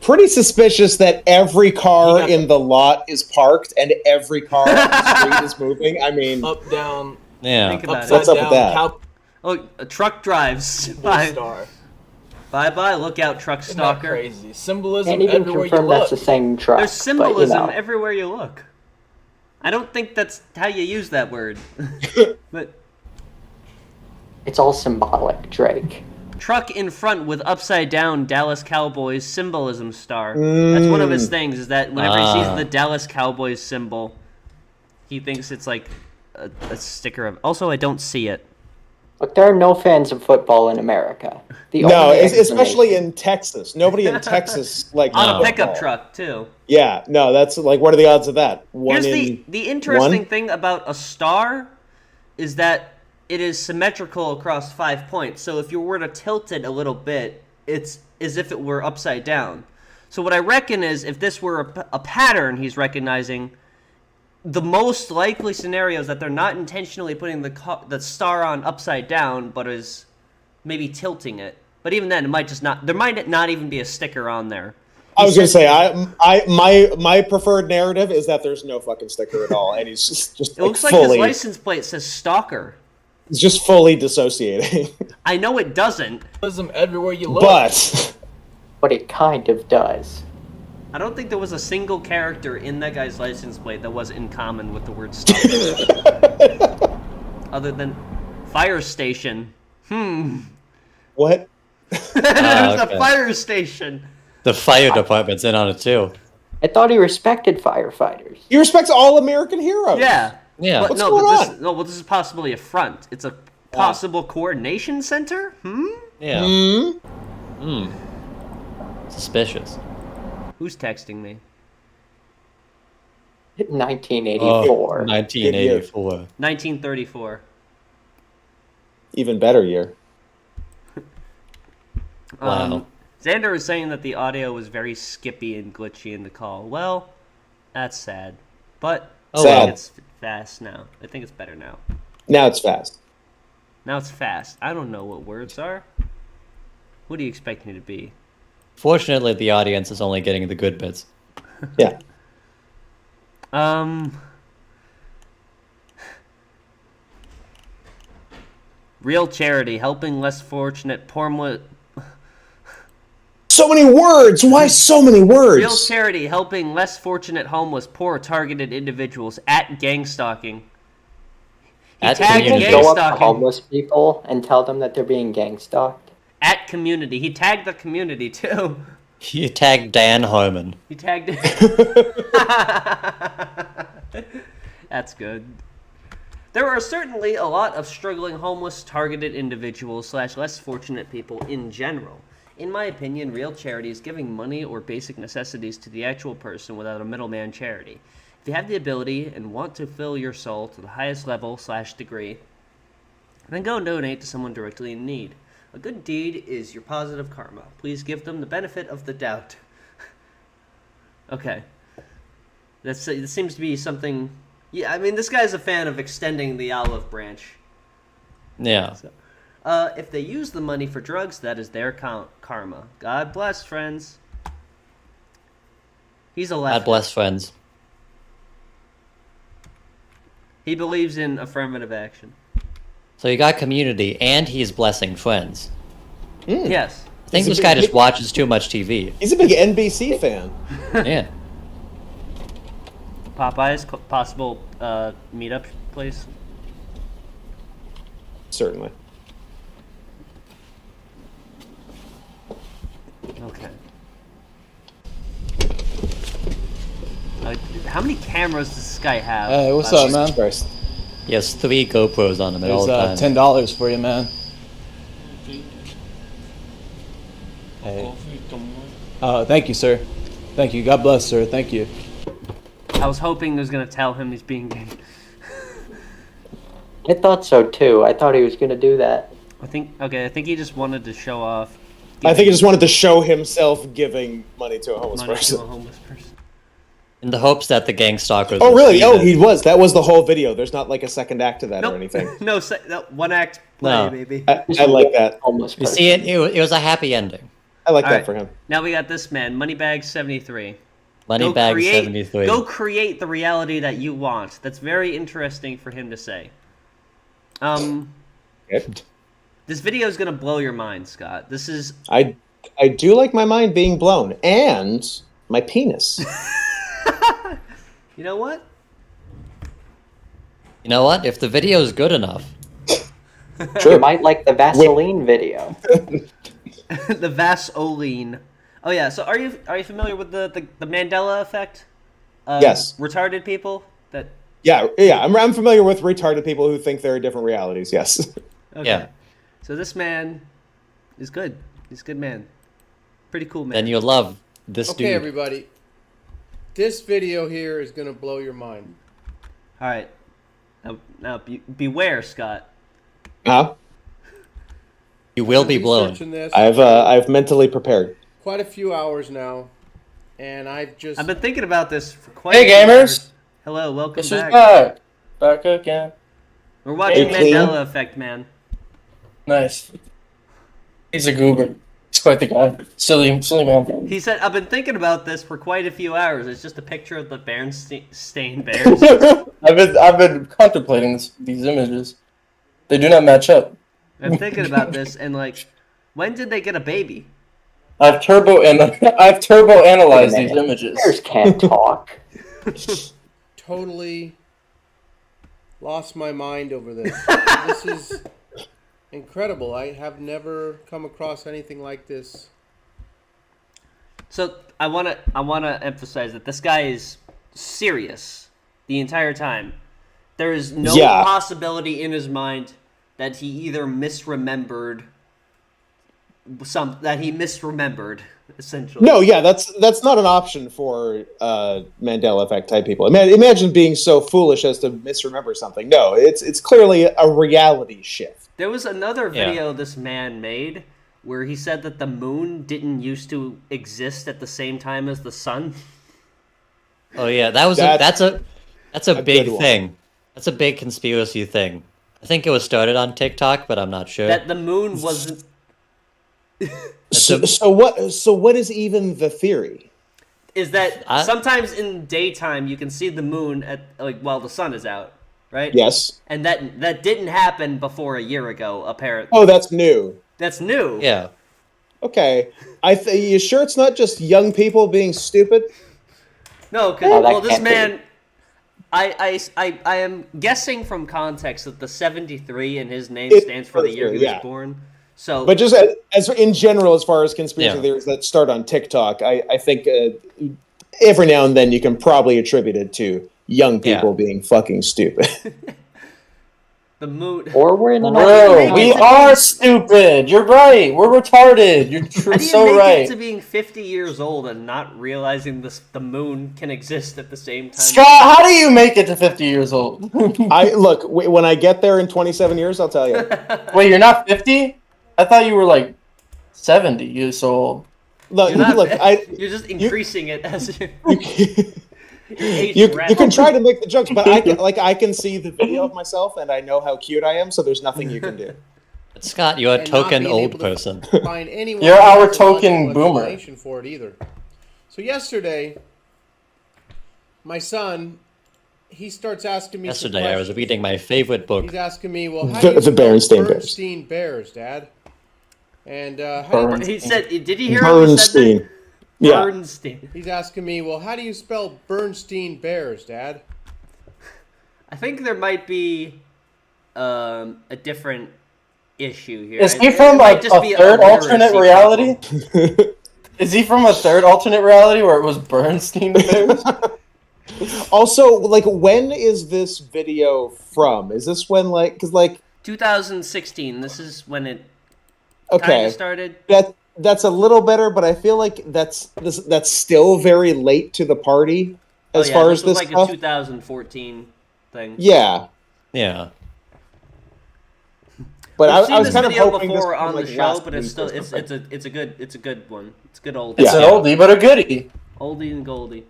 Pretty suspicious that every car in the lot is parked and every car on the street is moving. I mean, Up, down, Yeah. Think about upside it. What's up down. with that? Cow Oh, a truck drives. bull Bye. star. Bye-bye, look out, truck Isn't that stalker. crazy? Symbolism Can't even everywhere you confirm that's look. the same truck. There's symbolism but, you know, everywhere you look. I don't think that's how you use that word. But it's all symbolic, Drake. truck in front with upside down Dallas Cowboys symbolism star. That's one of his things, is that whenever he sees the Dallas Cowboys symbol, he thinks it's like a sticker of... Also, I don't see it. Look, there are no fans of football in America. The no, only especially explanation- in Texas. Nobody in Texas like On a pickup football. truck, too. Yeah, no, that's like, what are the odds of that? One Here's in the interesting one? thing about a star is that it is symmetrical across 5 points. So if you were to tilt it a little bit, it's as if it were upside down. So what I reckon is, if this were a pattern he's recognizing, the most likely scenario is that they're not intentionally putting the star on upside down, but is maybe tilting it. But even then, it might just not... There might not even be a sticker on there. I was gonna say, my preferred narrative is that there's no fucking sticker at all, and he's just It looks like fully, his license plate says stalker. he's just fully dissociating. I know it doesn't. Everywhere you look. But it kind of does. I don't think there was a single character in that guy's license plate that was in common with the word stalker. Other than fire station. What? There's okay. a fire station. The fire department's in on it too. I thought he respected firefighters. He respects all American heroes. Yeah. Yeah. But What's no, going but on? this is possibly a front. It's a possible coordination center? Yeah. Suspicious. Who's texting me? 1984. 1984. 1934. Even better year. Wow. Xander was saying that the audio was very skippy and glitchy in the call. Well, that's sad. But I think it's fast now. I think it's better now. Now it's fast. Now it's fast. I don't know what words are. What do you expect me to be? Fortunately, the audience is only getting the good bits. Yeah. Real charity, helping less fortunate, So many words! Why so many words? Real charity, helping less fortunate, homeless, poor, targeted individuals at Gangstalking. He tagged Go up to Gangstalking homeless people and tell them that they're being gang-stalked. at community. He tagged the community too. He tagged Dan Homan. He tagged it. That's good. There are certainly a lot of struggling homeless, targeted individuals / less fortunate people in general. In my opinion, real charity is giving money or basic necessities to the actual person without a middleman charity. If you have the ability and want to fill your soul to the highest level / degree, then go and donate to someone directly in need. A good deed is your positive karma. Please give them the benefit of the doubt. Okay. That seems to be something... Yeah, I mean, this guy's a fan of extending the olive branch. Yeah. So, if they use the money for drugs, that is their karma. God bless, friends. He's a leftist. God bless, friends. He believes in affirmative action. So you got community, and he's blessing friends. Yes. I think this guy just watches too much TV. He's a big NBC fan. Yeah. Popeye's possible meetup place? Certainly. Okay. How many cameras does this guy have? Hey, what's up, man? He has 3 GoPros on him at all There's times. $10 for you, man. Hey. Thank you, sir. Thank you. God bless, sir. Thank you. I was hoping he was going to tell him he's being gay. I thought so too. I thought he was going to do that. I think he just wanted to show off. I think he just wanted to show himself giving money to a homeless person. In the hopes that the gang stalkers. Oh, would really? see Oh, that. he was. That was the whole video. There's not like a second act to that or anything. No, one act play, No. baby. I like that. You see, it was a happy ending. I like All that right. for him. Now we got this man, Moneybag73. Moneybag73. Go create the reality that you want. That's very interesting for him to say. This video is gonna blow your mind, Scott. This is... I do like my mind being blown. And my penis. You know what? You know what? If the video is good enough. You might like the Vaseline video. The Vaseline. Oh yeah. So are you familiar with the Mandela effect? Yes. Retarded people that. Yeah. I'm familiar with retarded people who think there are different realities. Yes. Okay. Yeah. So this man is good. He's a good man. Pretty cool man. Then you'll love this Okay, dude. everybody. This video here is gonna blow your mind. All right. Now beware, Scott. Huh? You will be blown. Researching this I've mentally prepared. quite a few hours now, and I've been thinking about this for quite. Hey, a few gamers. hours. Hello, welcome This is back. back again. We're watching Hey, clean. Mandela Effect, man. Nice. He's a goober. It's quite the guy. Silly man. He said, "I've been thinking about this for quite a few hours. It's just a picture of the Berenstain Bears." I've been contemplating these images. They do not match up. I'm thinking about this, and like, when did they get a baby? I've turbo analyzed these images. Bears can't talk. Totally lost my mind over this. This is incredible. I have never come across anything like this. So I wanna emphasize that this guy is serious the entire time. There is no possibility in his mind that he either misremembered essentially. No, yeah, that's not an option for Mandela effect type people. Imagine being so foolish as to misremember something. No, it's clearly a reality shift. There was another video this man made where he said that the moon didn't used to exist at the same time as the sun. Oh yeah, that's a big thing. That's a big conspiracy thing. I think it was started on TikTok, but I'm not sure. That the moon wasn't. So what is even the theory? Is that sometimes in daytime you can see the moon at while the sun is out, right? Yes. And that didn't happen before a year ago, apparently. Oh, that's new. That's new. Yeah. Okay. You sure it's not just young people being stupid? No, because this man. I am guessing from context that the 73 in his name stands for the year he was born. So, but just as in general, as far as conspiracy theories that start on TikTok, I think every now and then you can probably attribute it to young people being fucking stupid. The moon, or we're in the Bro, we are stupid. You're right. We're retarded. You're How do you so make right. it to being 50 years old and not realizing the moon can exist at the same time? Scott, how do you make it to 50 years old? When I get there in 27 years, I'll tell you. Wait, you're not 50? I thought you were like 70 years old. Look, you're just increasing it as you can try to make the jokes, but I can see the video of myself and I know how cute I am, so there's nothing you can do. But Scott, you're a token old person. Find anyone You're who our has a token logical boomer. explanation for it either. So yesterday, my son, he starts asking me. Yesterday, I was reading my favorite book. He's asking me, "Well, how do you The Berenstain Bears. Bernstein Bears, Dad?" And how do you, he said, "Did you hear how he said that?" Yeah. Bernstein. He's asking me, "Well, how do you spell Bernstein Bears, Dad?" I think there might be a different issue here. Is he from a third alternate reality? Is he from a third alternate reality where it was Bernstein Bears? Also, when is this video from? Is this when 2016? This is when it kind of started. That's a little better, but I feel like that's still very late to the party as far as this was stuff. a 2014 thing. Yeah. Yeah. But I've seen I was this kind of video hoping before this on the was show, last but it's week still or something. it's a good one. It's a good old. It's an oldie but a goodie. Oldie and goldie.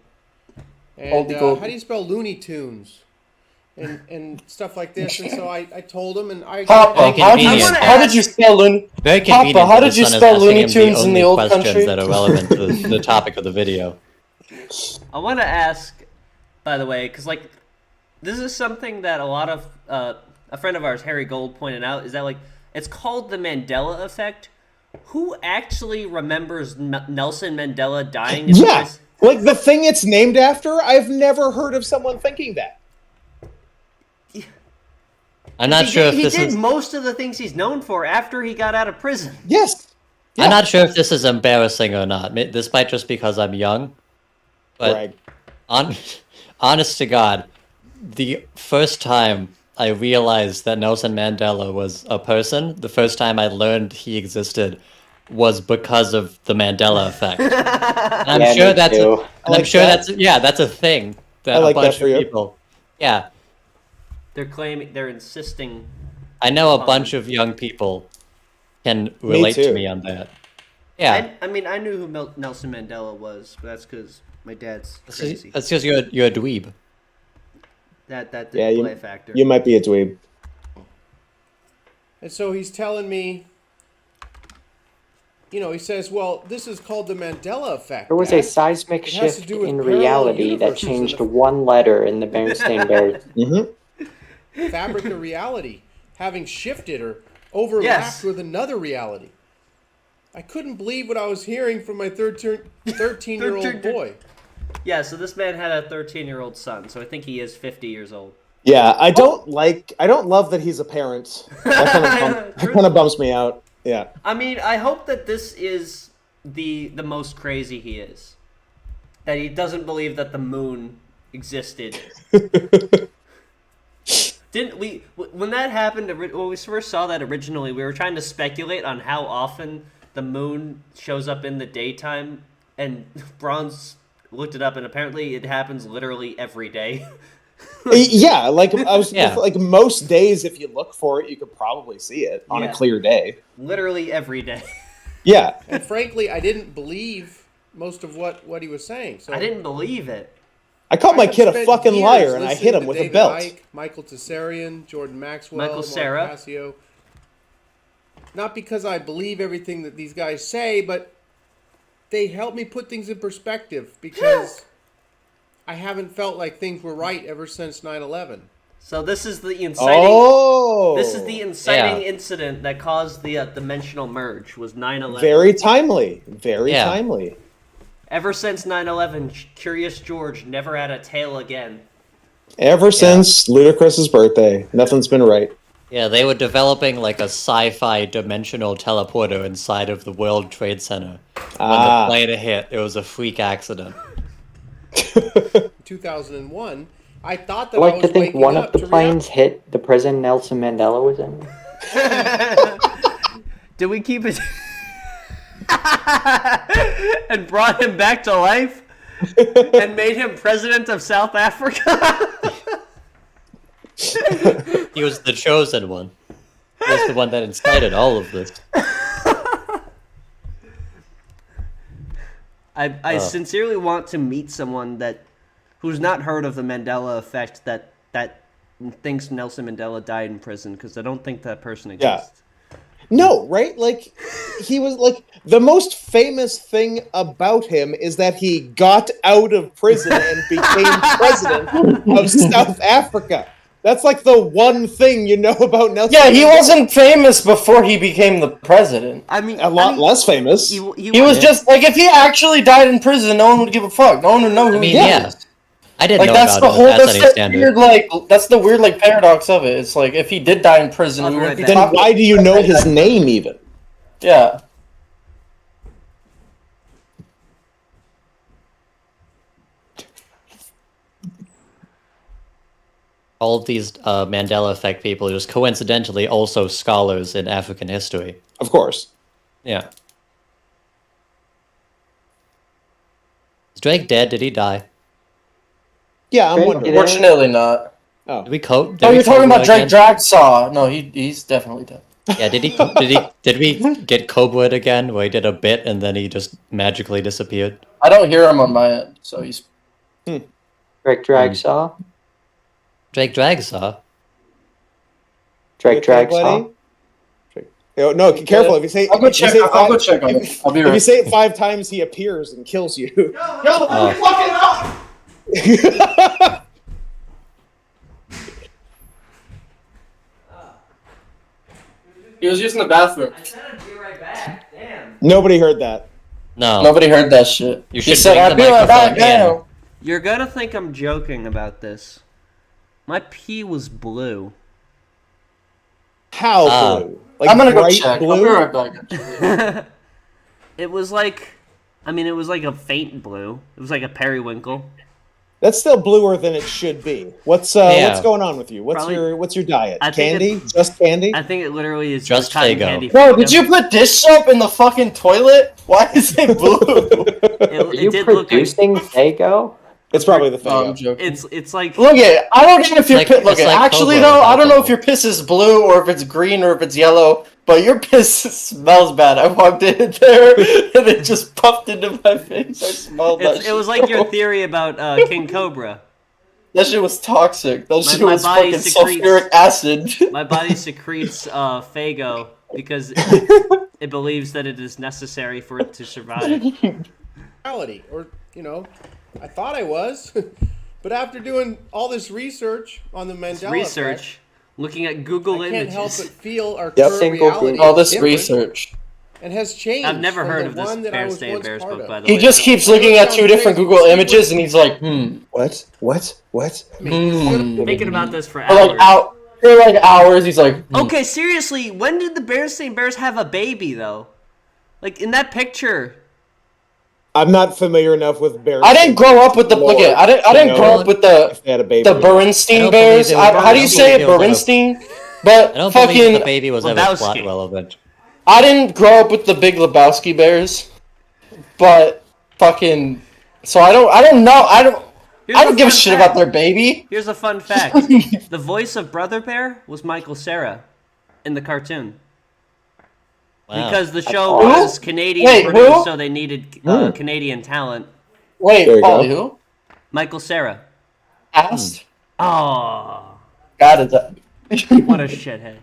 And how do you spell Looney Tunes? And stuff like this, and so I told him, and Papa, how did you spell Looney? Very Papa, convenient how that did the you son is spell asking Looney him the Tunes in only the old questions country? that are relevant to the topic of the video. I want to ask, by the way, because this is something that a lot of a friend of ours, Harry Gold, pointed out, is that it's called the Mandela effect. Who actually remembers Nelson Mandela dying? Yeah, the thing it's named after. I've never heard of someone thinking that. I'm not sure if he this did is. most of the things he's known for after he got out of prison. Yes. Yeah. I'm not sure if this is embarrassing or not. This might just because I'm young. But honest to God, the first time I realized that Nelson Mandela was a person, the first time I learned he existed, was because of the Mandela effect. And I'm sure that's a thing that a bunch of people. Yeah. They're insisting. I know a bunch of young people can relate to me on that. Yeah. I mean, I knew who Nelson Mandela was, but that's because my dad's crazy. That's because you're a dweeb. That didn't play a factor. You might be a dweeb. And so he's telling me he says, well, this is called the Mandela effect. There was a seismic It has to shift do with in parallel reality that universes and changed one letter in the Berenstain Bears. fabric of reality having shifted or overlapped with another reality. I couldn't believe what I was hearing from my 13-year-old boy. Yeah, so this man had a 13-year-old son, so I think he is 50 years old. Yeah, I don't love that he's a parent. That kind of bums me out. Yeah. I mean, I hope that this is the most crazy he is. That he doesn't believe that the moon existed. Didn't we, when that happened, when we first saw that originally, we were trying to speculate on how often the moon shows up in the daytime, and Bronze looked it up, and apparently it happens literally every day. Yeah, like like most days, if you look for it, you could probably see it on a clear day. Literally every day. Yeah. And frankly, I didn't believe most of what he was saying. So I didn't believe it. I called my kid a spent fucking years liar, and I listening hit him to with David a belt. Icke, Michael Tessarian, Jordan Maxwell, Michael Mark Cera. Passio. Not because I believe everything that these guys say, but they help me put things in perspective because I haven't felt like things were right ever since 9/11. So this is the inciting. Oh. This is the inciting incident that caused the dimensional merge. Was 9/11. Very timely. Very timely. Ever since 9/11, Curious George never had a tail again. Ever since Ludacris's birthday, nothing's been right. Yeah, they were developing like a sci-fi dimensional teleporter inside of the World Trade Center. When the plane hit, it was a freak accident. 2001, I thought that I I like was to think waking one up of the to planes hit the prison Nelson Mandela was in. Did we keep it? And brought him back to life? And made him president of South Africa? He was the chosen one. He was the one that incited all of this. I sincerely want to meet someone who's not heard of the Mandela effect that thinks Nelson Mandela died in prison, because I don't think that person exists. No, right? Like, he was like, the most famous thing about him is that he got out of prison and became president of South Africa. That's like the one thing you know about Nelson. Yeah, he wasn't famous before he became the president. I mean, a lot less famous. He was just like, if he actually died in prison, no one would give a fuck. No one would know who he is. I didn't like, know that's about the him. whole. That's That's the weird, that's the weird, like, paradox of it. It's like, if he did die in prison, we wouldn't be then talking why do you know his name even? Yeah. All of these Mandela effect people are just coincidentally also scholars in African history. Of course. Yeah. Is Drake dead? Did he die? Yeah, I'm wondering. Unfortunately not. Oh. Did we cope? Oh, you're talking about Drake Dragsaw. No, he's definitely dead. Yeah, did we get Cobraed again, where he did a bit and then he just magically disappeared? I don't hear him on my end, so he's... Drake Dragsaw? Drake Dragsaw? Drake Dragsaw? No, careful. If you say, I'll go check on him. I'll be if right. you say it 5 times, he appears and kills you. Yo, fucking up! He was using the bathroom. I said I'd be right back. Damn. Nobody heard that. No. Nobody heard that shit. You He should said, bring I'll the be right back microphone in. now. You're gonna think I'm joking about this. My pee was blue. How blue? Like, I'm gonna go bright check. blue? I'll be right back. It was like, it was like a faint blue. It was like a periwinkle. That's still bluer than it should be. What's going on with you? What's your diet? I think Candy? Just candy? I think it literally is Just cotton Faygo. candy. Bro, did you put dish soap in the fucking toilet? Why is it blue? Are you producing Faygo? It's probably the thing. No, I'm joking. It's like Look at I don't know if your piss. Look it's at like actually Cobra though. with I don't know if alcohol. your piss is blue or if it's green or if it's yellow. But your piss smells bad. I walked in there and it just puffed into my face. I smelled that. it was like your theory about King Cobra. That shit was toxic. That shit my was body fucking secretes- sulfuric acid. My body secretes Faygo because it believes that it is necessary for it to survive. Reality, or I thought I was, but after doing all this research on the Mandela effect, looking at Google I images, can't help but feel our current reality. All this research. And has changed. I've never heard of this one that I Bears was Stay in once Bears part book, of. by the way. He just keeps looking at 2 different Google images, and he's like, What? Thinking about this for For hours. like hours, he's like, Okay, seriously, when did the Bears Stay in Bears have a baby, though? Like, in that picture. I'm not familiar enough with bears. I didn't grow up with the I didn't grow up with the Bernstein Bears. How do you say it, Bernstein? But I don't fucking believe the baby was ever plot relevant. I didn't grow up with the Big Lebowski Bears, but fucking so I don't know. I don't give a shit about their baby. Here's a fun fact: the voice of Brother Bear was Michael Cera in the cartoon. Wow. Because the show was Canadian produced, so they needed Canadian talent. Wait, Polly, who? Michael Cera. Asked? Oh. Got it. What a shithead.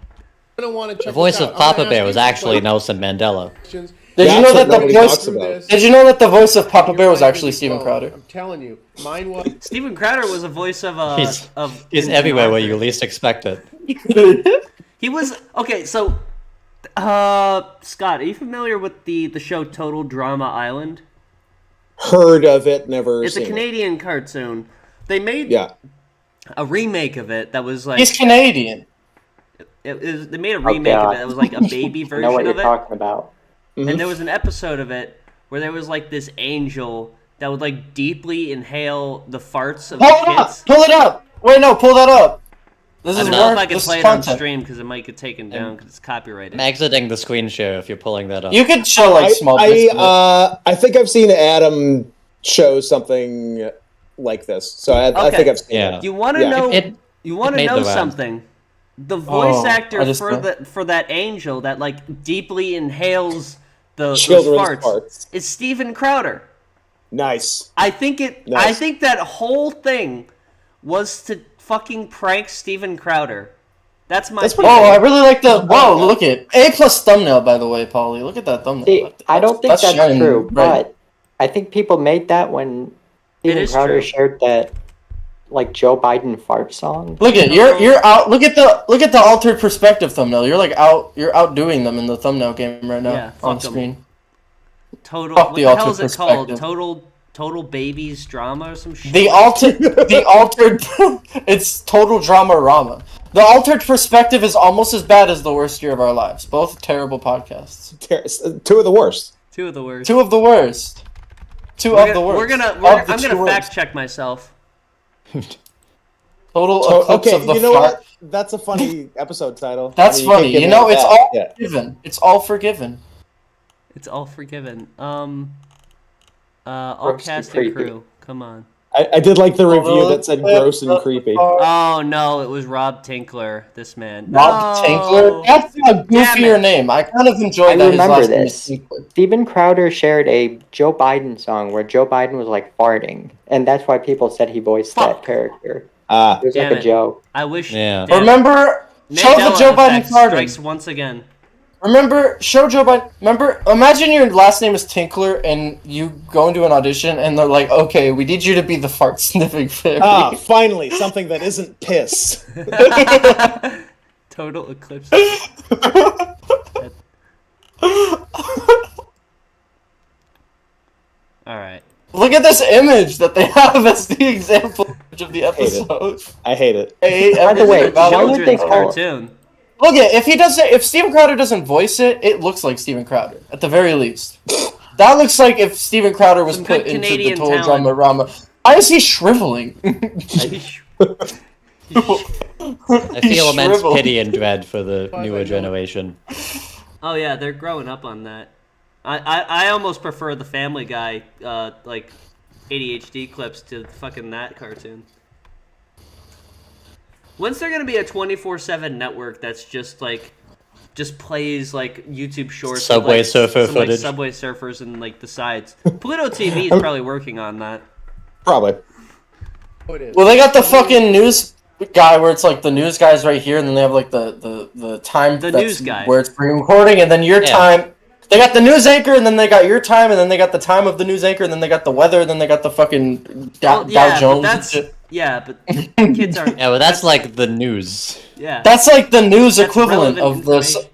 The voice of Papa Bear was actually Nelson Mandela. Did you know that the voice of Papa Bear was actually Steven Crowder? I'm telling you, mine was. Steven Crowder was a voice of He's everywhere where you least expect it. He was okay. So, Scott, are you familiar with the show Total Drama Island? Heard of it, never. It's seen a Canadian cartoon. They made a remake of it that was like. He's Canadian. They made a remake of it that was like a baby version I know what of you're it. talking about. And there was an episode of it where there was like this angel that would like deeply inhale the farts of the kids. Pull it up! Wait, no, pull that up. This I is don't know if I this can is play it on content. stream because it might get taken down because it's copyrighted. I'm exiting the screen share if you're pulling that up. You could show like small bits of it. I think I've seen Adam show something like this, so I think I've seen it. You want to know? You want to made know the rounds. something? The voice actor I just for that angel that like deeply inhales those Children's farts is Steven Crowder. Nice. I think I think that whole thing was to fucking prank Steven Crowder. That's my. I really like the. Whoa, look at A+ thumbnail, by the way, Paulie. Look at that thumbnail. See, I don't think that's shining true, bright. but I think people made that when Steven is Crowder true. shared that like Joe Biden fart song. Look at you're out. Look at the altered perspective thumbnail. You're like you're outdoing them in the thumbnail game right now Yeah, on fuck 'em. screen. Total. Fuck What the the hell altered is it called? perspective. Total babies drama or some shit. The altered it's total drama rama. The altered perspective is almost as bad as the worst year of our lives. Both terrible podcasts. Two of the worst. Two of the worst. Two of the worst. I'm gonna fact check myself. Total eclipse Okay, of the you know fart. what? That's a funny episode title. That's You can't funny. get You mad know, at it's that. all Yeah. forgiven. It's all forgiven. It's all forgiven. All Gross and cast and creepy. crew. Come on. I did like the review that said gross and creepy. Oh no, it was Rob Tinkler. This man. Rob No. Tinkler? That's a Damn goofier it. name. I kind of enjoyed I that. His remember last name is this. Tinkler. Steven Crowder shared a Joe Biden song where Joe Biden was like farting, and that's why people said he voiced that character. Ah, It was Damn like a it. joke. I wish. Yeah. damn it. Remember, show the Mandela Joe Biden effect card. strikes once again. Remember, show Joe Biden. Remember, imagine your last name is Tinkler and you go into an audition and they're like, okay, we need you to be the fart sniffing fairy. Finally, something that isn't piss. Total eclipse. All right. Look at this image that they have as the example of the episode. I hate it. By the way, why would they Children's call cartoon. Look at if Steven Crowder doesn't voice it, it looks like Steven Crowder at the very least. That looks like if Steven Crowder was Some put good into the Canadian Total talent. Drama Rama. Why is he shriveling? I feel immense shriveled. pity and dread for the newer generation. Oh yeah, they're growing up on that. I almost prefer the Family Guy like ADHD clips to fucking that cartoon. When's there gonna be a 24/7 network that's just plays like YouTube shorts, Subway with, surfer some, footage. like, Subway surfers and like the sides. Pluto TV is probably working on that. Probably. Well, they got the fucking news guy where it's like the news guy's right here, and then they have like the time The that's news guy. where it's pre-recording, and then your Yeah. time They got the news anchor, and then they got your time, and then they got the time of the news anchor, and then they got the weather, and then they got the fucking Dow Jones. But kids are. Yeah, well, that's like the news. Yeah. That's like the news equivalent of the.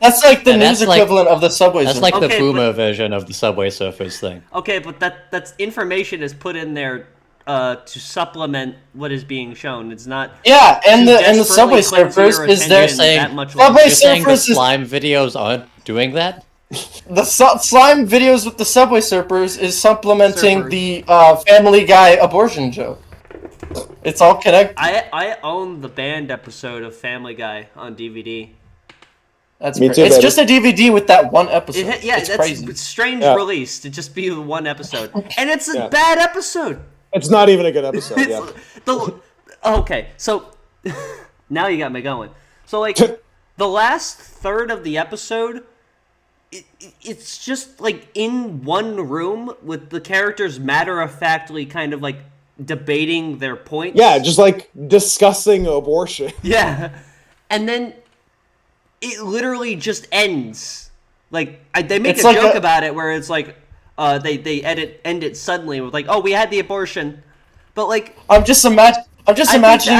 That's like the news equivalent of the Subway Surfers. That's like the boomer version of the Subway Surfers thing. Okay, but that's information is put in there to supplement what is being shown. It's not. Yeah, and the Subway Surfers is there saying Subway the Surfers slime videos aren't doing that. The slime videos with the Subway Surfers is supplementing the Family Guy abortion joke. It's all connected. I own the banned episode of Family Guy on DVD. That's crazy. It's just a DVD with that one episode. That's crazy. It's strange release to just be one episode, and it's a bad episode. It's not even a good episode. Okay, so now you got me going. So like the last third of the episode, it's just like in one room with the characters matter-of-factly kind of like debating their points. Yeah, just like discussing abortion. Yeah, and then it literally just ends. Like they make a joke about it where it's like they end it suddenly with like, oh, we had the abortion, but like I'm just imagining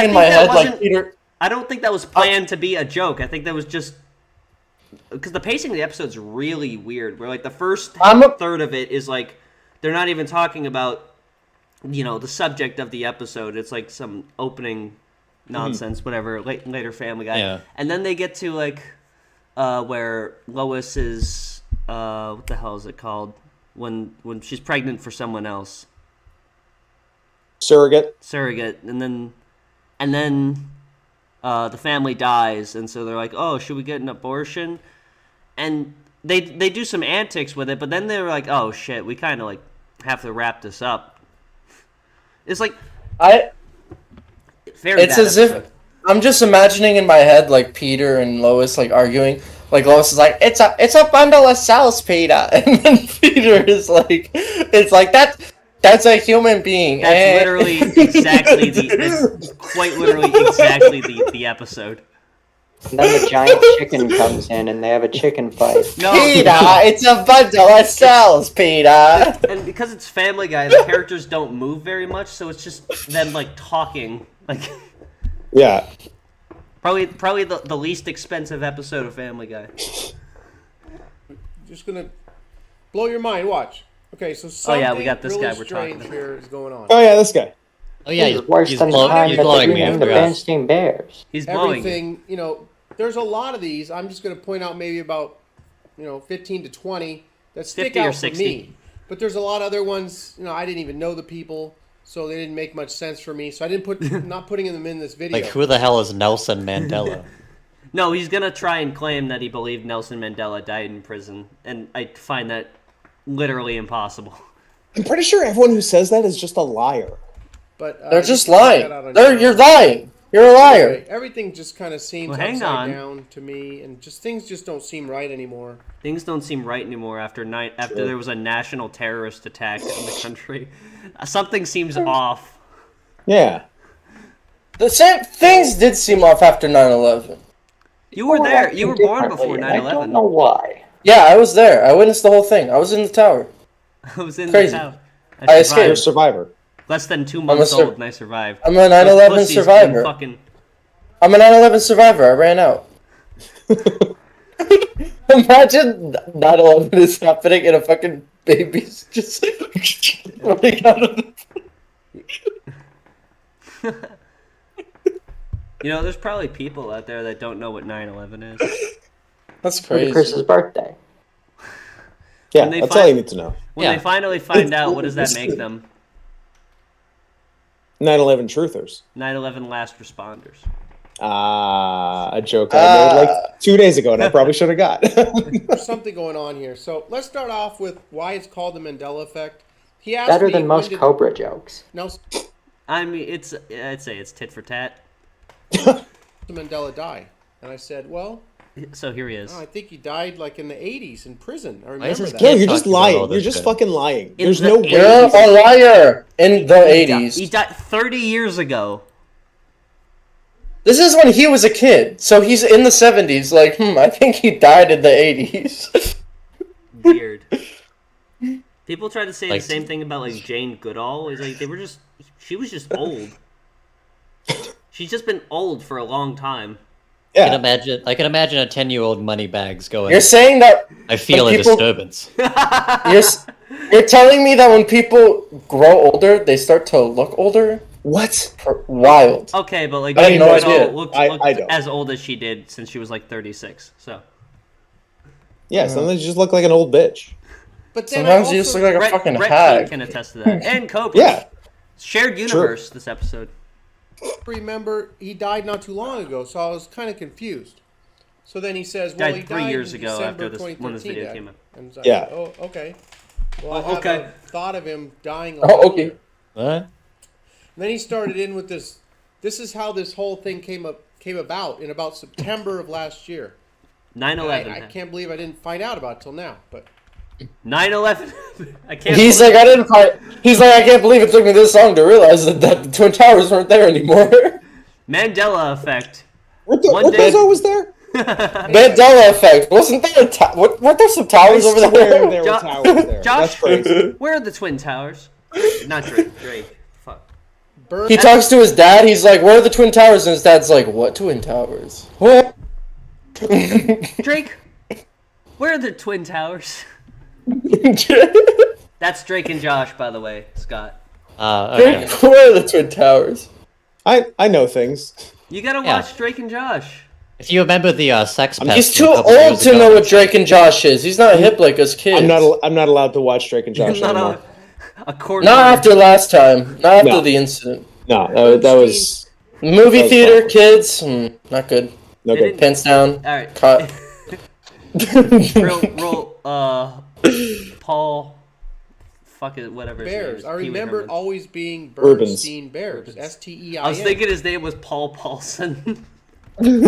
in my head like Peter. I don't think that was planned to be a joke. I think that was just because the pacing of the episode's really weird. Where like the first third of it is like they're not even talking about the subject of the episode. It's like some opening nonsense, whatever. Later Family Guy, and then they get to like where Lois is what the hell is it called when she's pregnant for someone else? Surrogate, and then the family dies, and so they're like, oh, should we get an abortion? And they do some antics with it, but then they're like, oh shit, we kind of like have to wrap this up. It's like it's as if I'm just imagining in my head like Peter and Lois like arguing. Like Lois is like, it's a bundle of cells, Peter, and then Peter is like, it's like that's a human being. That's literally exactly quite literally exactly the episode. And then the giant chicken comes in, and they have a chicken fight. No. Peter, it's a bundle of cells, Peter. And because it's Family Guy, the characters don't move very much, so it's just them like talking, like. Yeah. Probably the least expensive episode of Family Guy. Just gonna blow your mind. Watch. Okay, so something we got this really guy we're talking about. here is going on. Oh yeah, this guy. Oh yeah, he's worse than the time that they named the Bernstein Bears. He's blowing everything. There's a lot of these. I'm just gonna point out maybe about 15 to 20 that stick 50 or out 60. for me. But there's a lot of other ones. I didn't even know the people, so they didn't make much sense for me. So I didn't not putting them in this video. Like, who the hell is Nelson Mandela? No, he's gonna try and claim that he believed Nelson Mandela died in prison, and I find that literally impossible. I'm pretty sure everyone who says that is just a liar. But they're just lying. You're lying. You're a liar. Anyway, everything just kind of seems upside down to me, and things just don't seem right anymore. Things don't seem right anymore after there was a national terrorist attack in the country. Something seems off. Yeah. The same things did seem off after 9/11. You were there. You were born before 9/11. I don't know why. Yeah, I was there. I witnessed the whole thing. I was in the tower. I was in Crazy. the tower. I escaped. You're a survivor. Less than 2 months old, and I survived. I'm a 9/11 survivor. I'm a 9/11 survivor. I ran out. Imagine 9/11 is happening and a fucking baby's just running out of the... There's probably people out there that don't know what 9/11 is. That's crazy. Chris's birthday. Yeah, that's all you need to know. When they finally find out, what does that make them? 9/11 truthers. 9/11 last responders. A joke I made like 2 days ago, and I probably should have got. There's something going on here. So let's start off with why it's called the Mandela effect. He asked Better me, than most Cobra jokes. No, I mean, I'd say it's tit for tat. Mandela die, and I said, well. So here he is. I think he died like in the 80s in prison. I remember that. No, you're just lying. You're just fucking lying. There's no way. You're a liar. In the 80s. He died 30 years ago. This is when he was a kid. So he's in the 70s. Like, I think he died in the 80s. People try to say Like- the same thing about like Jane Goodall. Is like she was just old. She's just been old for a long time. I can imagine a 10-year-old Moneybags going. You're saying that I feel when a people- disturbance. You're telling me that when people grow older, they start to look older? What? Wild. Okay, but like I had Jane no Goodall idea. looked I don't. as old as she did since she was like 36. So Yeah, sometimes you just look like an old bitch. But then Sometimes you just look like a fucking Brett hag. can attest to that, and Cobra. Yeah. Shared universe this episode. remember he died not too long ago, so I was kind of confused. So then he says, "Well, Died he 3 died years in ago December after when this 2013, video Dad." came out. And it's like, Yeah. Oh, okay. Well, Oh, I have okay. a thought of him dying. Oh, okay. What? And then he started in with this. This is how this whole thing came about in about September of last year. 9/11. I can't believe I didn't find out about it till now. But 9/11. I can't. He's like, I didn't find. He's like, I can't believe it took me this long to realize that the Twin Towers weren't there anymore. Mandela effect. What One day- was always there? Mandela effect. Wasn't there? Weren't there some towers over there? There were Jo- towers there. Josh, That's crazy. where are the Twin Towers? Not Drake. Drake. Fuck. Burn. He talks to his dad. He's like, "Where are the Twin Towers?" And his dad's like, "What Twin Towers? What?" Drake. Where are the Twin Towers? That's Drake and Josh, by the way, Scott. Okay. Where are the Twin Towers? I know things. You gotta Yeah. watch Drake and Josh. If you remember the Sex Pest, He's a too couple old years to ago, know what Drake and Josh is. He's not hip like us kids. I'm not allowed to watch Drake and Josh Not anymore. a court. Not after last time. Not after No. the incident. No, that was Movie That was theater, awful. kids. Not good. no They good. didn't- Pants down. All right. Caught. Paul. Fuck it, whatever. his name Bears. is, I Pee Wee remember Herman. always being Rubens. Bernstein Bears. STEIN. I was thinking his name was Paul Paulson. Yeah,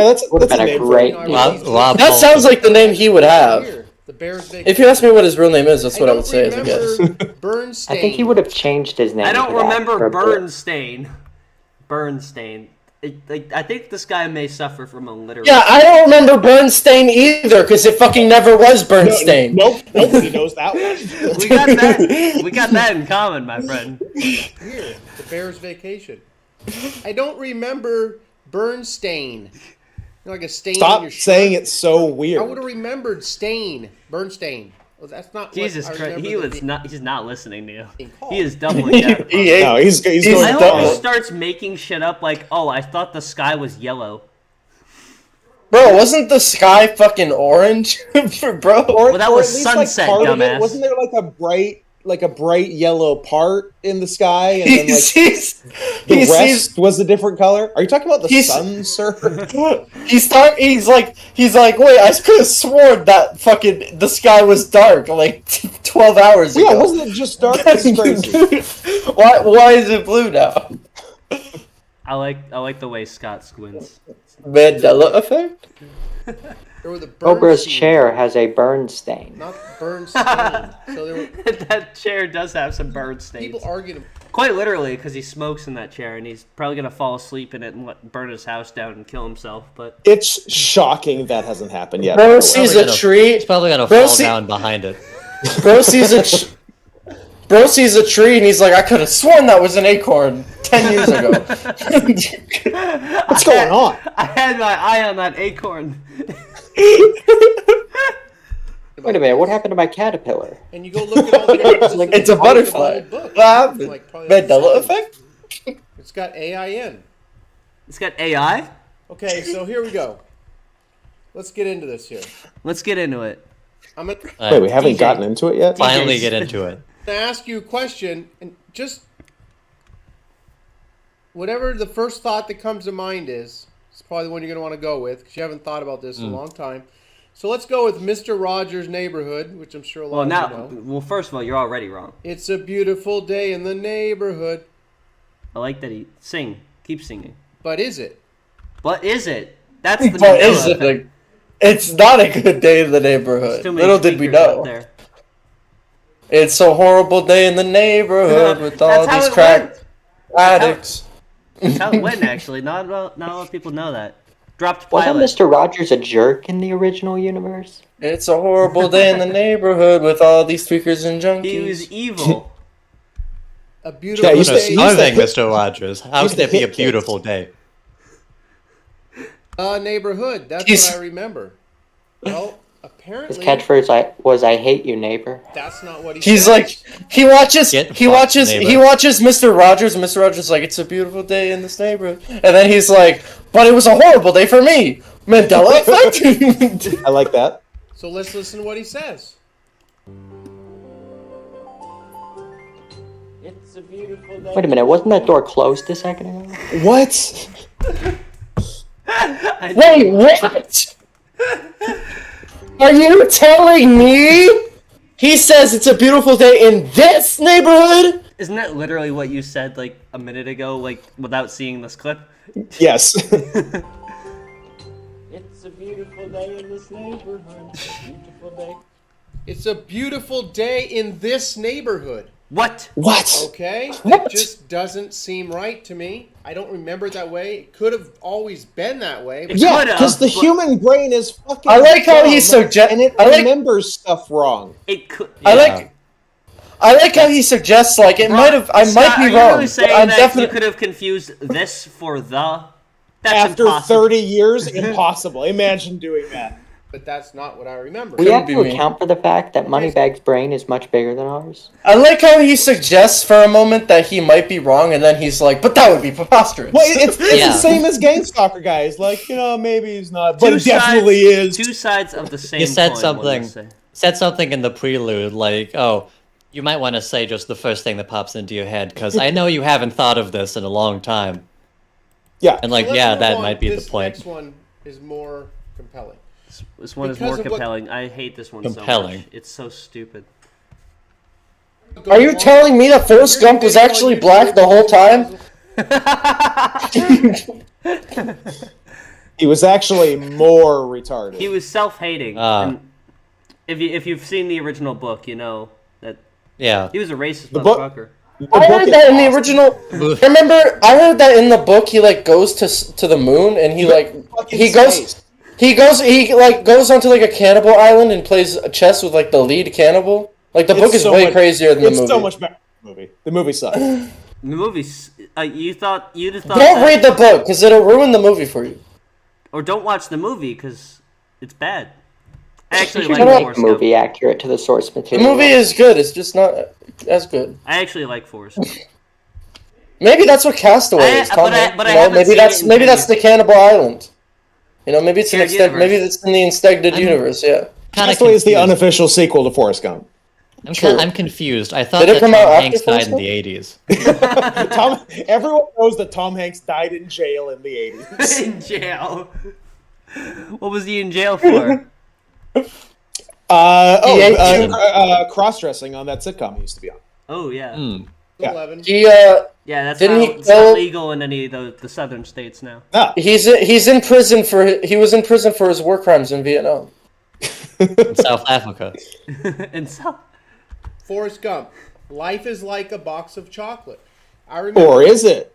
that's Would have a been a name for great. him. Rob That Paulson. sounds like the name he would have. Here, the Bears. If you ask me what his real name is, that's what I would say as a guess. Bernstein. I think he would have changed his name. I don't to that remember for a bit. Bernstein. Bernstein. I think this guy may suffer from a literal. Yeah, I don't remember Bernstein either, because it fucking never was Bernstein. Nope, nobody knows that one. We got that. We got that in common, my friend. Here, the Bears vacation. I don't remember Bernstein. Like a stain in Stop your shirt. saying it so I weird. would have remembered stain. Bernstein. Well, that's not. Jesus what I Christ, remember he the was name not. He's not listening to you. being called. He is doubling down. No, he's He's going I hope dumb. he starts making shit up like, oh, I thought the sky was yellow. Bro, wasn't the sky fucking orange? Bro. Well, that Or was at least, like, sunset, part of it. dumbass. Wasn't there like a bright yellow part in the sky, and then He like sees, the he rest sees, was a different color? Are you talking about the He's- sun, sir? he's like, wait, I could have sworn that fucking, the sky was dark like 12 hours ago. Yeah, wasn't it just dark? That's crazy. Why is it blue now? I like the way Scott squints. Mandela effect? There were the Cobra's Bernstein, chair has a burn stain. not Bernstein. So there were That chair does have some bird stains. people arguing. Quite literally, because he smokes in that chair, and he's probably gonna fall asleep in it and burn his house down and kill himself. But It's shocking that hasn't happened yet. Bro by the way. sees a tree. He's probably gonna Bro, fall see- down behind it. Bro sees a tree and he's like, I could have sworn that was an acorn 10 years ago. What's going on? I had my eye on that acorn. Wait a minute, what happened to my caterpillar? And you go look at all the images Like, in It's a the whole butterfly. book. What happened? Like, probably Mandela effect? It's got AIN. It's got AI. Okay, so here we go. Let's get into this here. Let's get into it. I'm gonna Wait, we haven't DJ. gotten into it yet? Finally get into it. ask you a question, and just whatever the first thought that comes to mind is, it's probably the one you're going to want to go with because you haven't thought about this in a long time. So let's go with Mr. Rogers' Neighborhood, which I'm sure a lot Well, of now, you know. well, first of all, you're already wrong. It's a beautiful day in the neighborhood. I like that he keep singing. But is it? But is it? That's the But Mandela is it? effect. It's not a good day in the There's neighborhood. too many Little did we speakers out know. there. It's a horrible day in the neighborhood with all That's how these it crack went. addicts. That's how it went, actually. Not a lot of people know that. Dropped Wasn't pilot. Mr. Rogers a jerk in the original universe? It's a horrible day in the neighborhood with all these tweakers and junkies. He was evil. A beautiful Children are day. starving, Mr. Rogers. How He's can the it be a hit beautiful day? Neighborhood. That's He's- what I remember. Well, His apparently catchphrase was "I hate you, neighbor." that's not what he He's said. like, he watches Get fucked, neighbor. Mr. Rogers, and Mr. Rogers is like, it's a beautiful day in this neighborhood. And then he's like, but it was a horrible day for me. Mandela effect. I like that. So let's listen to what he says. It's a beautiful day. Wait a minute, wasn't that door closed a second ago? What? Wait, what? Are you telling me? He says it's a beautiful day in this neighborhood? Isn't that literally what you said like a minute ago, like without seeing this clip? Yes. It's a beautiful day in this neighborhood. Beautiful day. It's a beautiful day in this neighborhood. What? What? Okay? What? It just doesn't seem right to me. I don't remember it that way. It could have always been that way. But Yeah, could've, because the but- human brain is fucking. I like how he dumb, suggests. and it remembers stuff wrong. It could. I like how he suggests like it might have. I Scott, might are be you wrong. really but saying I'm that definitely. you could have confused this for the? That's After impossible. 30 years, impossible. Imagine doing that. But that's not what I remember. We have be to me. account for the fact that Moneybag's brain is much bigger than ours. I like how he suggests for a moment that he might be wrong, and then he's like, "But that would be preposterous." Well, it's Yeah. the same as Gangstalker guys. Like, maybe he's not, but Two it definitely is. Two sides of the same. You said coin, something. one would say. Said something in the prelude, like, "Oh, you might want to say just the first thing that pops into your head, because I know you haven't thought of this in a long time." Yeah. And like, So let's yeah, move that on. might be the This point. next one is more compelling. This one is Because more of what- compelling. I hate this one so Compelling. much. It's so stupid. Are you telling me that Forrest Gump was actually black the whole time? He was actually more retarded. He was self-hating. And if you've seen the original book, you know that Yeah. he was a racist The book- motherfucker. I heard that in the original. Remember, I heard that in the book he like goes to the moon and he like he goes onto like a cannibal island and plays chess with like the lead cannibal. Like the book is way crazier than the movie. It's so much better than the movie. The movie sucked. The movie's you'd have thought Don't read the book because it'll ruin the movie for you. or don't watch the movie because it's bad. I actually You like should make Forrest the Gump. movie accurate to the source The material. movie is good. It's just not as good. I actually like Forrest Gump. Maybe that's what Castaway is. Tom Hanks, but I you know? haven't Maybe seen that's it in maybe that's 10 the Cannibal Island. You know, maybe it's an Shared extended. universe. Maybe it's in the extended universe. Yeah. Castaway is the unofficial sequel to Forrest Gump. I'm confused. I thought Did it that come Tom out after Hanks died Forrest in Gump? the 80s. Everyone knows that Tom Hanks died in jail in the 80s. In jail. What was he in jail for? Cross-dressing on that sitcom he used to be on. Oh yeah. Yeah. 11. He Yeah, that's Didn't not, he it's kill- not legal in any of the southern states now. he's in prison for he was in prison for his war crimes in Vietnam. In South Africa. And so, Forrest Gump. Life is like a box of chocolate. I remember. Or is it?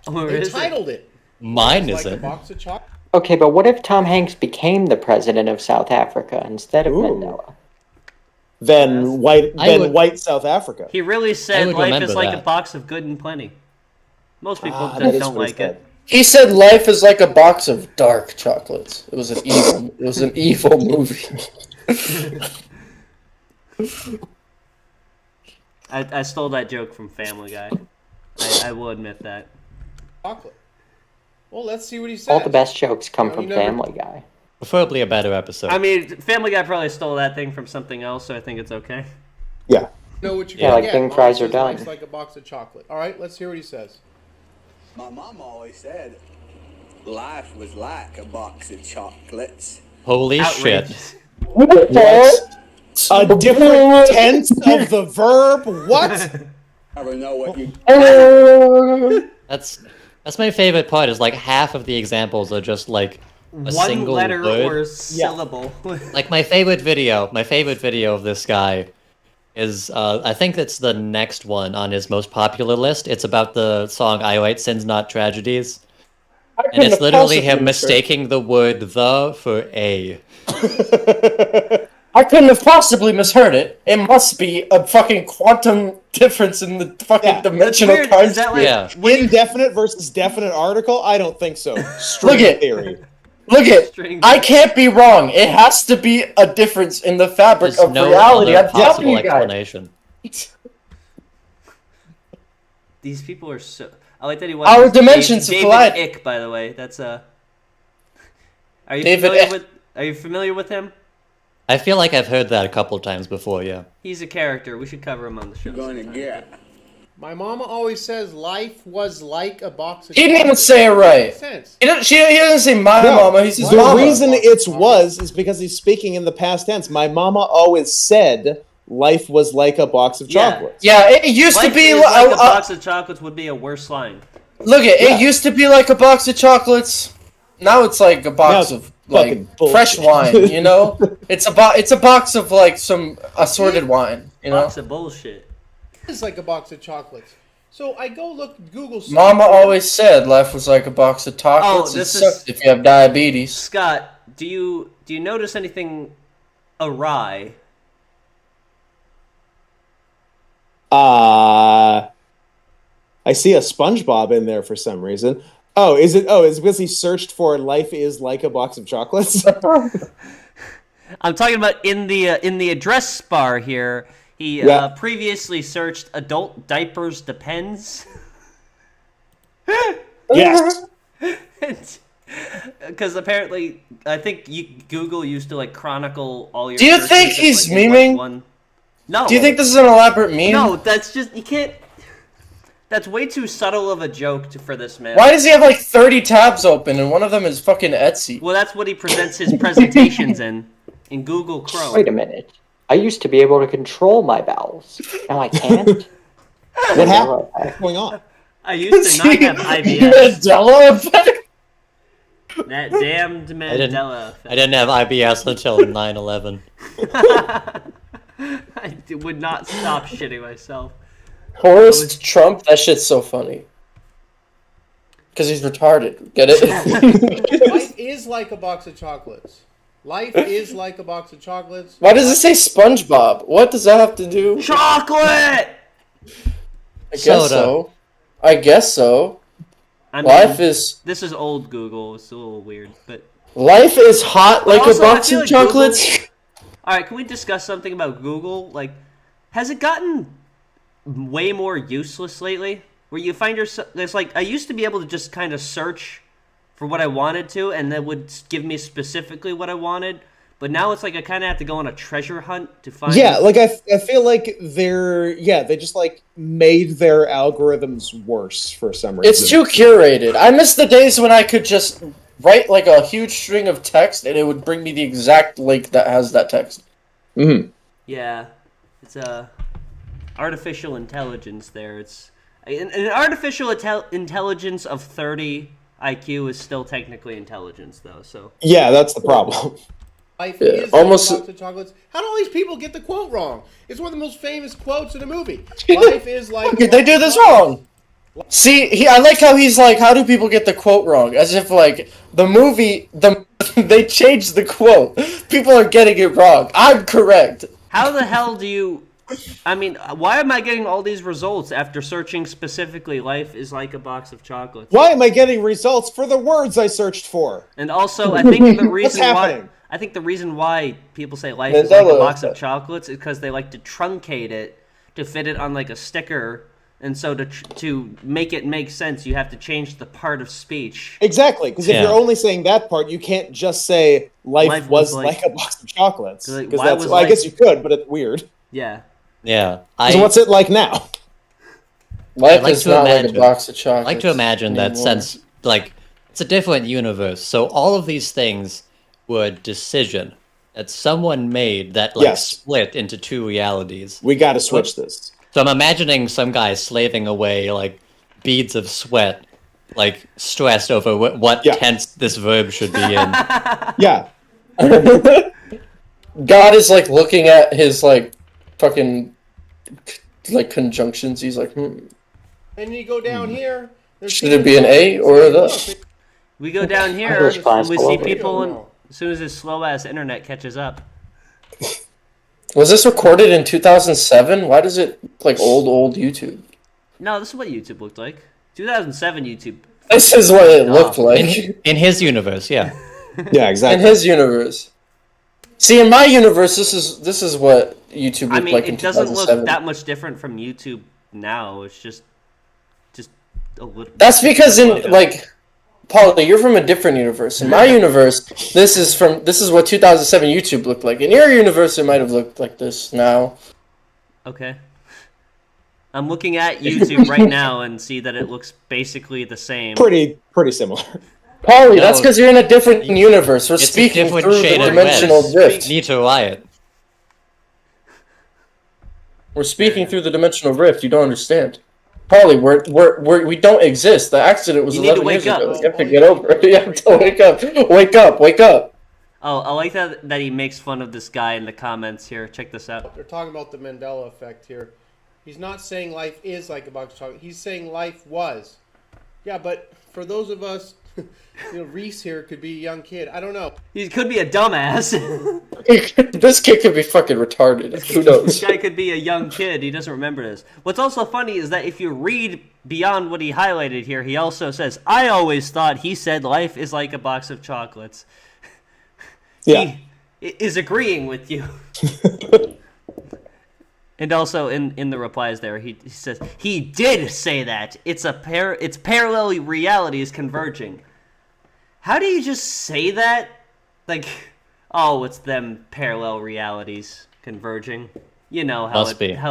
or They is it? titled it. Mine Like a isn't. box of chocolate. Okay, but what if Tom Hanks became the president of South Africa instead of Mandela? Then white South Africa. He really said would life remember is like a that. box of good and plenty. Most people that just is don't what he like said. it. He said life is like a box of dark chocolates. It was an evil movie. I stole that joke from Family Guy. I will admit that. Chocolate. Well, let's see what he says. All the best jokes come No, from you never- Family Guy. Preferably a better episode. I mean, Family Guy probably stole that thing from something else, so I think it's okay. Yeah. Know what you Yeah, can like get. Bing Mom fries are says done. life's like a box of chocolate. All right, let's hear what he says. My mom always said life was like a box of chocolates. Holy shit. Outrageous. What? A different tense of the verb? What? I don't know what you. That's my favorite part, is like half of the examples are just like a One single letter word. or syllable. Like my favorite video of this guy is I think that's the next one on his most popular list. It's about the song I Write Sins Not Tragedies. And it's literally him mistaking the word "the" for "a." I couldn't have possibly misheard it. It must be a fucking quantum difference in the fucking dimensional time space. Indefinite versus definite article? I don't think so. String theory. Look at. I can't be wrong. It has to be a difference in the fabric There's of no reality. other I'm telling possible you guys. explanation. These people are so. I like that he Our wants dimensions David collide. Ick, by the way. That's Are you David familiar Ick. with? Are you familiar with him? I feel like I've heard that a couple times before. Yeah. He's a character. We should cover him on the show. Going to get. My mama always says life was like a box of He didn't even chocolates. say it right. Makes sense. He doesn't say my mama. He says the mama. reason it's was is because he's speaking in the past tense. My mama always said life was like a box of chocolates. Yeah, it used to Life be is like a box of chocolates would be a worse line. Look it used to be like a box of chocolates. Now it's like a box of like fresh wine, you know? It's a box of like some assorted wine, you know? Box of bullshit. It's like a box of chocolates. So I go look Google. Mama always said life was like a box of chocolates. Oh, this it sucks is- if you have diabetes. Scott, do you notice anything awry? I see a SpongeBob in there for some reason. Oh, is it? Oh, is it because he searched for "life is like a box of chocolates"? I'm talking about in the address bar here. He previously searched adult diapers depends. Yes. Because apparently, I think Google used to like chronicle all your. Do you searches think as, he's like, in, memeing? like, one... No. Do you think this is an elaborate meme? No, that's just you can't. That's way too subtle of a joke for this man. Why does he have like 30 tabs open and one of them is fucking Etsy? Well, that's what he presents his presentations in Google Chrome. Wait a minute. I used to be able to control my bowels. Now I can't. What happened? What's going on? I used to not have IBS. Mandela effect? That damned Mandela effect. I didn't have IBS until 9/11. I would not stop shitting myself. Horace Trump? That shit's so funny. Because he's retarded. Get it? Life is like a box of chocolates. Life is like a box of chocolates. Why does it say SpongeBob? What does that have to do? Chocolate! I guess so. I guess so. I mean, Life is... This is old Google. It's a little weird, but... Life is hot like Also, a I box feel of like chocolates? Alright, can we discuss something about Google? Like, has it gotten way more useless lately? Where you find yourself... It's like, I used to be able to just kind of search for what I wanted to, and that would give me specifically what I wanted. But now it's like I kind of have to go on a treasure hunt to find... Yeah, like I feel like they just like made their algorithms worse for some reason. It's too curated. I miss the days when I could just write like a huge string of text and it would bring me the exact link that has that text. Mm-hmm. Yeah, it's artificial intelligence there. It's an artificial intelligence of 30 IQ is still technically intelligence, though. So yeah, that's the problem. Life is almost... like a box of chocolates. How do all these people get the quote wrong? It's one of the most famous quotes in a movie. Life is like... How could they do this wrong? See, I like how he's like, how do people get the quote wrong? As if, like, the movie, they changed the quote. People are getting it wrong. I'm correct. how the hell do you... I mean, why am I getting all these results after searching specifically life is like a box of chocolates? Why am I getting results for the words I searched for? And also, I think the reason What's why... happening? I think the reason why people say life is like a box of chocolates is because they like to truncate it to fit it on like a sticker, and so to make it make sense, you have to change the part of speech. Exactly, because if you're only saying that part, you can't just say life was like a box of chocolates. Like, Because why that's was well, I life- guess you could, but it's weird. Yeah. Yeah. So what's it like now? Life like is to not imagine, like a box of chocolates. I like to imagine that anymore. since, like, it's a different universe, so all of these things were decision that someone made that, like, split into two realities. We gotta switch this. So I'm imagining some guy slaving away, like, beads of sweat, like, stressed over what tense this verb should be in. Yeah. God is, like, looking at his, like, fucking, like, conjunctions. He's like, And you go down here. Should it be an A or a the? We go down here English class and we see below. people, and as soon as his slow ass internet catches up. Was this recorded in 2007? Why does it look like old YouTube? No, this is what YouTube looked like. 2007 YouTube. This is what it looked like. In his universe, yeah. Yeah, exactly. In his universe. See, in my universe, this is what YouTube looked I mean, like in it doesn't 2007. look that much different from YouTube now. It's just a little. That's because Paula, you're from a different universe. In my universe, this is what 2007 YouTube looked like. In your universe, it might have looked like this now. Okay. I'm looking at YouTube right now and see that it looks basically the same. Pretty similar. Paulie, that's because you're in a different universe. We're It's speaking a different through the shade of dimensional red. rift. Need to riot. We're speaking through the dimensional rift. You don't understand. Paulie, we don't exist. The accident was You need to 11 years wake ago. up. You have to get over it. You have to wake up. Wake up. Wake up. Oh, I like that he makes fun of this guy in the comments here. Check this out. They're talking about the Mandela effect here. He's not saying life is like a box of chocolate. He's saying life was. Yeah, but for those of us, Reese here could be a young kid. I don't know. He could be a dumbass. This kid could be fucking retarded. Who knows? This guy could be a young kid. He doesn't remember this. What's also funny is that if you read beyond what he highlighted here, he also says, I always thought he said life is like a box of chocolates. Yeah. He is agreeing with you. And also in the replies there, he says, he did say that. It's parallel realities converging. How do you just say that? Like, oh, it's them parallel realities converging. You know how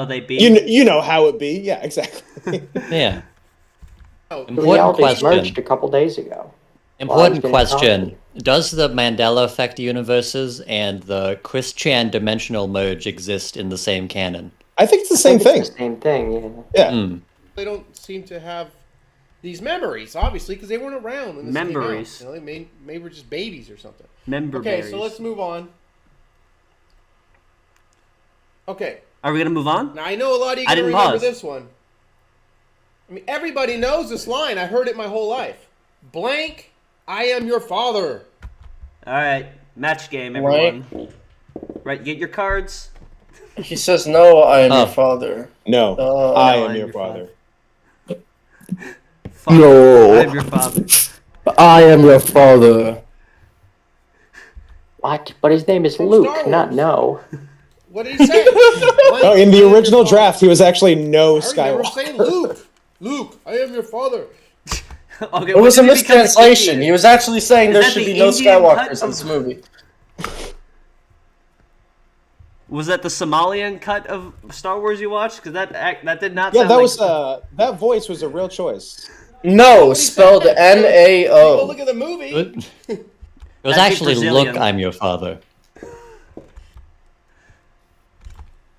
they be. You know how it be. Yeah, exactly. Yeah. The realities merged a couple days ago. Important question. Does the Mandela Effect universes and the Chris Chan dimensional merge exist in the same canon? I think it's the same thing. It's the same thing, yeah. Mm. They don't seem to have these memories, obviously, because they weren't around when this Memories. came out. They maybe were just babies or something. Okay, so let's move on. Okay. Are we going to move on? Now, I know a lot of you can remember this one. I mean, everybody knows this line. I heard it my whole life. Blank, I am your father. All right. Match game, everyone. Right, get your cards. He says, no, I am your father. No, I am your father. No. I am your father. I am your father. What? But his name is Luke, not No. What did he say? No, in the original draft, he was actually No I remember Skywalker. saying Luke. Luke, I am your father. Okay, It was a mistranslation. He was actually saying there should be no Skywalkers in this movie. Was that the Somalian cut of Star Wars you watched? Because that did not. Yeah, sound that like... was that voice was a real choice. No, spelled N-A-O. Go look at the movie. It was actually Look, I'm your father.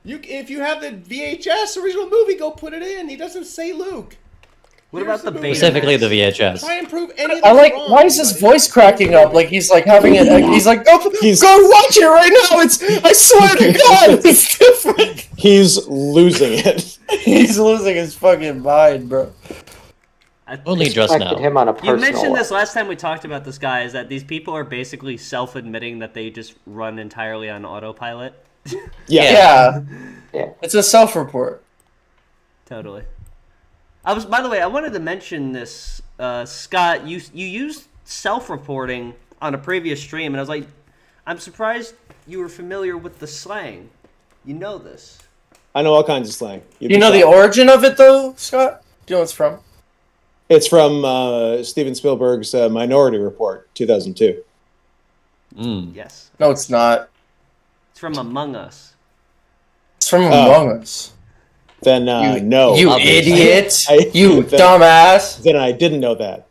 If you have the VHS original movie, go put it in. He doesn't say Luke. What about the beta? Specifically the VHS. Try and prove any of I this like. wrong. Why is his voice cracking up? Like he's like having it. He's like, go watch it right now. I swear to God, it's different. He's losing it. He's losing his fucking mind, bro. Only just now. Him on a You personal mentioned this level. last time we talked about this guy, is that these people are basically self-admitting that they just run entirely on autopilot. Yeah. It's a self-report. Totally. By the way, I wanted to mention this, Scott. You used self-reporting on a previous stream, and I was like, I'm surprised you were familiar with the slang. You know this. I know all kinds of slang. Do you know the origin of it, though, Scott? Do you know what it's from? It's from Steven Spielberg's Minority Report, 2002. Yes. No, it's not. It's from Among Us. It's from Among Us. Then no. You obviously. idiot. You dumbass. Then I didn't know that.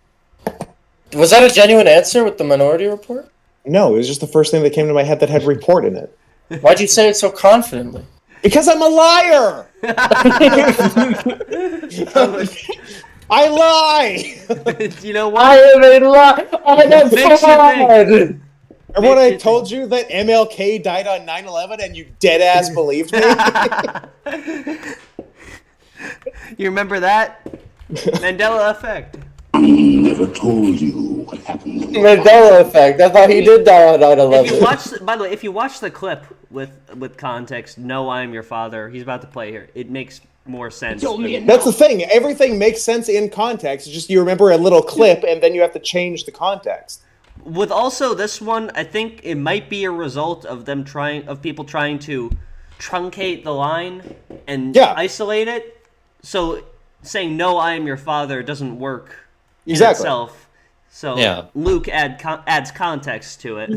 Was that a genuine answer with the Minority Report? No, it was just the first thing that came to my head that had report in it. Why'd you say it so confidently? Because I'm a liar! I lie! You know what? I am a liar! I am fraud! Remember when I told you that MLK died on 9/11 and you dead-ass believed me? You remember that? Mandela effect. Never told you what happened when Mandela effect. I thought he did die on 9/11. If you watch, by the way, if you watch the clip with context, "No, I am your father," he's about to play here. It makes more sense. That's the thing. Everything makes sense in context. It's just you remember a little clip, and then you have to change the context. With also this one, I think it might be a result of people trying to truncate the line and isolate it. So saying "No, I am your father" doesn't work in itself. So Luke adds context to it.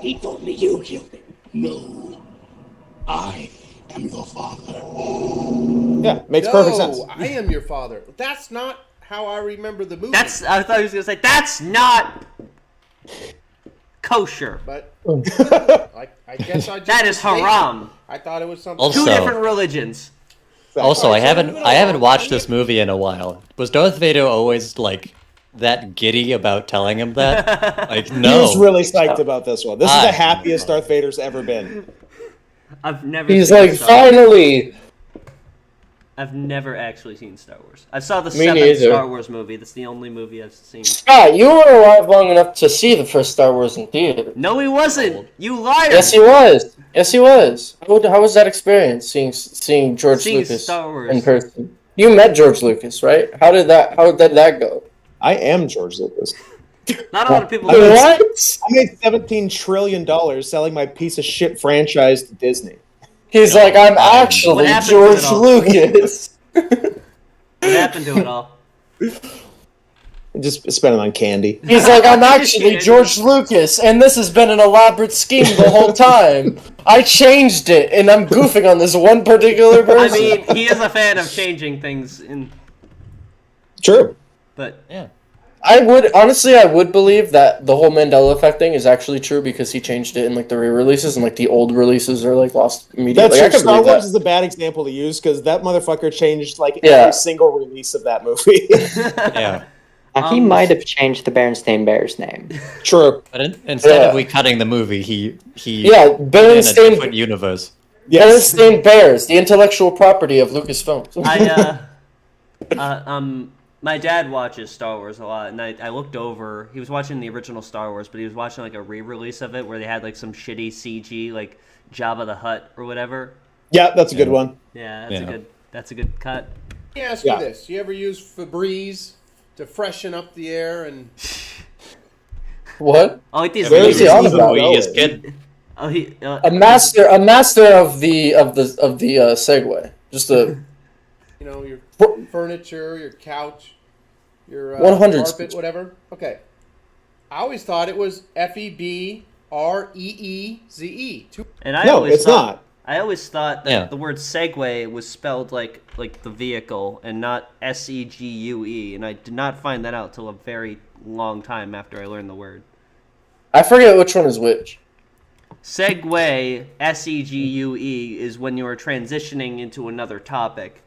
He told me you killed him. No, I am your father. Yeah, makes perfect sense. I am your father. That's not how I remember the movie. I thought he was gonna say that's not kosher. But I guess I just that is haram. I thought it was something. Also, 2 different religions. Also, I haven't watched this movie in a while. Was Darth Vader always like that giddy about telling him that? Like, no. He was really psyched about this one. This is the happiest Darth Vader's ever been. I've never. He's seen like, finally. I've never actually seen Star Wars. I saw the Me 7th neither. Star Wars movie. That's the only movie I've seen. Scott, you were alive long enough to see the first Star Wars in theater. No, he wasn't. You liar. Yes, he was. Yes, he was. How was that experience seeing George Lucas Star Wars in person? You met George Lucas, right? How did that go? I am George Lucas. Not a lot of people. I made $17 trillion selling my piece of shit franchise to Disney. He's like, I'm actually happened to George it all? Lucas. What happened to it all? Just spend it on candy. He's like, I'm actually George Lucas, and this has been an elaborate scheme the whole time. I changed it, and I'm goofing on this one particular person. I mean, he is a fan of changing things in. True. But yeah. I would believe that the whole Mandela effect thing is actually true because he changed it in like the re-releases and like the old releases are like lost immediately. That's Star Wars is a bad example to use because that motherfucker changed like every single release of that movie. Yeah. He might have changed the Berenstain Bears name. True. But instead of recutting the movie, he Berenstain, in a different universe. Berenstain Bears, the intellectual property of Lucasfilms. My dad watches Star Wars a lot, and I looked over. He was watching the original Star Wars, but he was watching like a re-release of it where they had like some shitty CG, like Jabba the Hutt or whatever. Yeah, that's a good one. Yeah, that's a good cut. Let me ask you this: you ever use Febreze to freshen up the air and? What? Oh, like these. Where's he on about? Oh, he a master of the segue. Just a. You know, your furniture, your couch, your 100 carpet, whatever. Okay. I always thought it was Febreze. And I always thought that the word Segway was spelled like the vehicle and not SEGUE, and I did not find that out till a very long time after I learned the word. I forget which one is which. Segway, SEGUE, is when you are transitioning into another topic.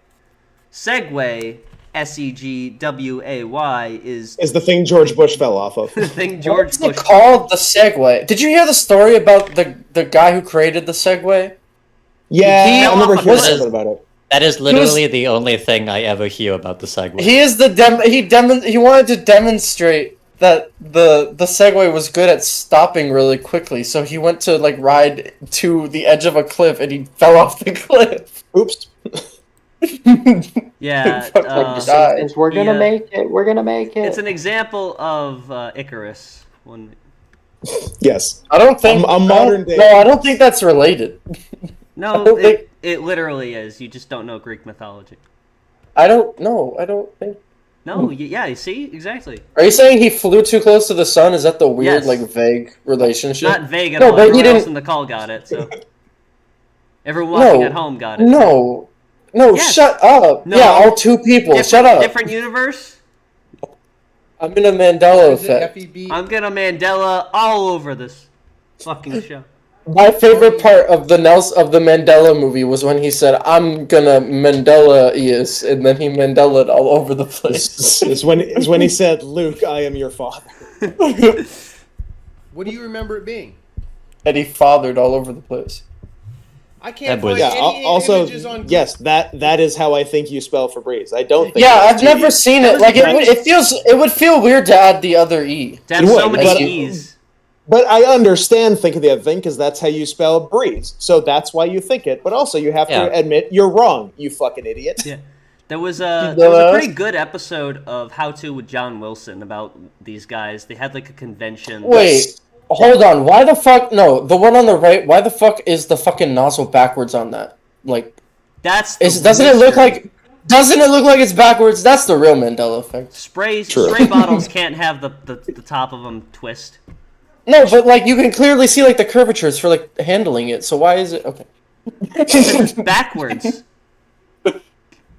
Segway, SEGWAY, is the thing George Bush fell off of. The thing George Bush called the Segway. Did you hear the story about the guy who created the Segway? Yeah, I remember hearing something about it. That is literally the only thing I ever hear about the Segway. He is he wanted to demonstrate that the Segway was good at stopping really quickly, so he went to like ride to the edge of a cliff and he fell off the cliff. Oops. Yeah, we're gonna make it. We're gonna make it. It's an example of Icarus. Yes, I don't think a modern day. No, I don't think that's related. No, it literally is. You just don't know Greek mythology. I don't know. I don't think. No, yeah, you see exactly. Are you saying he flew too close to the sun? Is that the weird, Yes. like, vague relationship? Not vague at all. But Everyone else in the call got it. So everyone watching at home got it. No, Yes. Shut up. No. Yeah, all two people. Shut up. Different universe. I'm in a Mandela effect. I'm gonna Mandela all over this fucking show. My favorite part of the Mandela movie was when he said, "I'm gonna Mandela-ius," and then he Mandela'd all over the place. is when he said, "Luke, I am your father." What do you remember it being? And he fathered all over the place. I can't That was- find Yeah. any Also, images on. yes, that is how I think you spell Febreze. I don't think. Yeah, it's I've never TE. seen it. Like it would feel weird to add the other E. To have It so would, many but- E's. But I understand thinking the other thing because that's how you spell breeze. So that's why you think it. But also, you have Yeah. to admit you're wrong. You fucking idiot. Yeah. There was a pretty good episode of How To with John Wilson about these guys. They had like a convention. Wait, hold on. Why the fuck? No, the one on the right. Why the fuck is the fucking nozzle backwards on that? Like, That's doesn't it look like? Doesn't it look like it's backwards? That's the real Mandela effect. Spray bottles can't have the top of them twist. No, but like you can clearly see like the curvatures for like handling it. So why is it okay? It's backwards.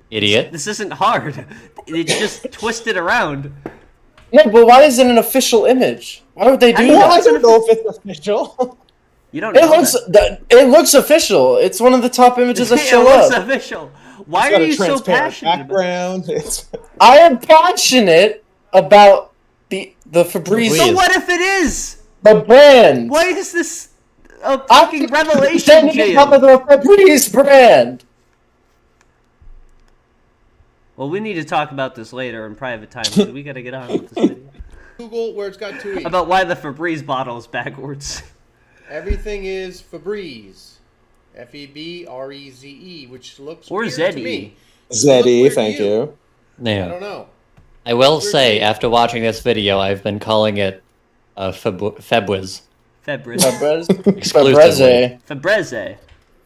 Idiot. This isn't hard. You just twist it around. No, but why is it an official image? Why would they do Well, that? I don't know if it's official. You don't It know looks it looks official. It's one of the top images that it show looks up. official. Why It's got are a you so transparent passionate about background. It's I am passionate about the Febreze. So what if it is? The brand. Why is this a fucking revelation, Sending it Jim? up with the Febreze brand. Well, we need to talk about this later in private time. So we gotta get on with this video. Google where it's got 2 E's. About why the Febreze bottle is backwards. Everything is Febreze. Febreze, which looks Or weird to ZE. me. Zeddy, thank you. I Yeah. don't know. I will say, after watching this video, I've been calling it Febwiz. Febreze. Exclusively. Febreze.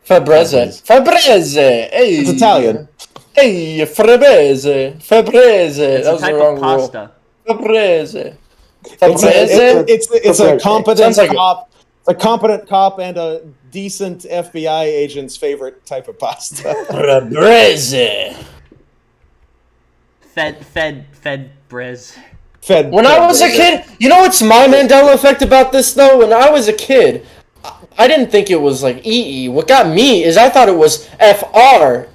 Febreze. Febreze. Hey. It's Italian. Hey, Febreze. Febreze. It's That a was type the wrong of rule. pasta. Febreze. It's a Febreze. competent Sounds like cop. It's a competent cop and a decent FBI agent's favorite type of pasta. Febreze. Fed brez. When I was a kid, you know what's my Mandela effect about this though? When I was a kid, I didn't think it was like EE. What got me is I thought it was FREBR.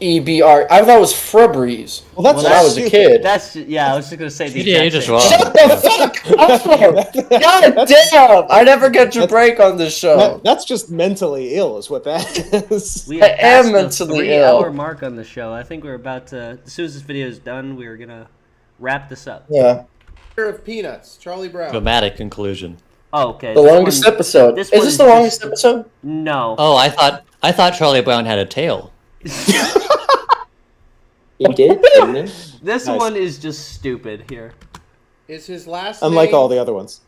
I thought it was Febreze. Well, that's when I was a kid. That's I was just gonna say the Yeah, exact you're same. just wrong. Shut the fuck up! God damn! I never get your break on this show. That's just mentally ill, is what that is. We I have am passed the mentally 3-hour ill. mark on the show. I think we're about to. As soon as this video is done, we're gonna wrap this up. Yeah. Of Peanuts, Charlie Brown. Dramatic conclusion. Oh, okay. The this longest one- episode. Is this one's the longest just- episode? No. Oh, I thought Charlie Brown had a tail. He did, didn't he? This Nice. one is just stupid here. Is his last Unlike name all the other ones.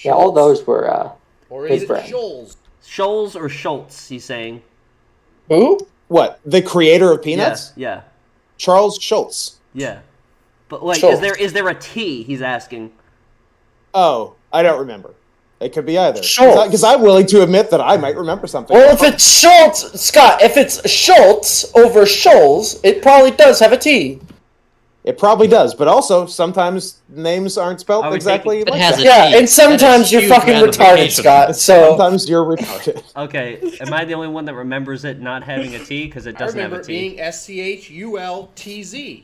Yeah, all those were or his is it brand. Scholes? Scholes or Schultz, he's saying. Who? What? The creator of Peanuts? Yeah. Charles Schultz. Yeah. But like, Schultz. is there a T? He's asking. Oh, I don't remember. It could be either. Schultz. Because I'm willing to admit that I might remember something. Well, if it's Schultz, Scott, if it's Schultz over Scholes, it probably does have a T. It probably does, but also sometimes names aren't spelled Are we exactly It like has that. a Yeah, T. and sometimes you're huge fucking retarded, ramifications. Scott. So Sometimes you're retarded. Okay, am I the only one that remembers it not having a T because it I doesn't have remember a it T? being SCHULTZ,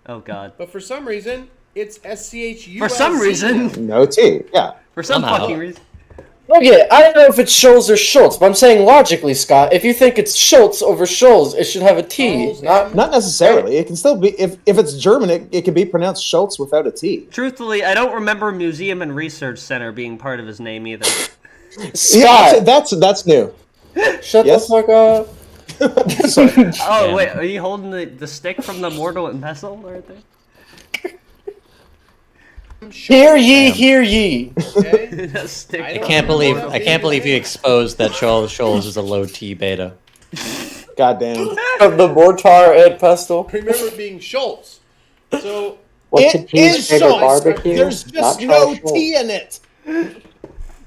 Oh God. but for some reason it's SCHULZ. For some reason. No T. Yeah. For some Somehow. fucking reason. okay, I don't know if it's Scholes or Schultz, but I'm saying logically, Scott, if you think it's Schultz over Scholes, it should have a T. Scholes, Not necessarily. It can still be, if it's German, it can be pronounced Schultz without a T. Truthfully, I don't remember Museum and Research Center being part of his name either. Scott, Yeah, that's new. shut Yes? the fuck up. Oh Yeah. wait, are you holding the stick from the mortal and pestle right there? Hear ye, hear ye. Okay? The stick. I I don't can't remember believe that I can't being believe you his name. exposed that Charles Scholes is a low T beta. Goddamn. Of the mortar and pestle. I remember it being Schultz. So What's a It T's is favorite Schultz. barbecue? There's just Not no Charles Schultz. T in it.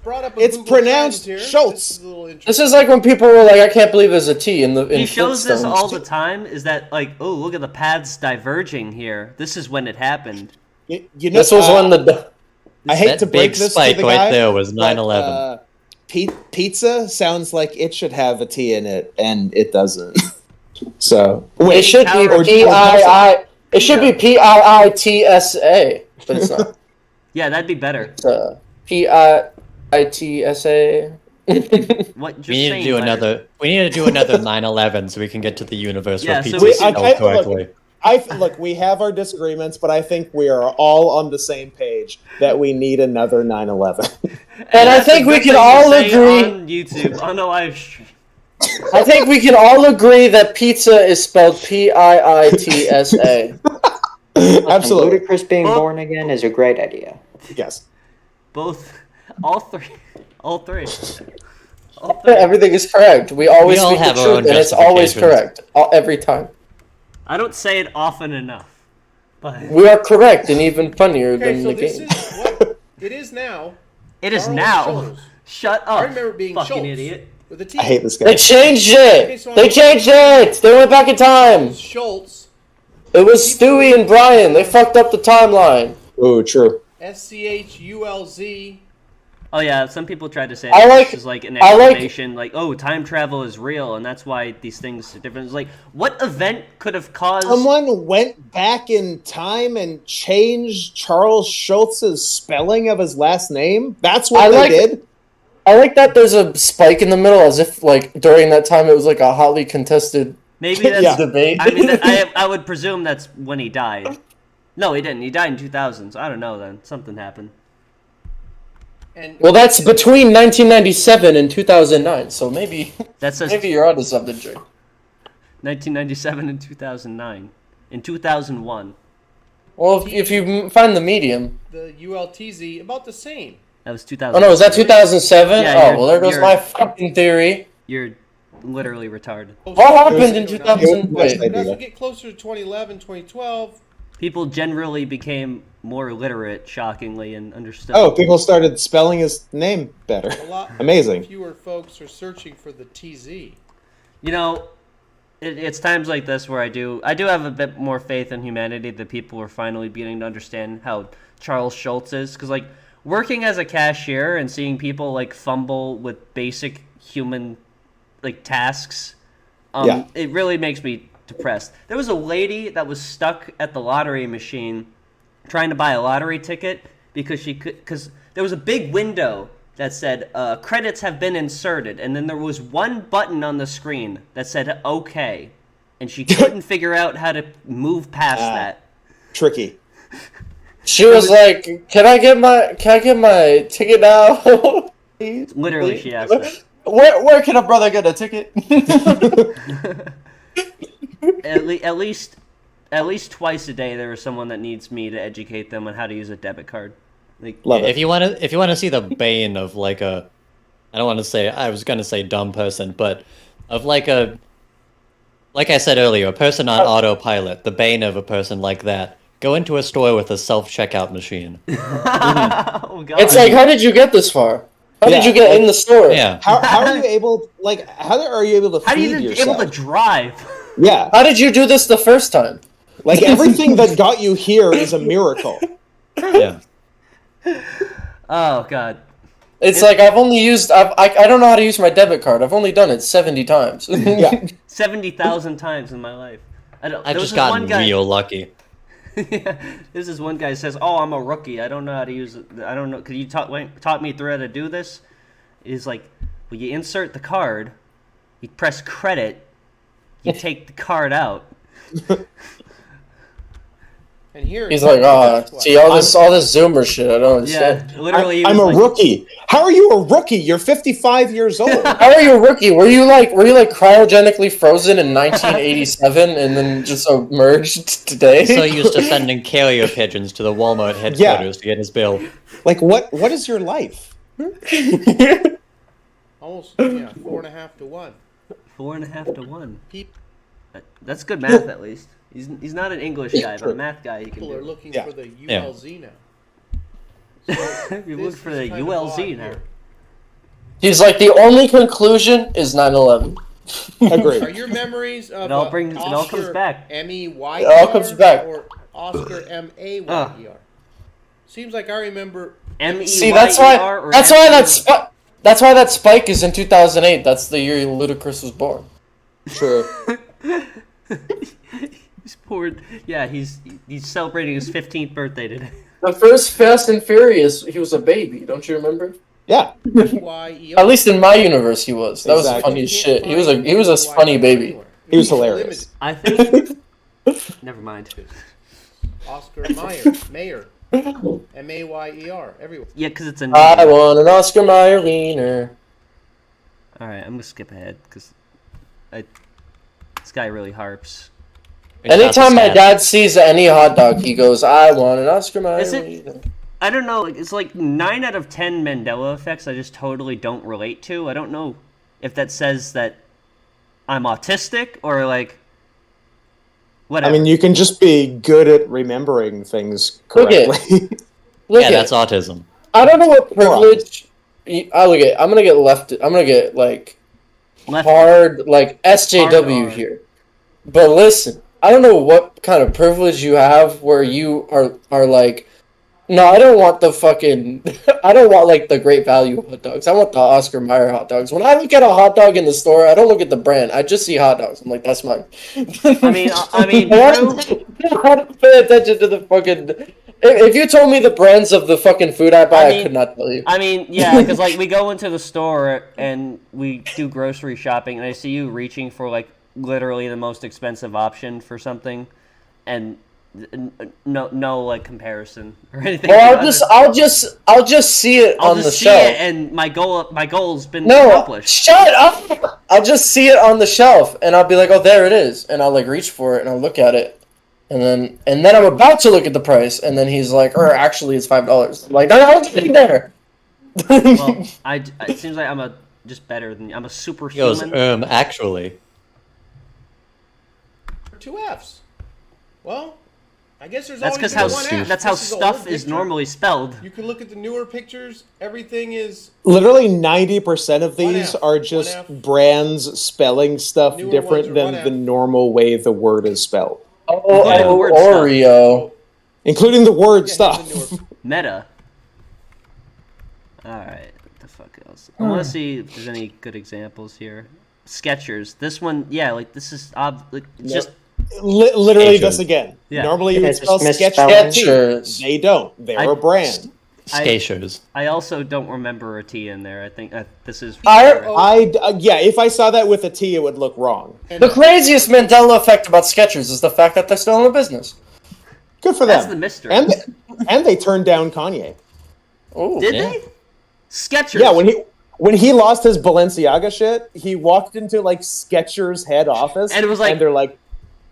brought up. A It's Google pronounced Trends here. Schultz. This is a little interesting. This is like when people were like, I can't believe there's a T in the in He shows this Flintstones. all the time. Is that like, oh, look at the paths diverging here. This is when it happened. You know, This was when the I hate That to break big this spike to the right guy, there was but, 9/11. Pizza sounds like it should have a T in it, and it doesn't. So it should be Tower- P-I-I. It should be P-I-I-T-S-A, but it's not. Yeah, that'd be better. It's P-I-I-T-S-A. What? Just We need to saying do letters. another. We need to do another 9/11 so we can get to the universe Yeah, where so pizza we- is spelled correctly. Look, we have our disagreements, but I think we are all on the same page that we need another 9/11. And I that's a think we good can thing to all say agree. on YouTube on a live stream. I think we can all agree that pizza is spelled Piitsa. Absolutely. Ludacris being born again is a great idea. Yes. Both, all three. Everything is correct. We always We all speak the have our truth, own and it's always justifications. correct. Every time. I don't say it often enough, but We are correct and even funnier Okay, than so the this game. is what it is now. it is Charles now. Schultz. Shut I up, remember it being fucking Schultz idiot. with a T. I hate this guy. They changed Okay, it! so They I'm- changed it! They went back in time! Schultz. It was Stewie and Brian. They fucked up the timeline. Oh, true. SCHULZ. Oh yeah, some people tried to say I like- this is like an I like- explanation, like, oh, time travel is real, and that's why these things are different. It's like, what event could have caused? Someone went back in time and changed Charles Schultz's spelling of his last name? That's what they did? I like that there's a spike in the middle, as if like during that time it was like a hotly contested Maybe that's debate. I mean, I would presume that's when he died. No, he didn't. He died in 2000. So I don't know. Then something happened. And Well, that's between 1997 and 2009, so maybe That says maybe you're onto something, Jay. 1997 and 2009. In 2001, Well, if you find the medium. the ULTZ about the same. that was 2000. Oh no, is that 2007? Yeah, Oh, you're- well, there goes you're- my fucking theory. You're literally retarded. What happened in 2000? Wait. But as we get closer to 2011, 2012, People generally became more literate, shockingly, and understood. Oh, people started spelling his name better. a lot Amazing. fewer folks are searching for the TZ. You know, it's times like this where I do have a bit more faith in humanity that people are finally beginning to understand how Charles Schultz is. Because, like, working as a cashier and seeing people, like, fumble with basic human, like, tasks, Yeah. it really makes me depressed. There was a lady that was stuck at the lottery machine trying to buy a lottery ticket because there was a big window that said, credits have been inserted, and then there was one button on the screen that said, okay, and she couldn't figure out how to move past that. Tricky. She was like, "Can I get my ticket now?" Please? Literally, she asked that. Where can a brother get a ticket? At least twice a day, there is someone that needs me to educate them on how to use a debit card. Like, Love it. If you want to see the bane of like a, I was gonna say dumb person, but of like a, like I said earlier, a person on autopilot, the bane of a person like that. Go into a store with a self-checkout machine. oh god! It's like, how did you get this far? How did you get in the store? Yeah. How are you able? Like, how are you able to feed How are you yourself? able to drive? Yeah. How did you do this the first time? Like everything that got you here is a miracle. Yeah. Oh god! It's like I've only used. I don't know how to use my debit card. I've only done it 70 times. Yeah. 70,000 times in my life. I've there was just this one gotten guy- real lucky. Yeah, this is one guy says, "Oh, I'm a rookie. I don't know how to use it. I don't know. Could you taught me through how to do this?" He's like, "Well, you insert the card, you press credit, you take the card out." And here He's like, see all this Zoomer shit. I don't understand. Yeah, literally. he I'm was a like, rookie. How are you a rookie? You're 55 years old. How are you a rookie? Were you like cryogenically frozen in 1987 and then just emerged today? So used to sending carrier pigeons to the Walmart headquarters to get his bill. Like, what is your life? almost 4.5 to 1. 4.5 to 1. That's good math, at least. He's not an English guy, but a math guy he can People are do. looking for the ULZ now. You look for the ULZ now. He's like, the only conclusion is 9/11. Agreed. Are your memories of It all comes back. M-E-Y-E-R It all comes back. or Oscar M-A-Y-E-R? Seems like I remember M-E-Y-E-R See, that's why that spike is in 2008. That's the year Ludacris was born. True. He's poor. Yeah, he's celebrating his 15th birthday today. The first Fast and Furious, he was a baby. Don't you remember? Yeah. At least in my universe, he was. That was funny as shit. He was a funny baby. He was hilarious. I think. Never mind. Oscar Mayer. Mayer. Everywhere. Yeah, because it's a name. I want an Oscar Mayer wiener. Alright, I'm gonna skip ahead because this guy really harps. Anytime my dad sees any hot dog, he goes, I want an Oscar Mayer wiener. I don't know, it's like 9 out of 10 Mandela effects I just totally don't relate to. I don't know if that says that I'm autistic or like whatever. I mean, you can just be good at remembering things correctly. That's autism. I don't know what privilege. I'm gonna get left. I'm gonna get like hard, like SJW hard. here. But listen, I don't know what kind of privilege you have where you are like, no, I don't want the fucking, I don't want like the Great Value hot dogs. I want the Oscar Mayer hot dogs. When I look at a hot dog in the store, I don't look at the brand. I just see hot dogs. I'm like, that's mine. I mean, I don't pay attention to the fucking. If you told me the brands of the fucking food I buy, I could not tell you. I mean, yeah, because like we go into the store and we do grocery shopping, and I see you reaching for like literally the most expensive option for something, and no like comparison or anything. Well, I'll just see it on the shelf, and my goal's been accomplished. Shut up! I'll just see it on the shelf, and I'll be like, oh, there it is, and I'll like reach for it, and I'll look at it. And then I'm about to look at the price, and then he's like, "Or actually, it's $5." I'm like, no, it's there. Well, it seems like I'm just better than you. I'm a superhuman. Actually. 2 Fs. Well, I guess there's That's always because been one F. that's how This is an stuff old is picture. normally spelled. You can look at the newer pictures. Everything is Literally 90% of these 1F, are just 1F. brands spelling stuff Newer different ones are than 1F. the normal way the word is spelled. Oreo. Including the word stuff. Meta. Alright, what the fuck else? I want to see if there's any good examples here. Skechers. This one, yeah, like this is just Literally this again. Yeah. Normally you Yeah, would spell just misspelled. Skechers. They don't. They're a brand. Skechers. I also don't remember a T in there. I think this is. Yeah, if I saw that with a T, it would look wrong. The craziest Mandela effect about Skechers is the fact that they're still in the business. Good for them. That's the mystery. And they turned down Kanye. Oh, did they? Skechers. Yeah, when he lost his Balenciaga shit, he walked into like Skechers head office, and it was like, and they're like,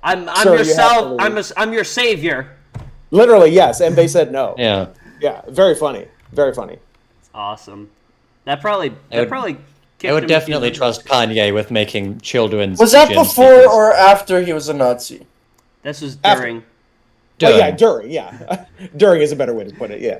"I'm "Sir, your you have to leave." I'm your savior." Literally, yes, and they said no. Yeah. Yeah, very funny. Very funny. It's awesome. That probably I would definitely trust Kanye with making children's. Was that gym before sneakers. or after he was a Nazi? This was during. Oh, yeah, during. Yeah, during is a better way to put it. Yeah.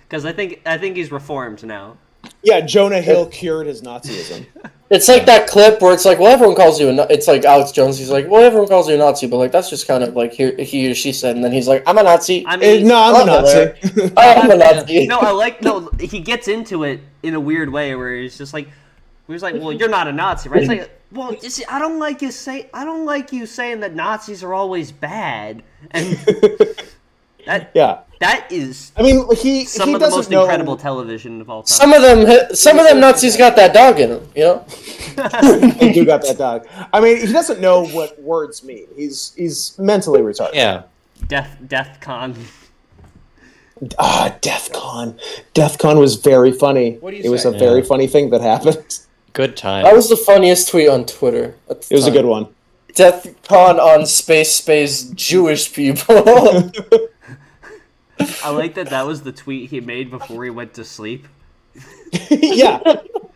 Because I think he's reformed now. Yeah, Jonah Hill cured his Nazism. It's like that clip where it's like, well, everyone calls you it's like Alex Jones. He's like, well, everyone calls you a Nazi, but like that's just kind of like he or she said, and then he's like, I'm a Nazi. I mean, no, I'm a Nazi. I'm a Nazi. No, he gets into it in a weird way where he's like, well, you're not a Nazi, right? It's like, well, you see, I don't like you saying that Nazis are always bad, and that is. I mean, he some of the most incredible television of all time. Some of them Nazis got that dog in them, you know. They do got that dog. I mean, he doesn't know what words mean. He's mentally retarded. Yeah. Death Con. Death Con. Death Con was very funny. It was a very funny thing that happened. Good time. That was the funniest tweet on Twitter. It was a good one. Death Con on space Jewish people. I like that was the tweet he made before he went to sleep. Yeah.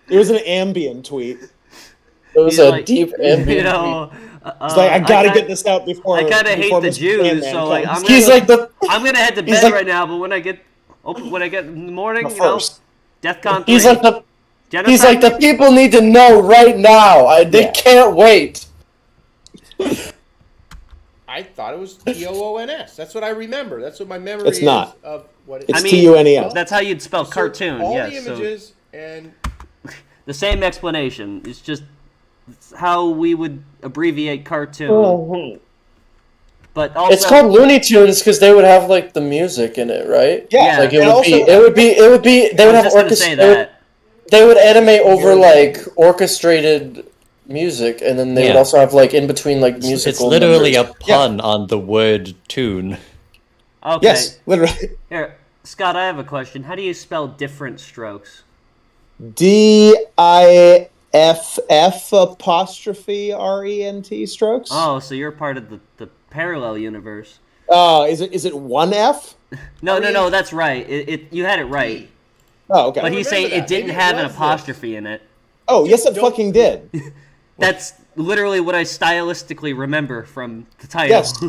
It was an ambient tweet. It was deep ambient you know, tweet. It's like, I gotta get this out before I kind of hate the Mr. Jews, Sandman so like comes. I'm gonna head to bed right now. But when I get in the morning, Death Con 3. He's like the people need to know right now. They can't wait. I thought it was TOONS. That's what I remember. That's what my memory It's not. is of what it It's is. TUNES. That's how you'd spell cartoon. All Yeah, the images and the same explanation. It's just how we would abbreviate cartoon. But also, it's called Looney Tunes because they would have like the music in it, right? Yeah, like and it would be. They would have say that. they would animate over like orchestrated music, and then they would also have like in between like musical. It's literally numbers. a pun on the word tune. Okay. Yes, literally. Here, Scott, I have a question. How do you spell different strokes? DIFF strokes. Oh, so you're part of the parallel universe. Oh, is it one F? No, that's right. You had it right. Oh, okay. But he's saying it didn't have an apostrophe in it. Oh, yes, it fucking did. That's literally what I stylistically remember from the title. Yes,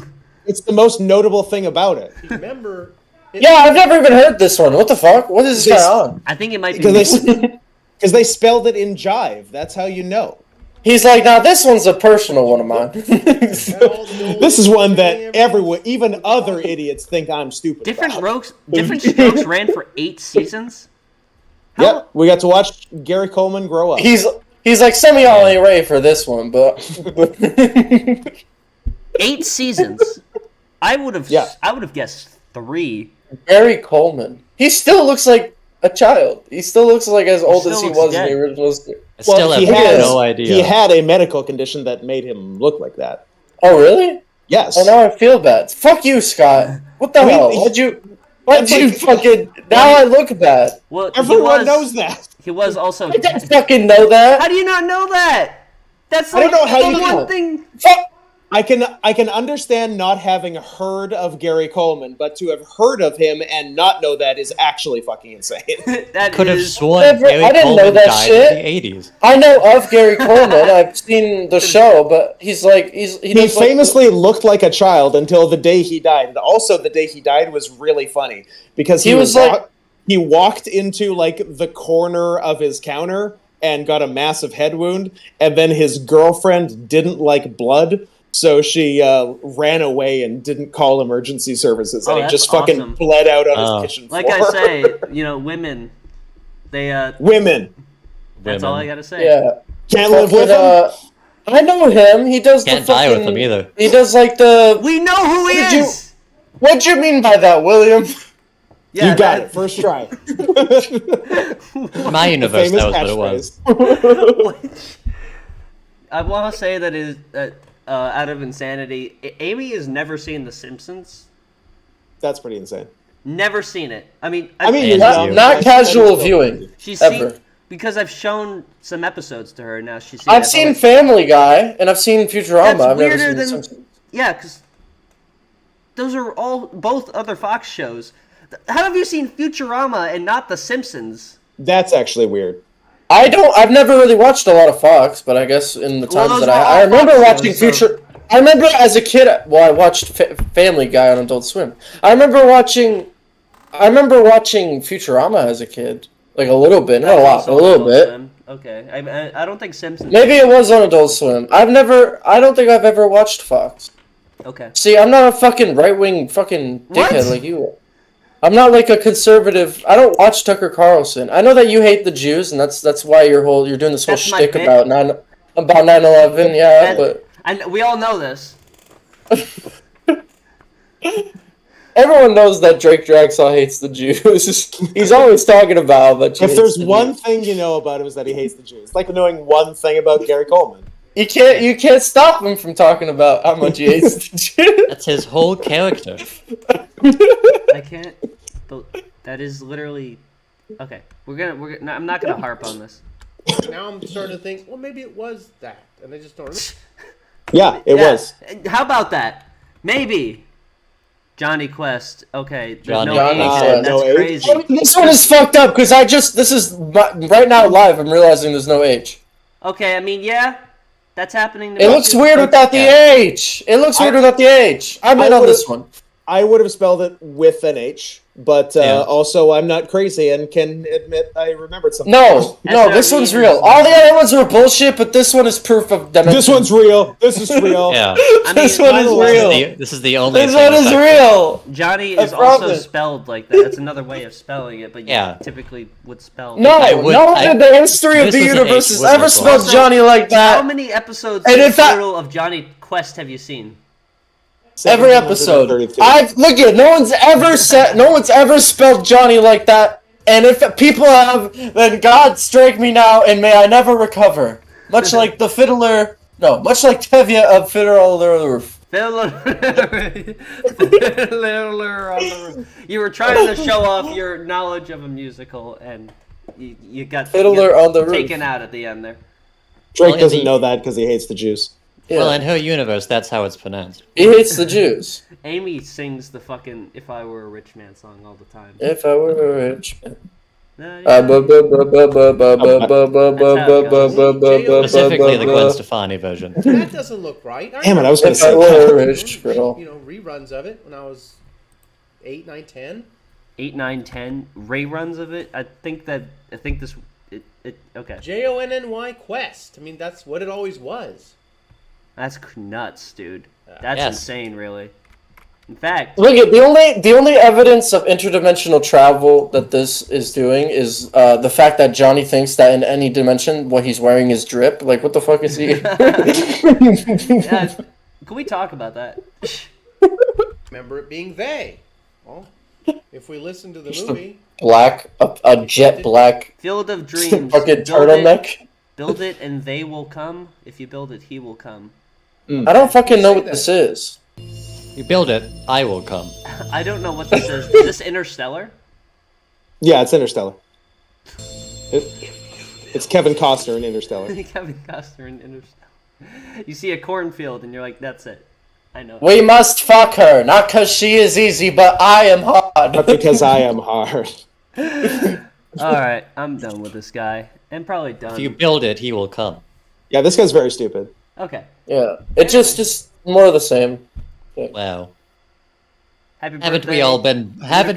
it's the most notable thing about it. Remember? Yeah, I've never even heard this one. What the fuck? What is this guy on? I think it might be because they spelled it in jive. That's how you know. He's like, now this one's a personal one of mine. This is one that everyone, even other idiots, think I'm stupid. Different strokes ran for 8 seasons. Yeah, we got to watch Gary Coleman grow up. He's like, some of y'all ain't ready for this one, but 8 seasons. I would have guessed 3. Gary Coleman. He still looks like a child. He still looks like as old as he was in the original story. He had a medical condition that made him look like that. Oh, really? Yes. Oh, now I feel bad. Fuck you, Scott. What the hell? Why'd you fucking... Now I look bad. Well, everyone knows that. He was also... I don't fucking know that. How do you not know that? That's like I don't know how the you one know. thing... I can understand not having heard of Gary Coleman, but to have heard of him and not know that is actually fucking insane. Could have sworn I Gary didn't know Coleman that died shit. in the 80s. I know of Gary Coleman. I've seen the show, but he famously looked like a child until the day he died. And also the day he died was really funny because he walked into like the corner of his counter and got a massive head wound, and then his girlfriend didn't like blood. So she ran away and didn't call emergency services, and he just fucking bled out on his kitchen floor. Like I say, women, they women. That's all I gotta say. Yeah, can't live with him. I know him. He does. Can't die with him either. He does like the. We know who he is. What'd you mean by that, William? Yeah, you got it. First try. My universe knows what it was. I want to say that is out of insanity. Amy has never seen The Simpsons. That's pretty insane. Never seen it. I mean, not casual viewing. She's ever. seen, because I've shown some episodes to her now. She's. I've seen Family Guy and I've seen Futurama. That's I've never weirder seen The than Simpsons. yeah, because those are both other Fox shows. How have you seen Futurama and not The Simpsons? That's actually weird. I've never really watched a lot of Fox, but I guess in the times that I remember watching I remember as a kid, I watched Family Guy on Adult Swim. I remember watching Futurama as a kid, like a little bit, not a lot, a little bit. Swim. Okay, I don't think Simpsons. Maybe it was on Adult Swim. I don't think I've ever watched Fox. Okay. See, I'm not a fucking right-wing fucking dickhead like you are. I'm not like a conservative. I don't watch Tucker Carlson. I know that you hate the Jews, and that's why you're doing this whole shtick about 9/11. Yeah, but we all know this. Everyone knows that Drake Drexel hates the Jews. He's always talking about. But if there's one thing you know about him is that he hates the Jews. It's like knowing one thing about Gary Coleman. You can't stop him from talking about how much he hates the Jews. That's his whole character. I can't. That is literally okay. I'm not gonna harp on this. Now I'm starting to think, well, maybe it was that, and I just don't remember. Yeah, it was. How about that? Maybe Johnny Quest. Okay, there's no Johnny age. Quest. That's crazy. This one is fucked up because this is right now live. I'm realizing there's no age. Okay, I mean, yeah, that's happening. To It me looks too. weird without the H. It looks weird without the H. I'm in on this one. I would have spelled it with an H, but also I'm not crazy and can admit I remembered something. No, this one's real. All the other ones were bullshit, but this one is proof of demonstration. This one's real. This is real. Yeah. This one is real. This is the only. This one is real. Johnny is also spelled like that. That's another way of spelling it, but you typically would spell. No one in the history of the universe has ever spelled Johnny like that. How many episodes total of Johnny Quest have you seen? Every episode. No one's ever spelled Johnny like that And if people have, then God strike me now, and may I never recover. Much like the fiddler, no, much like Tevye of Fiddler on the Roof. Fiddler on the Roof. You were trying to show off your knowledge of a musical, and you got Fiddler on the Roof taken out at the end there. Drake doesn't know that because he hates the Jews. Yeah. Well, in her universe, that's how it's pronounced. He hates the Jews. Amy sings the fucking "If I Were a Rich Man" song all the time. If I were a rich man. Specifically the Gwen Stefani version. That doesn't look right. Damn it, I was going to say reruns of it when I was 8, 9, 10. 8, 9, 10 reruns of it. I think this. Okay. JONNY Quest. I mean, that's what it always was. That's nuts, dude. That's insane, really. In fact, look at the only evidence of interdimensional travel that this is doing is the fact that Johnny thinks that in any dimension what he's wearing is drip. Like, what the fuck is he? Yeah, can we talk about that? Remember it being they. Well, if we listen to the movie, a jet black Field of Dreams. fucking turtleneck. Build it and they will come. If you build it, he will come. I don't fucking know what this is. You build it, I will come. I don't know what this is. Is this Interstellar? Yeah, it's Interstellar. It's Kevin Costner in Interstellar. Kevin Costner in Interstellar. You see a cornfield and you're like, that's it. I know. We must fuck her, not because she is easy, but I am hard. Not because I am hard. Alright, I'm done with this guy. And probably done. If you build it, he will come. Yeah, this guy's very stupid. Okay. Yeah, it just more of the same. Yeah. Wow. Happy birthday. Haven't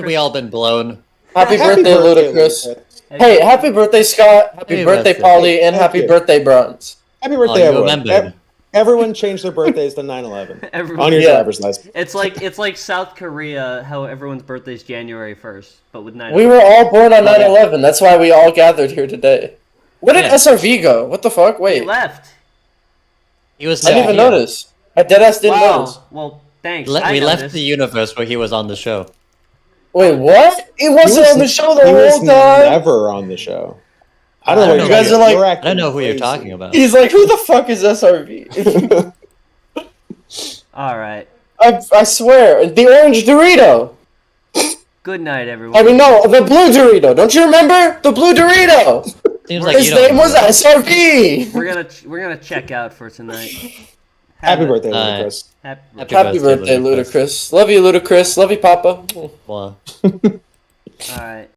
we all been blown? Happy birthday, Ludacris. Hey, happy birthday, Scott. Happy birthday, Polly, and happy birthday, Bronze. Happy birthday, everyone. Everyone changed their birthdays to 9/11 on your driver's license. It's like South Korea, how everyone's birthday's January 1st, but with 9/11. We were all born on 9/11. That's why we all gathered here today. Where did SRV go? What the fuck? Wait. He left. He was. I didn't even notice. I deadass didn't notice. Well, thanks. We left the universe where he was on the show. Wait, what? He wasn't on the show the whole time. Never on the show. I don't know. You guys are like. I don't know who you're talking about. He's like, who the fuck is SRV? All right. I swear, the orange Dorito. Good night, everyone. I mean, no, the blue Dorito. Don't you remember the blue Dorito? Seems like his name was SRV. We're gonna check out for tonight. Happy birthday, Ludacris. Happy birthday, Ludacris. Love you, Ludacris. Love you, Papa. Wow. All right.